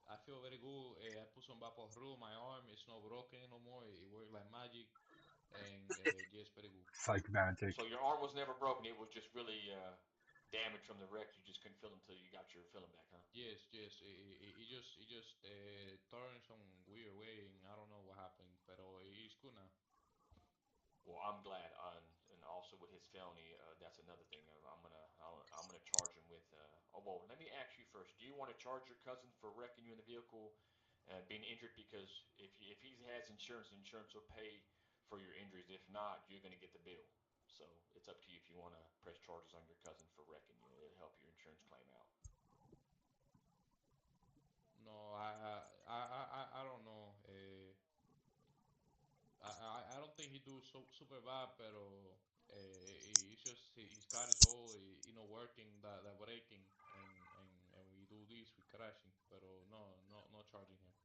I feel very good. I put some Vaporru on my arm. It's not broken no more. It worked like magic, and yes, very good. It's like magic. So your arm was never broken. It was just really damaged from the wreck. You just couldn't feel until you got your feeling back, huh? Yes. It just turned some weird way, and I don't know what happened, but it's good now. Well, I'm glad, and also with his felony, that's another thing. I'm gonna charge him with. Oh well, let me ask you first. Do you want to charge your cousin for wrecking you in the vehicle, being injured? Because if he has insurance, insurance will pay for your injuries. If not, you're gonna get the bill. So it's up to you if you want to press charges on your cousin for wrecking you. It'll help your insurance claim out. No, I don't know. I don't think he do super bad, pero it's just his car is old, not working, that braking, and we do this, we crashing, pero no charging him.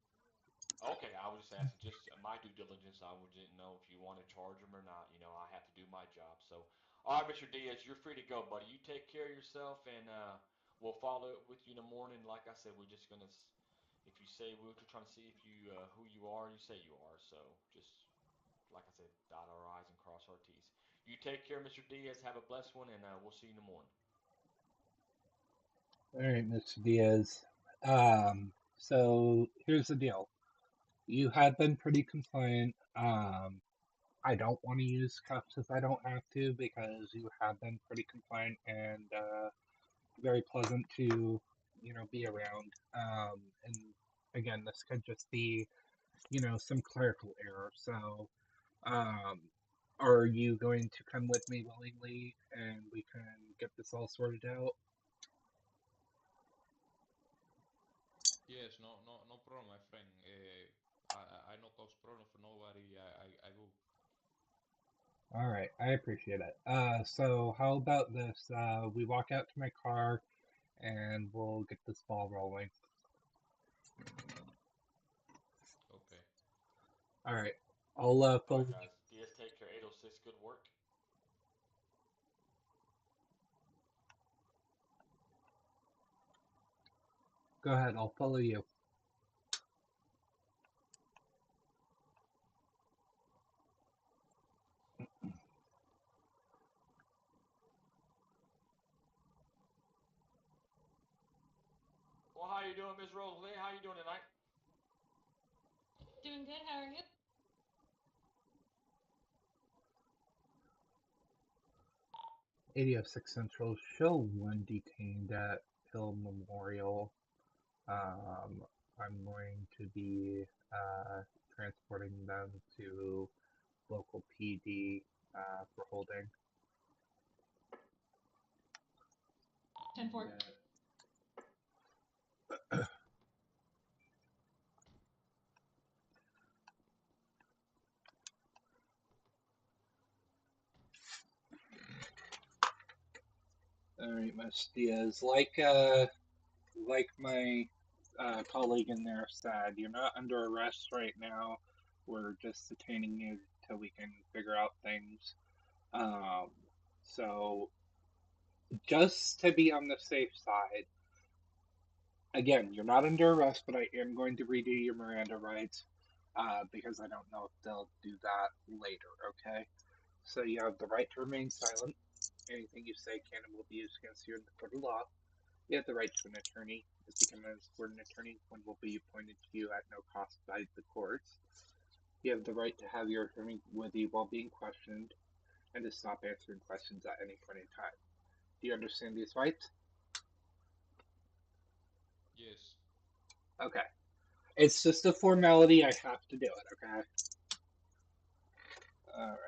Okay, I was just asking, just my due diligence. Didn't know if you want to charge him or not. You know, I have to do my job. So, all right, Mr. Diaz, you're free to go, buddy. You take care of yourself, and we'll follow up with you in the morning. Like I said, we're just gonna, if you say we're just trying to see if you who you are, you say you are. So, just like I said, dot our I's and cross our T's. You take care, Mr. Diaz. Have a blessed one, and we'll see you in the morning. All right, Mr. Diaz. So here's the deal. You have been pretty compliant. I don't want to use cuffs if I don't have to because you have been pretty compliant, and very pleasant to, be around. And again, this could just be, some clerical error. So, um, are you going to come with me willingly, and we can get this all sorted out? Yes, no problem, my friend. I not cause problem for nobody. I go. All right, I appreciate it. So how about this? We walk out to my car, and we'll get this ball rolling. Okay. All right, I'll All follow. right, guys. DS take care. 806. Good work. Go ahead, I'll follow you. Well, how you doing, Miss Rosalie? How you doing tonight? Doing good. How are you? 8006 Central, show 1 detained at Hill Memorial. I'm going to be transporting them to local PD for holding. 10-4. All right, Miss Diaz. Like my colleague in there said, you're not under arrest right now. We're just detaining you till we can figure out things. So just to be on the safe side, again, you're not under arrest, but I am going to redo your Miranda rights because I don't know if they'll do that later. Okay. So you have the right to remain silent. Anything you say can and will be used against you in the court of law. You have the right to an attorney. If you can afford an attorney, one will be appointed to you at no cost by the courts. You have the right to have your attorney with you while being questioned and to stop answering questions at any point in time. Do you understand these rights? Yes. Okay. It's just a formality. I have to do it, okay? Alright.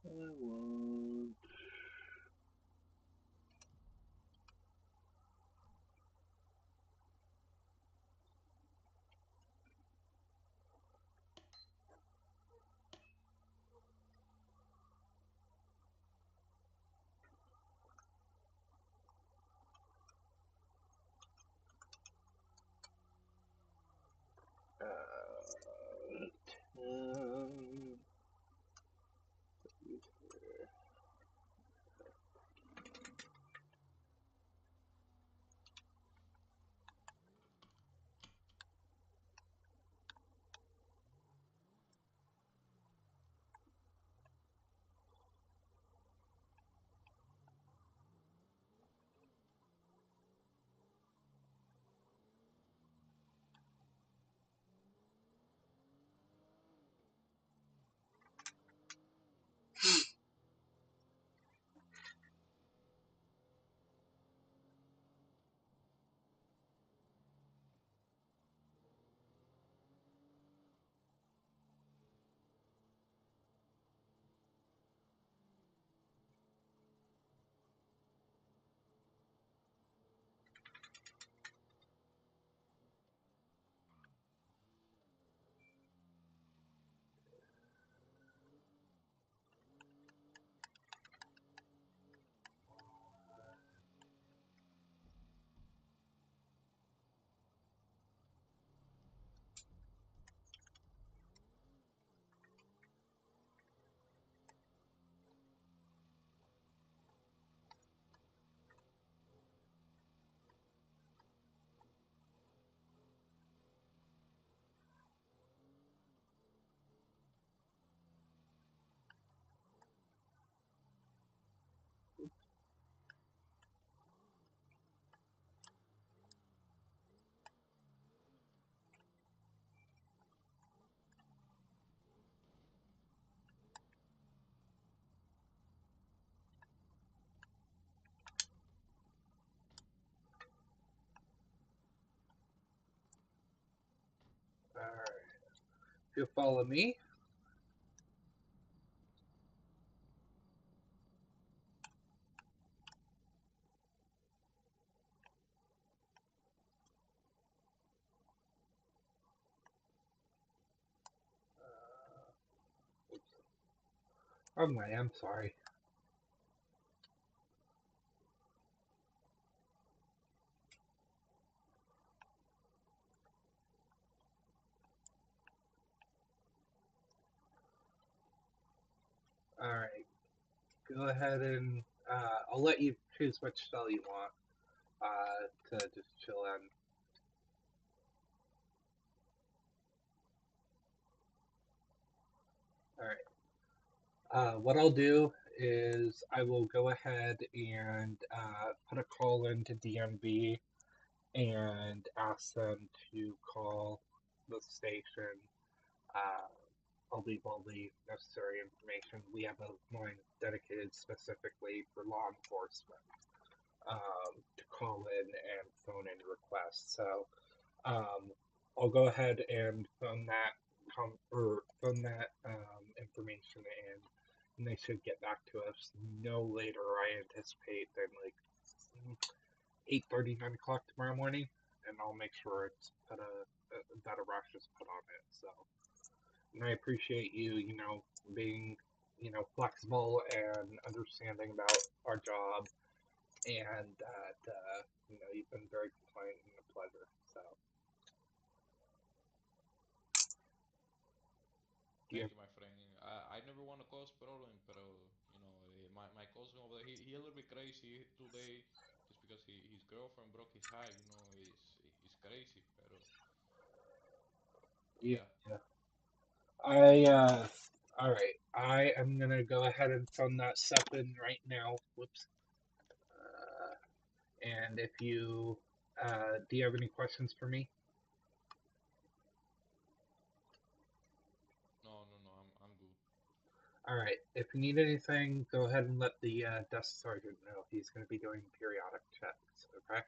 I want uh, If you follow me. Wrong way, I'm sorry. Alright, go ahead and I'll let you choose which cell you want to just chill in. Alright. What I'll do is I will go ahead and put a call into DMV and ask them to call the station. I'll leave all the necessary information. We have a line dedicated specifically for law enforcement to call in and phone in requests. So I'll go ahead and phone that information in, and they should get back to us no later. I anticipate than like 8:30, 9 o'clock tomorrow morning, and I'll make sure it's put that a rush is put on it. So, and I appreciate you, being, flexible and understanding about our job, and that, you've been very compliant and a pleasure. So, Thank you, my friend. I never want to cause problem, pero my cousin over there, he a little bit crazy today, just because his girlfriend broke his heart. It's crazy, pero yeah. yeah. All right. I am gonna go ahead and phone that stuff in right now. Whoops. And if you, do you have any questions for me? No, I'm good. All right. If you need anything, go ahead and let the desk sergeant know. He's going to be doing periodic checks. Okay.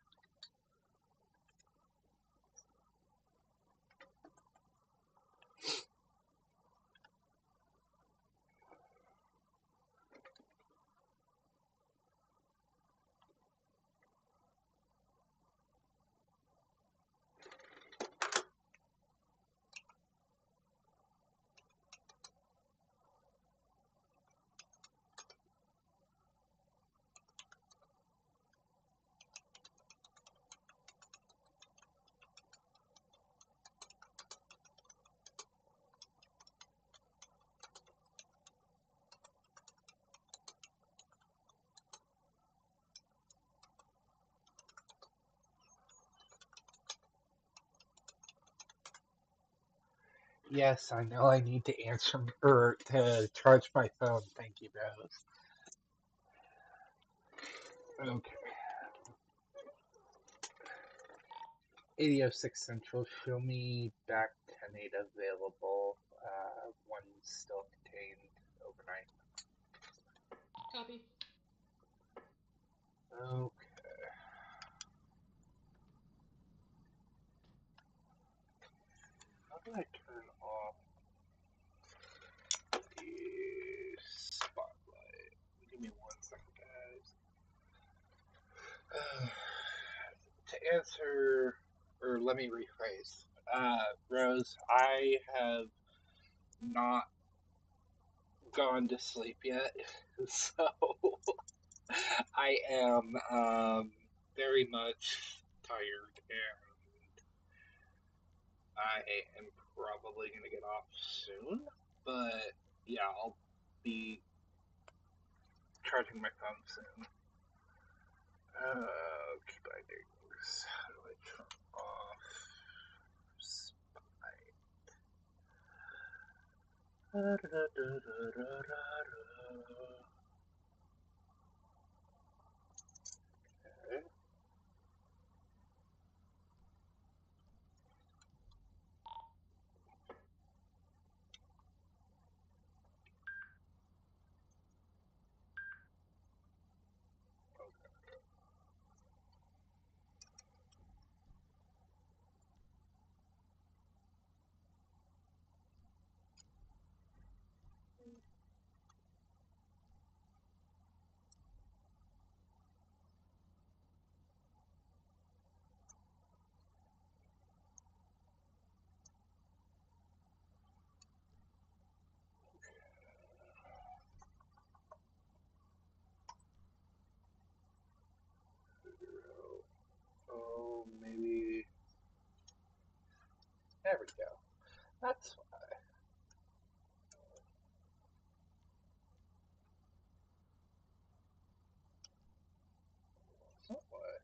Yes, I know I need to answer or to charge my phone. Thank you, Rose. Okay. 8006 Central, show me back 10-8 available. One still contained overnight. Copy. Okay. How do I turn off the spotlight? Give me 1 second, guys. To answer, or let me rephrase. Rose, I have not gone to sleep yet, so I am very much tired, and I am probably going to get off soon. But yeah, I'll be charging my phone soon. Key bindings. How do I turn off spotlight? Okay. There we go. That's why. Somewhat.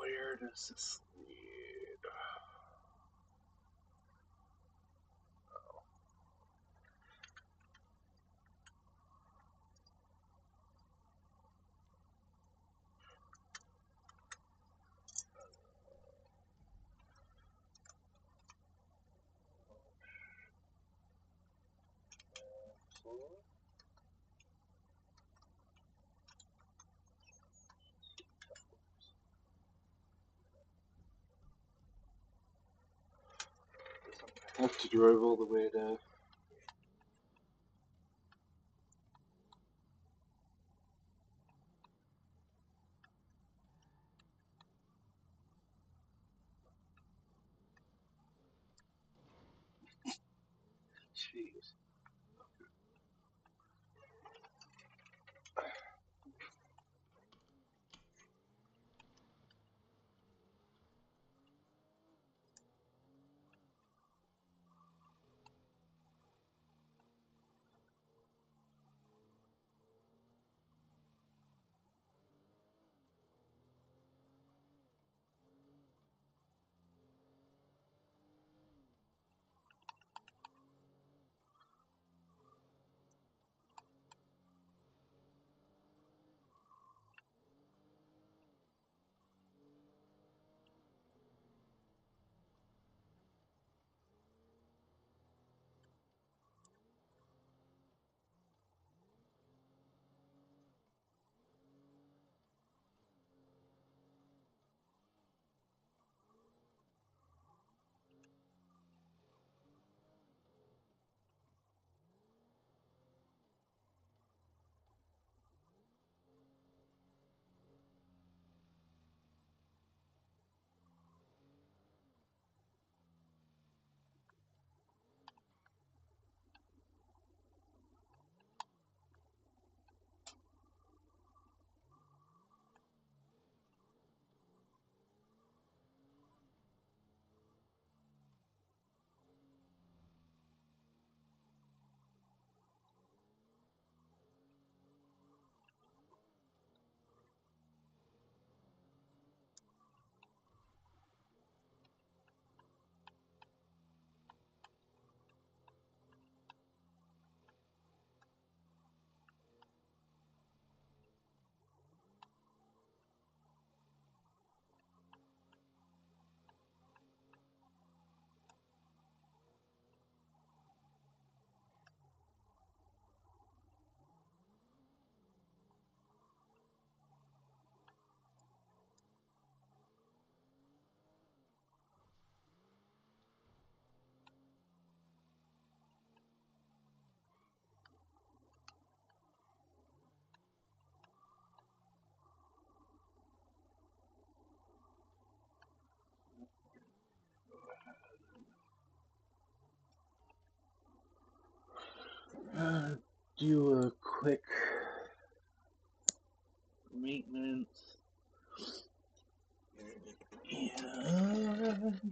Where does this lead? Oh. I have to drive all the way to. Jeez. Do a quick maintenance. And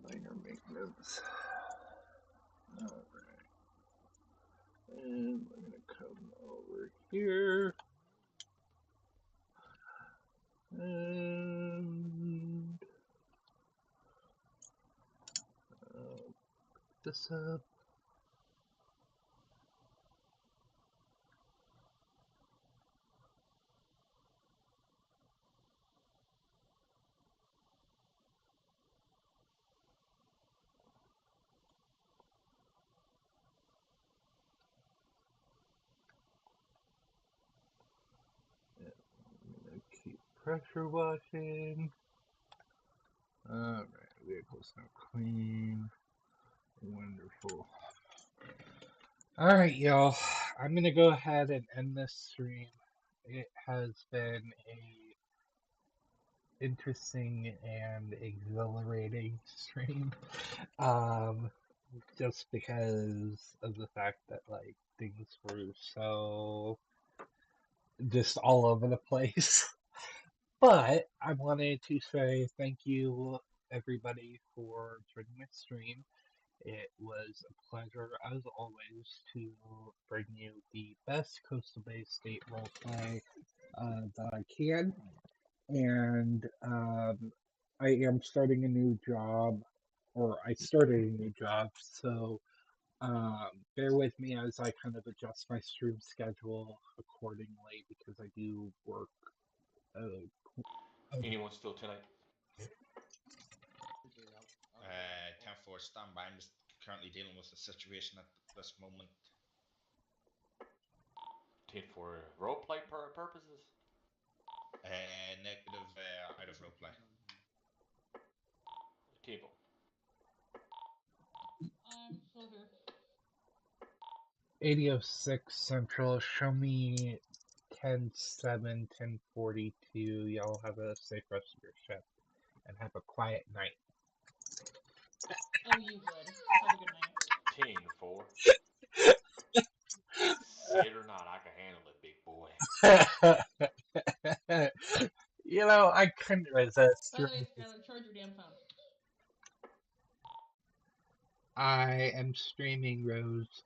minor maintenance. Alright. And we're gonna come over here. And this up. Yeah, I'm gonna keep pressure washing. Alright, Vehicle's now clean. Wonderful. Alright, y'all. I'm gonna go ahead and end this stream. It has been a interesting and exhilarating stream. Just because of the fact that like things were so just all over the place. But I wanted to say thank you everybody for joining my stream. It was a pleasure, as always, to bring you the best Coastal Bay State roleplay that I can. And I am starting a new job, or I started a new job, so bear with me as I kind of adjust my stream schedule accordingly because I do work. Anyone still tonight? 10-4 standby. I'm just currently dealing with a situation at this moment. 10 for roleplay purposes? Negative, out of roleplay. 10. I'm still here. 8006 Central, show me 10-7, 1042. Y'all have a safe rest of your shift and have a quiet night. Oh, you would. Have a good night. 10-4. Say it or not, I can handle it, big boy. You know, I couldn't resist. By the way, Skylar, charge your damn phone. I am streaming, Rose.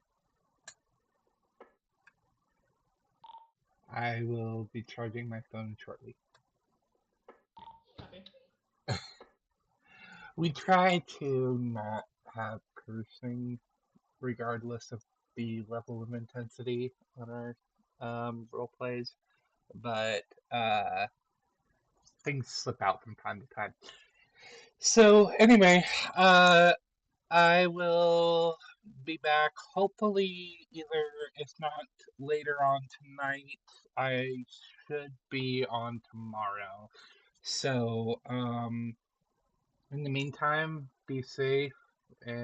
I will be charging my phone shortly. Copy. We try to not have cursing regardless of the level of intensity on our role plays, but things slip out from time to time. So anyway, I will be back hopefully either, if not later on tonight, I should be on tomorrow. So in the meantime, be safe and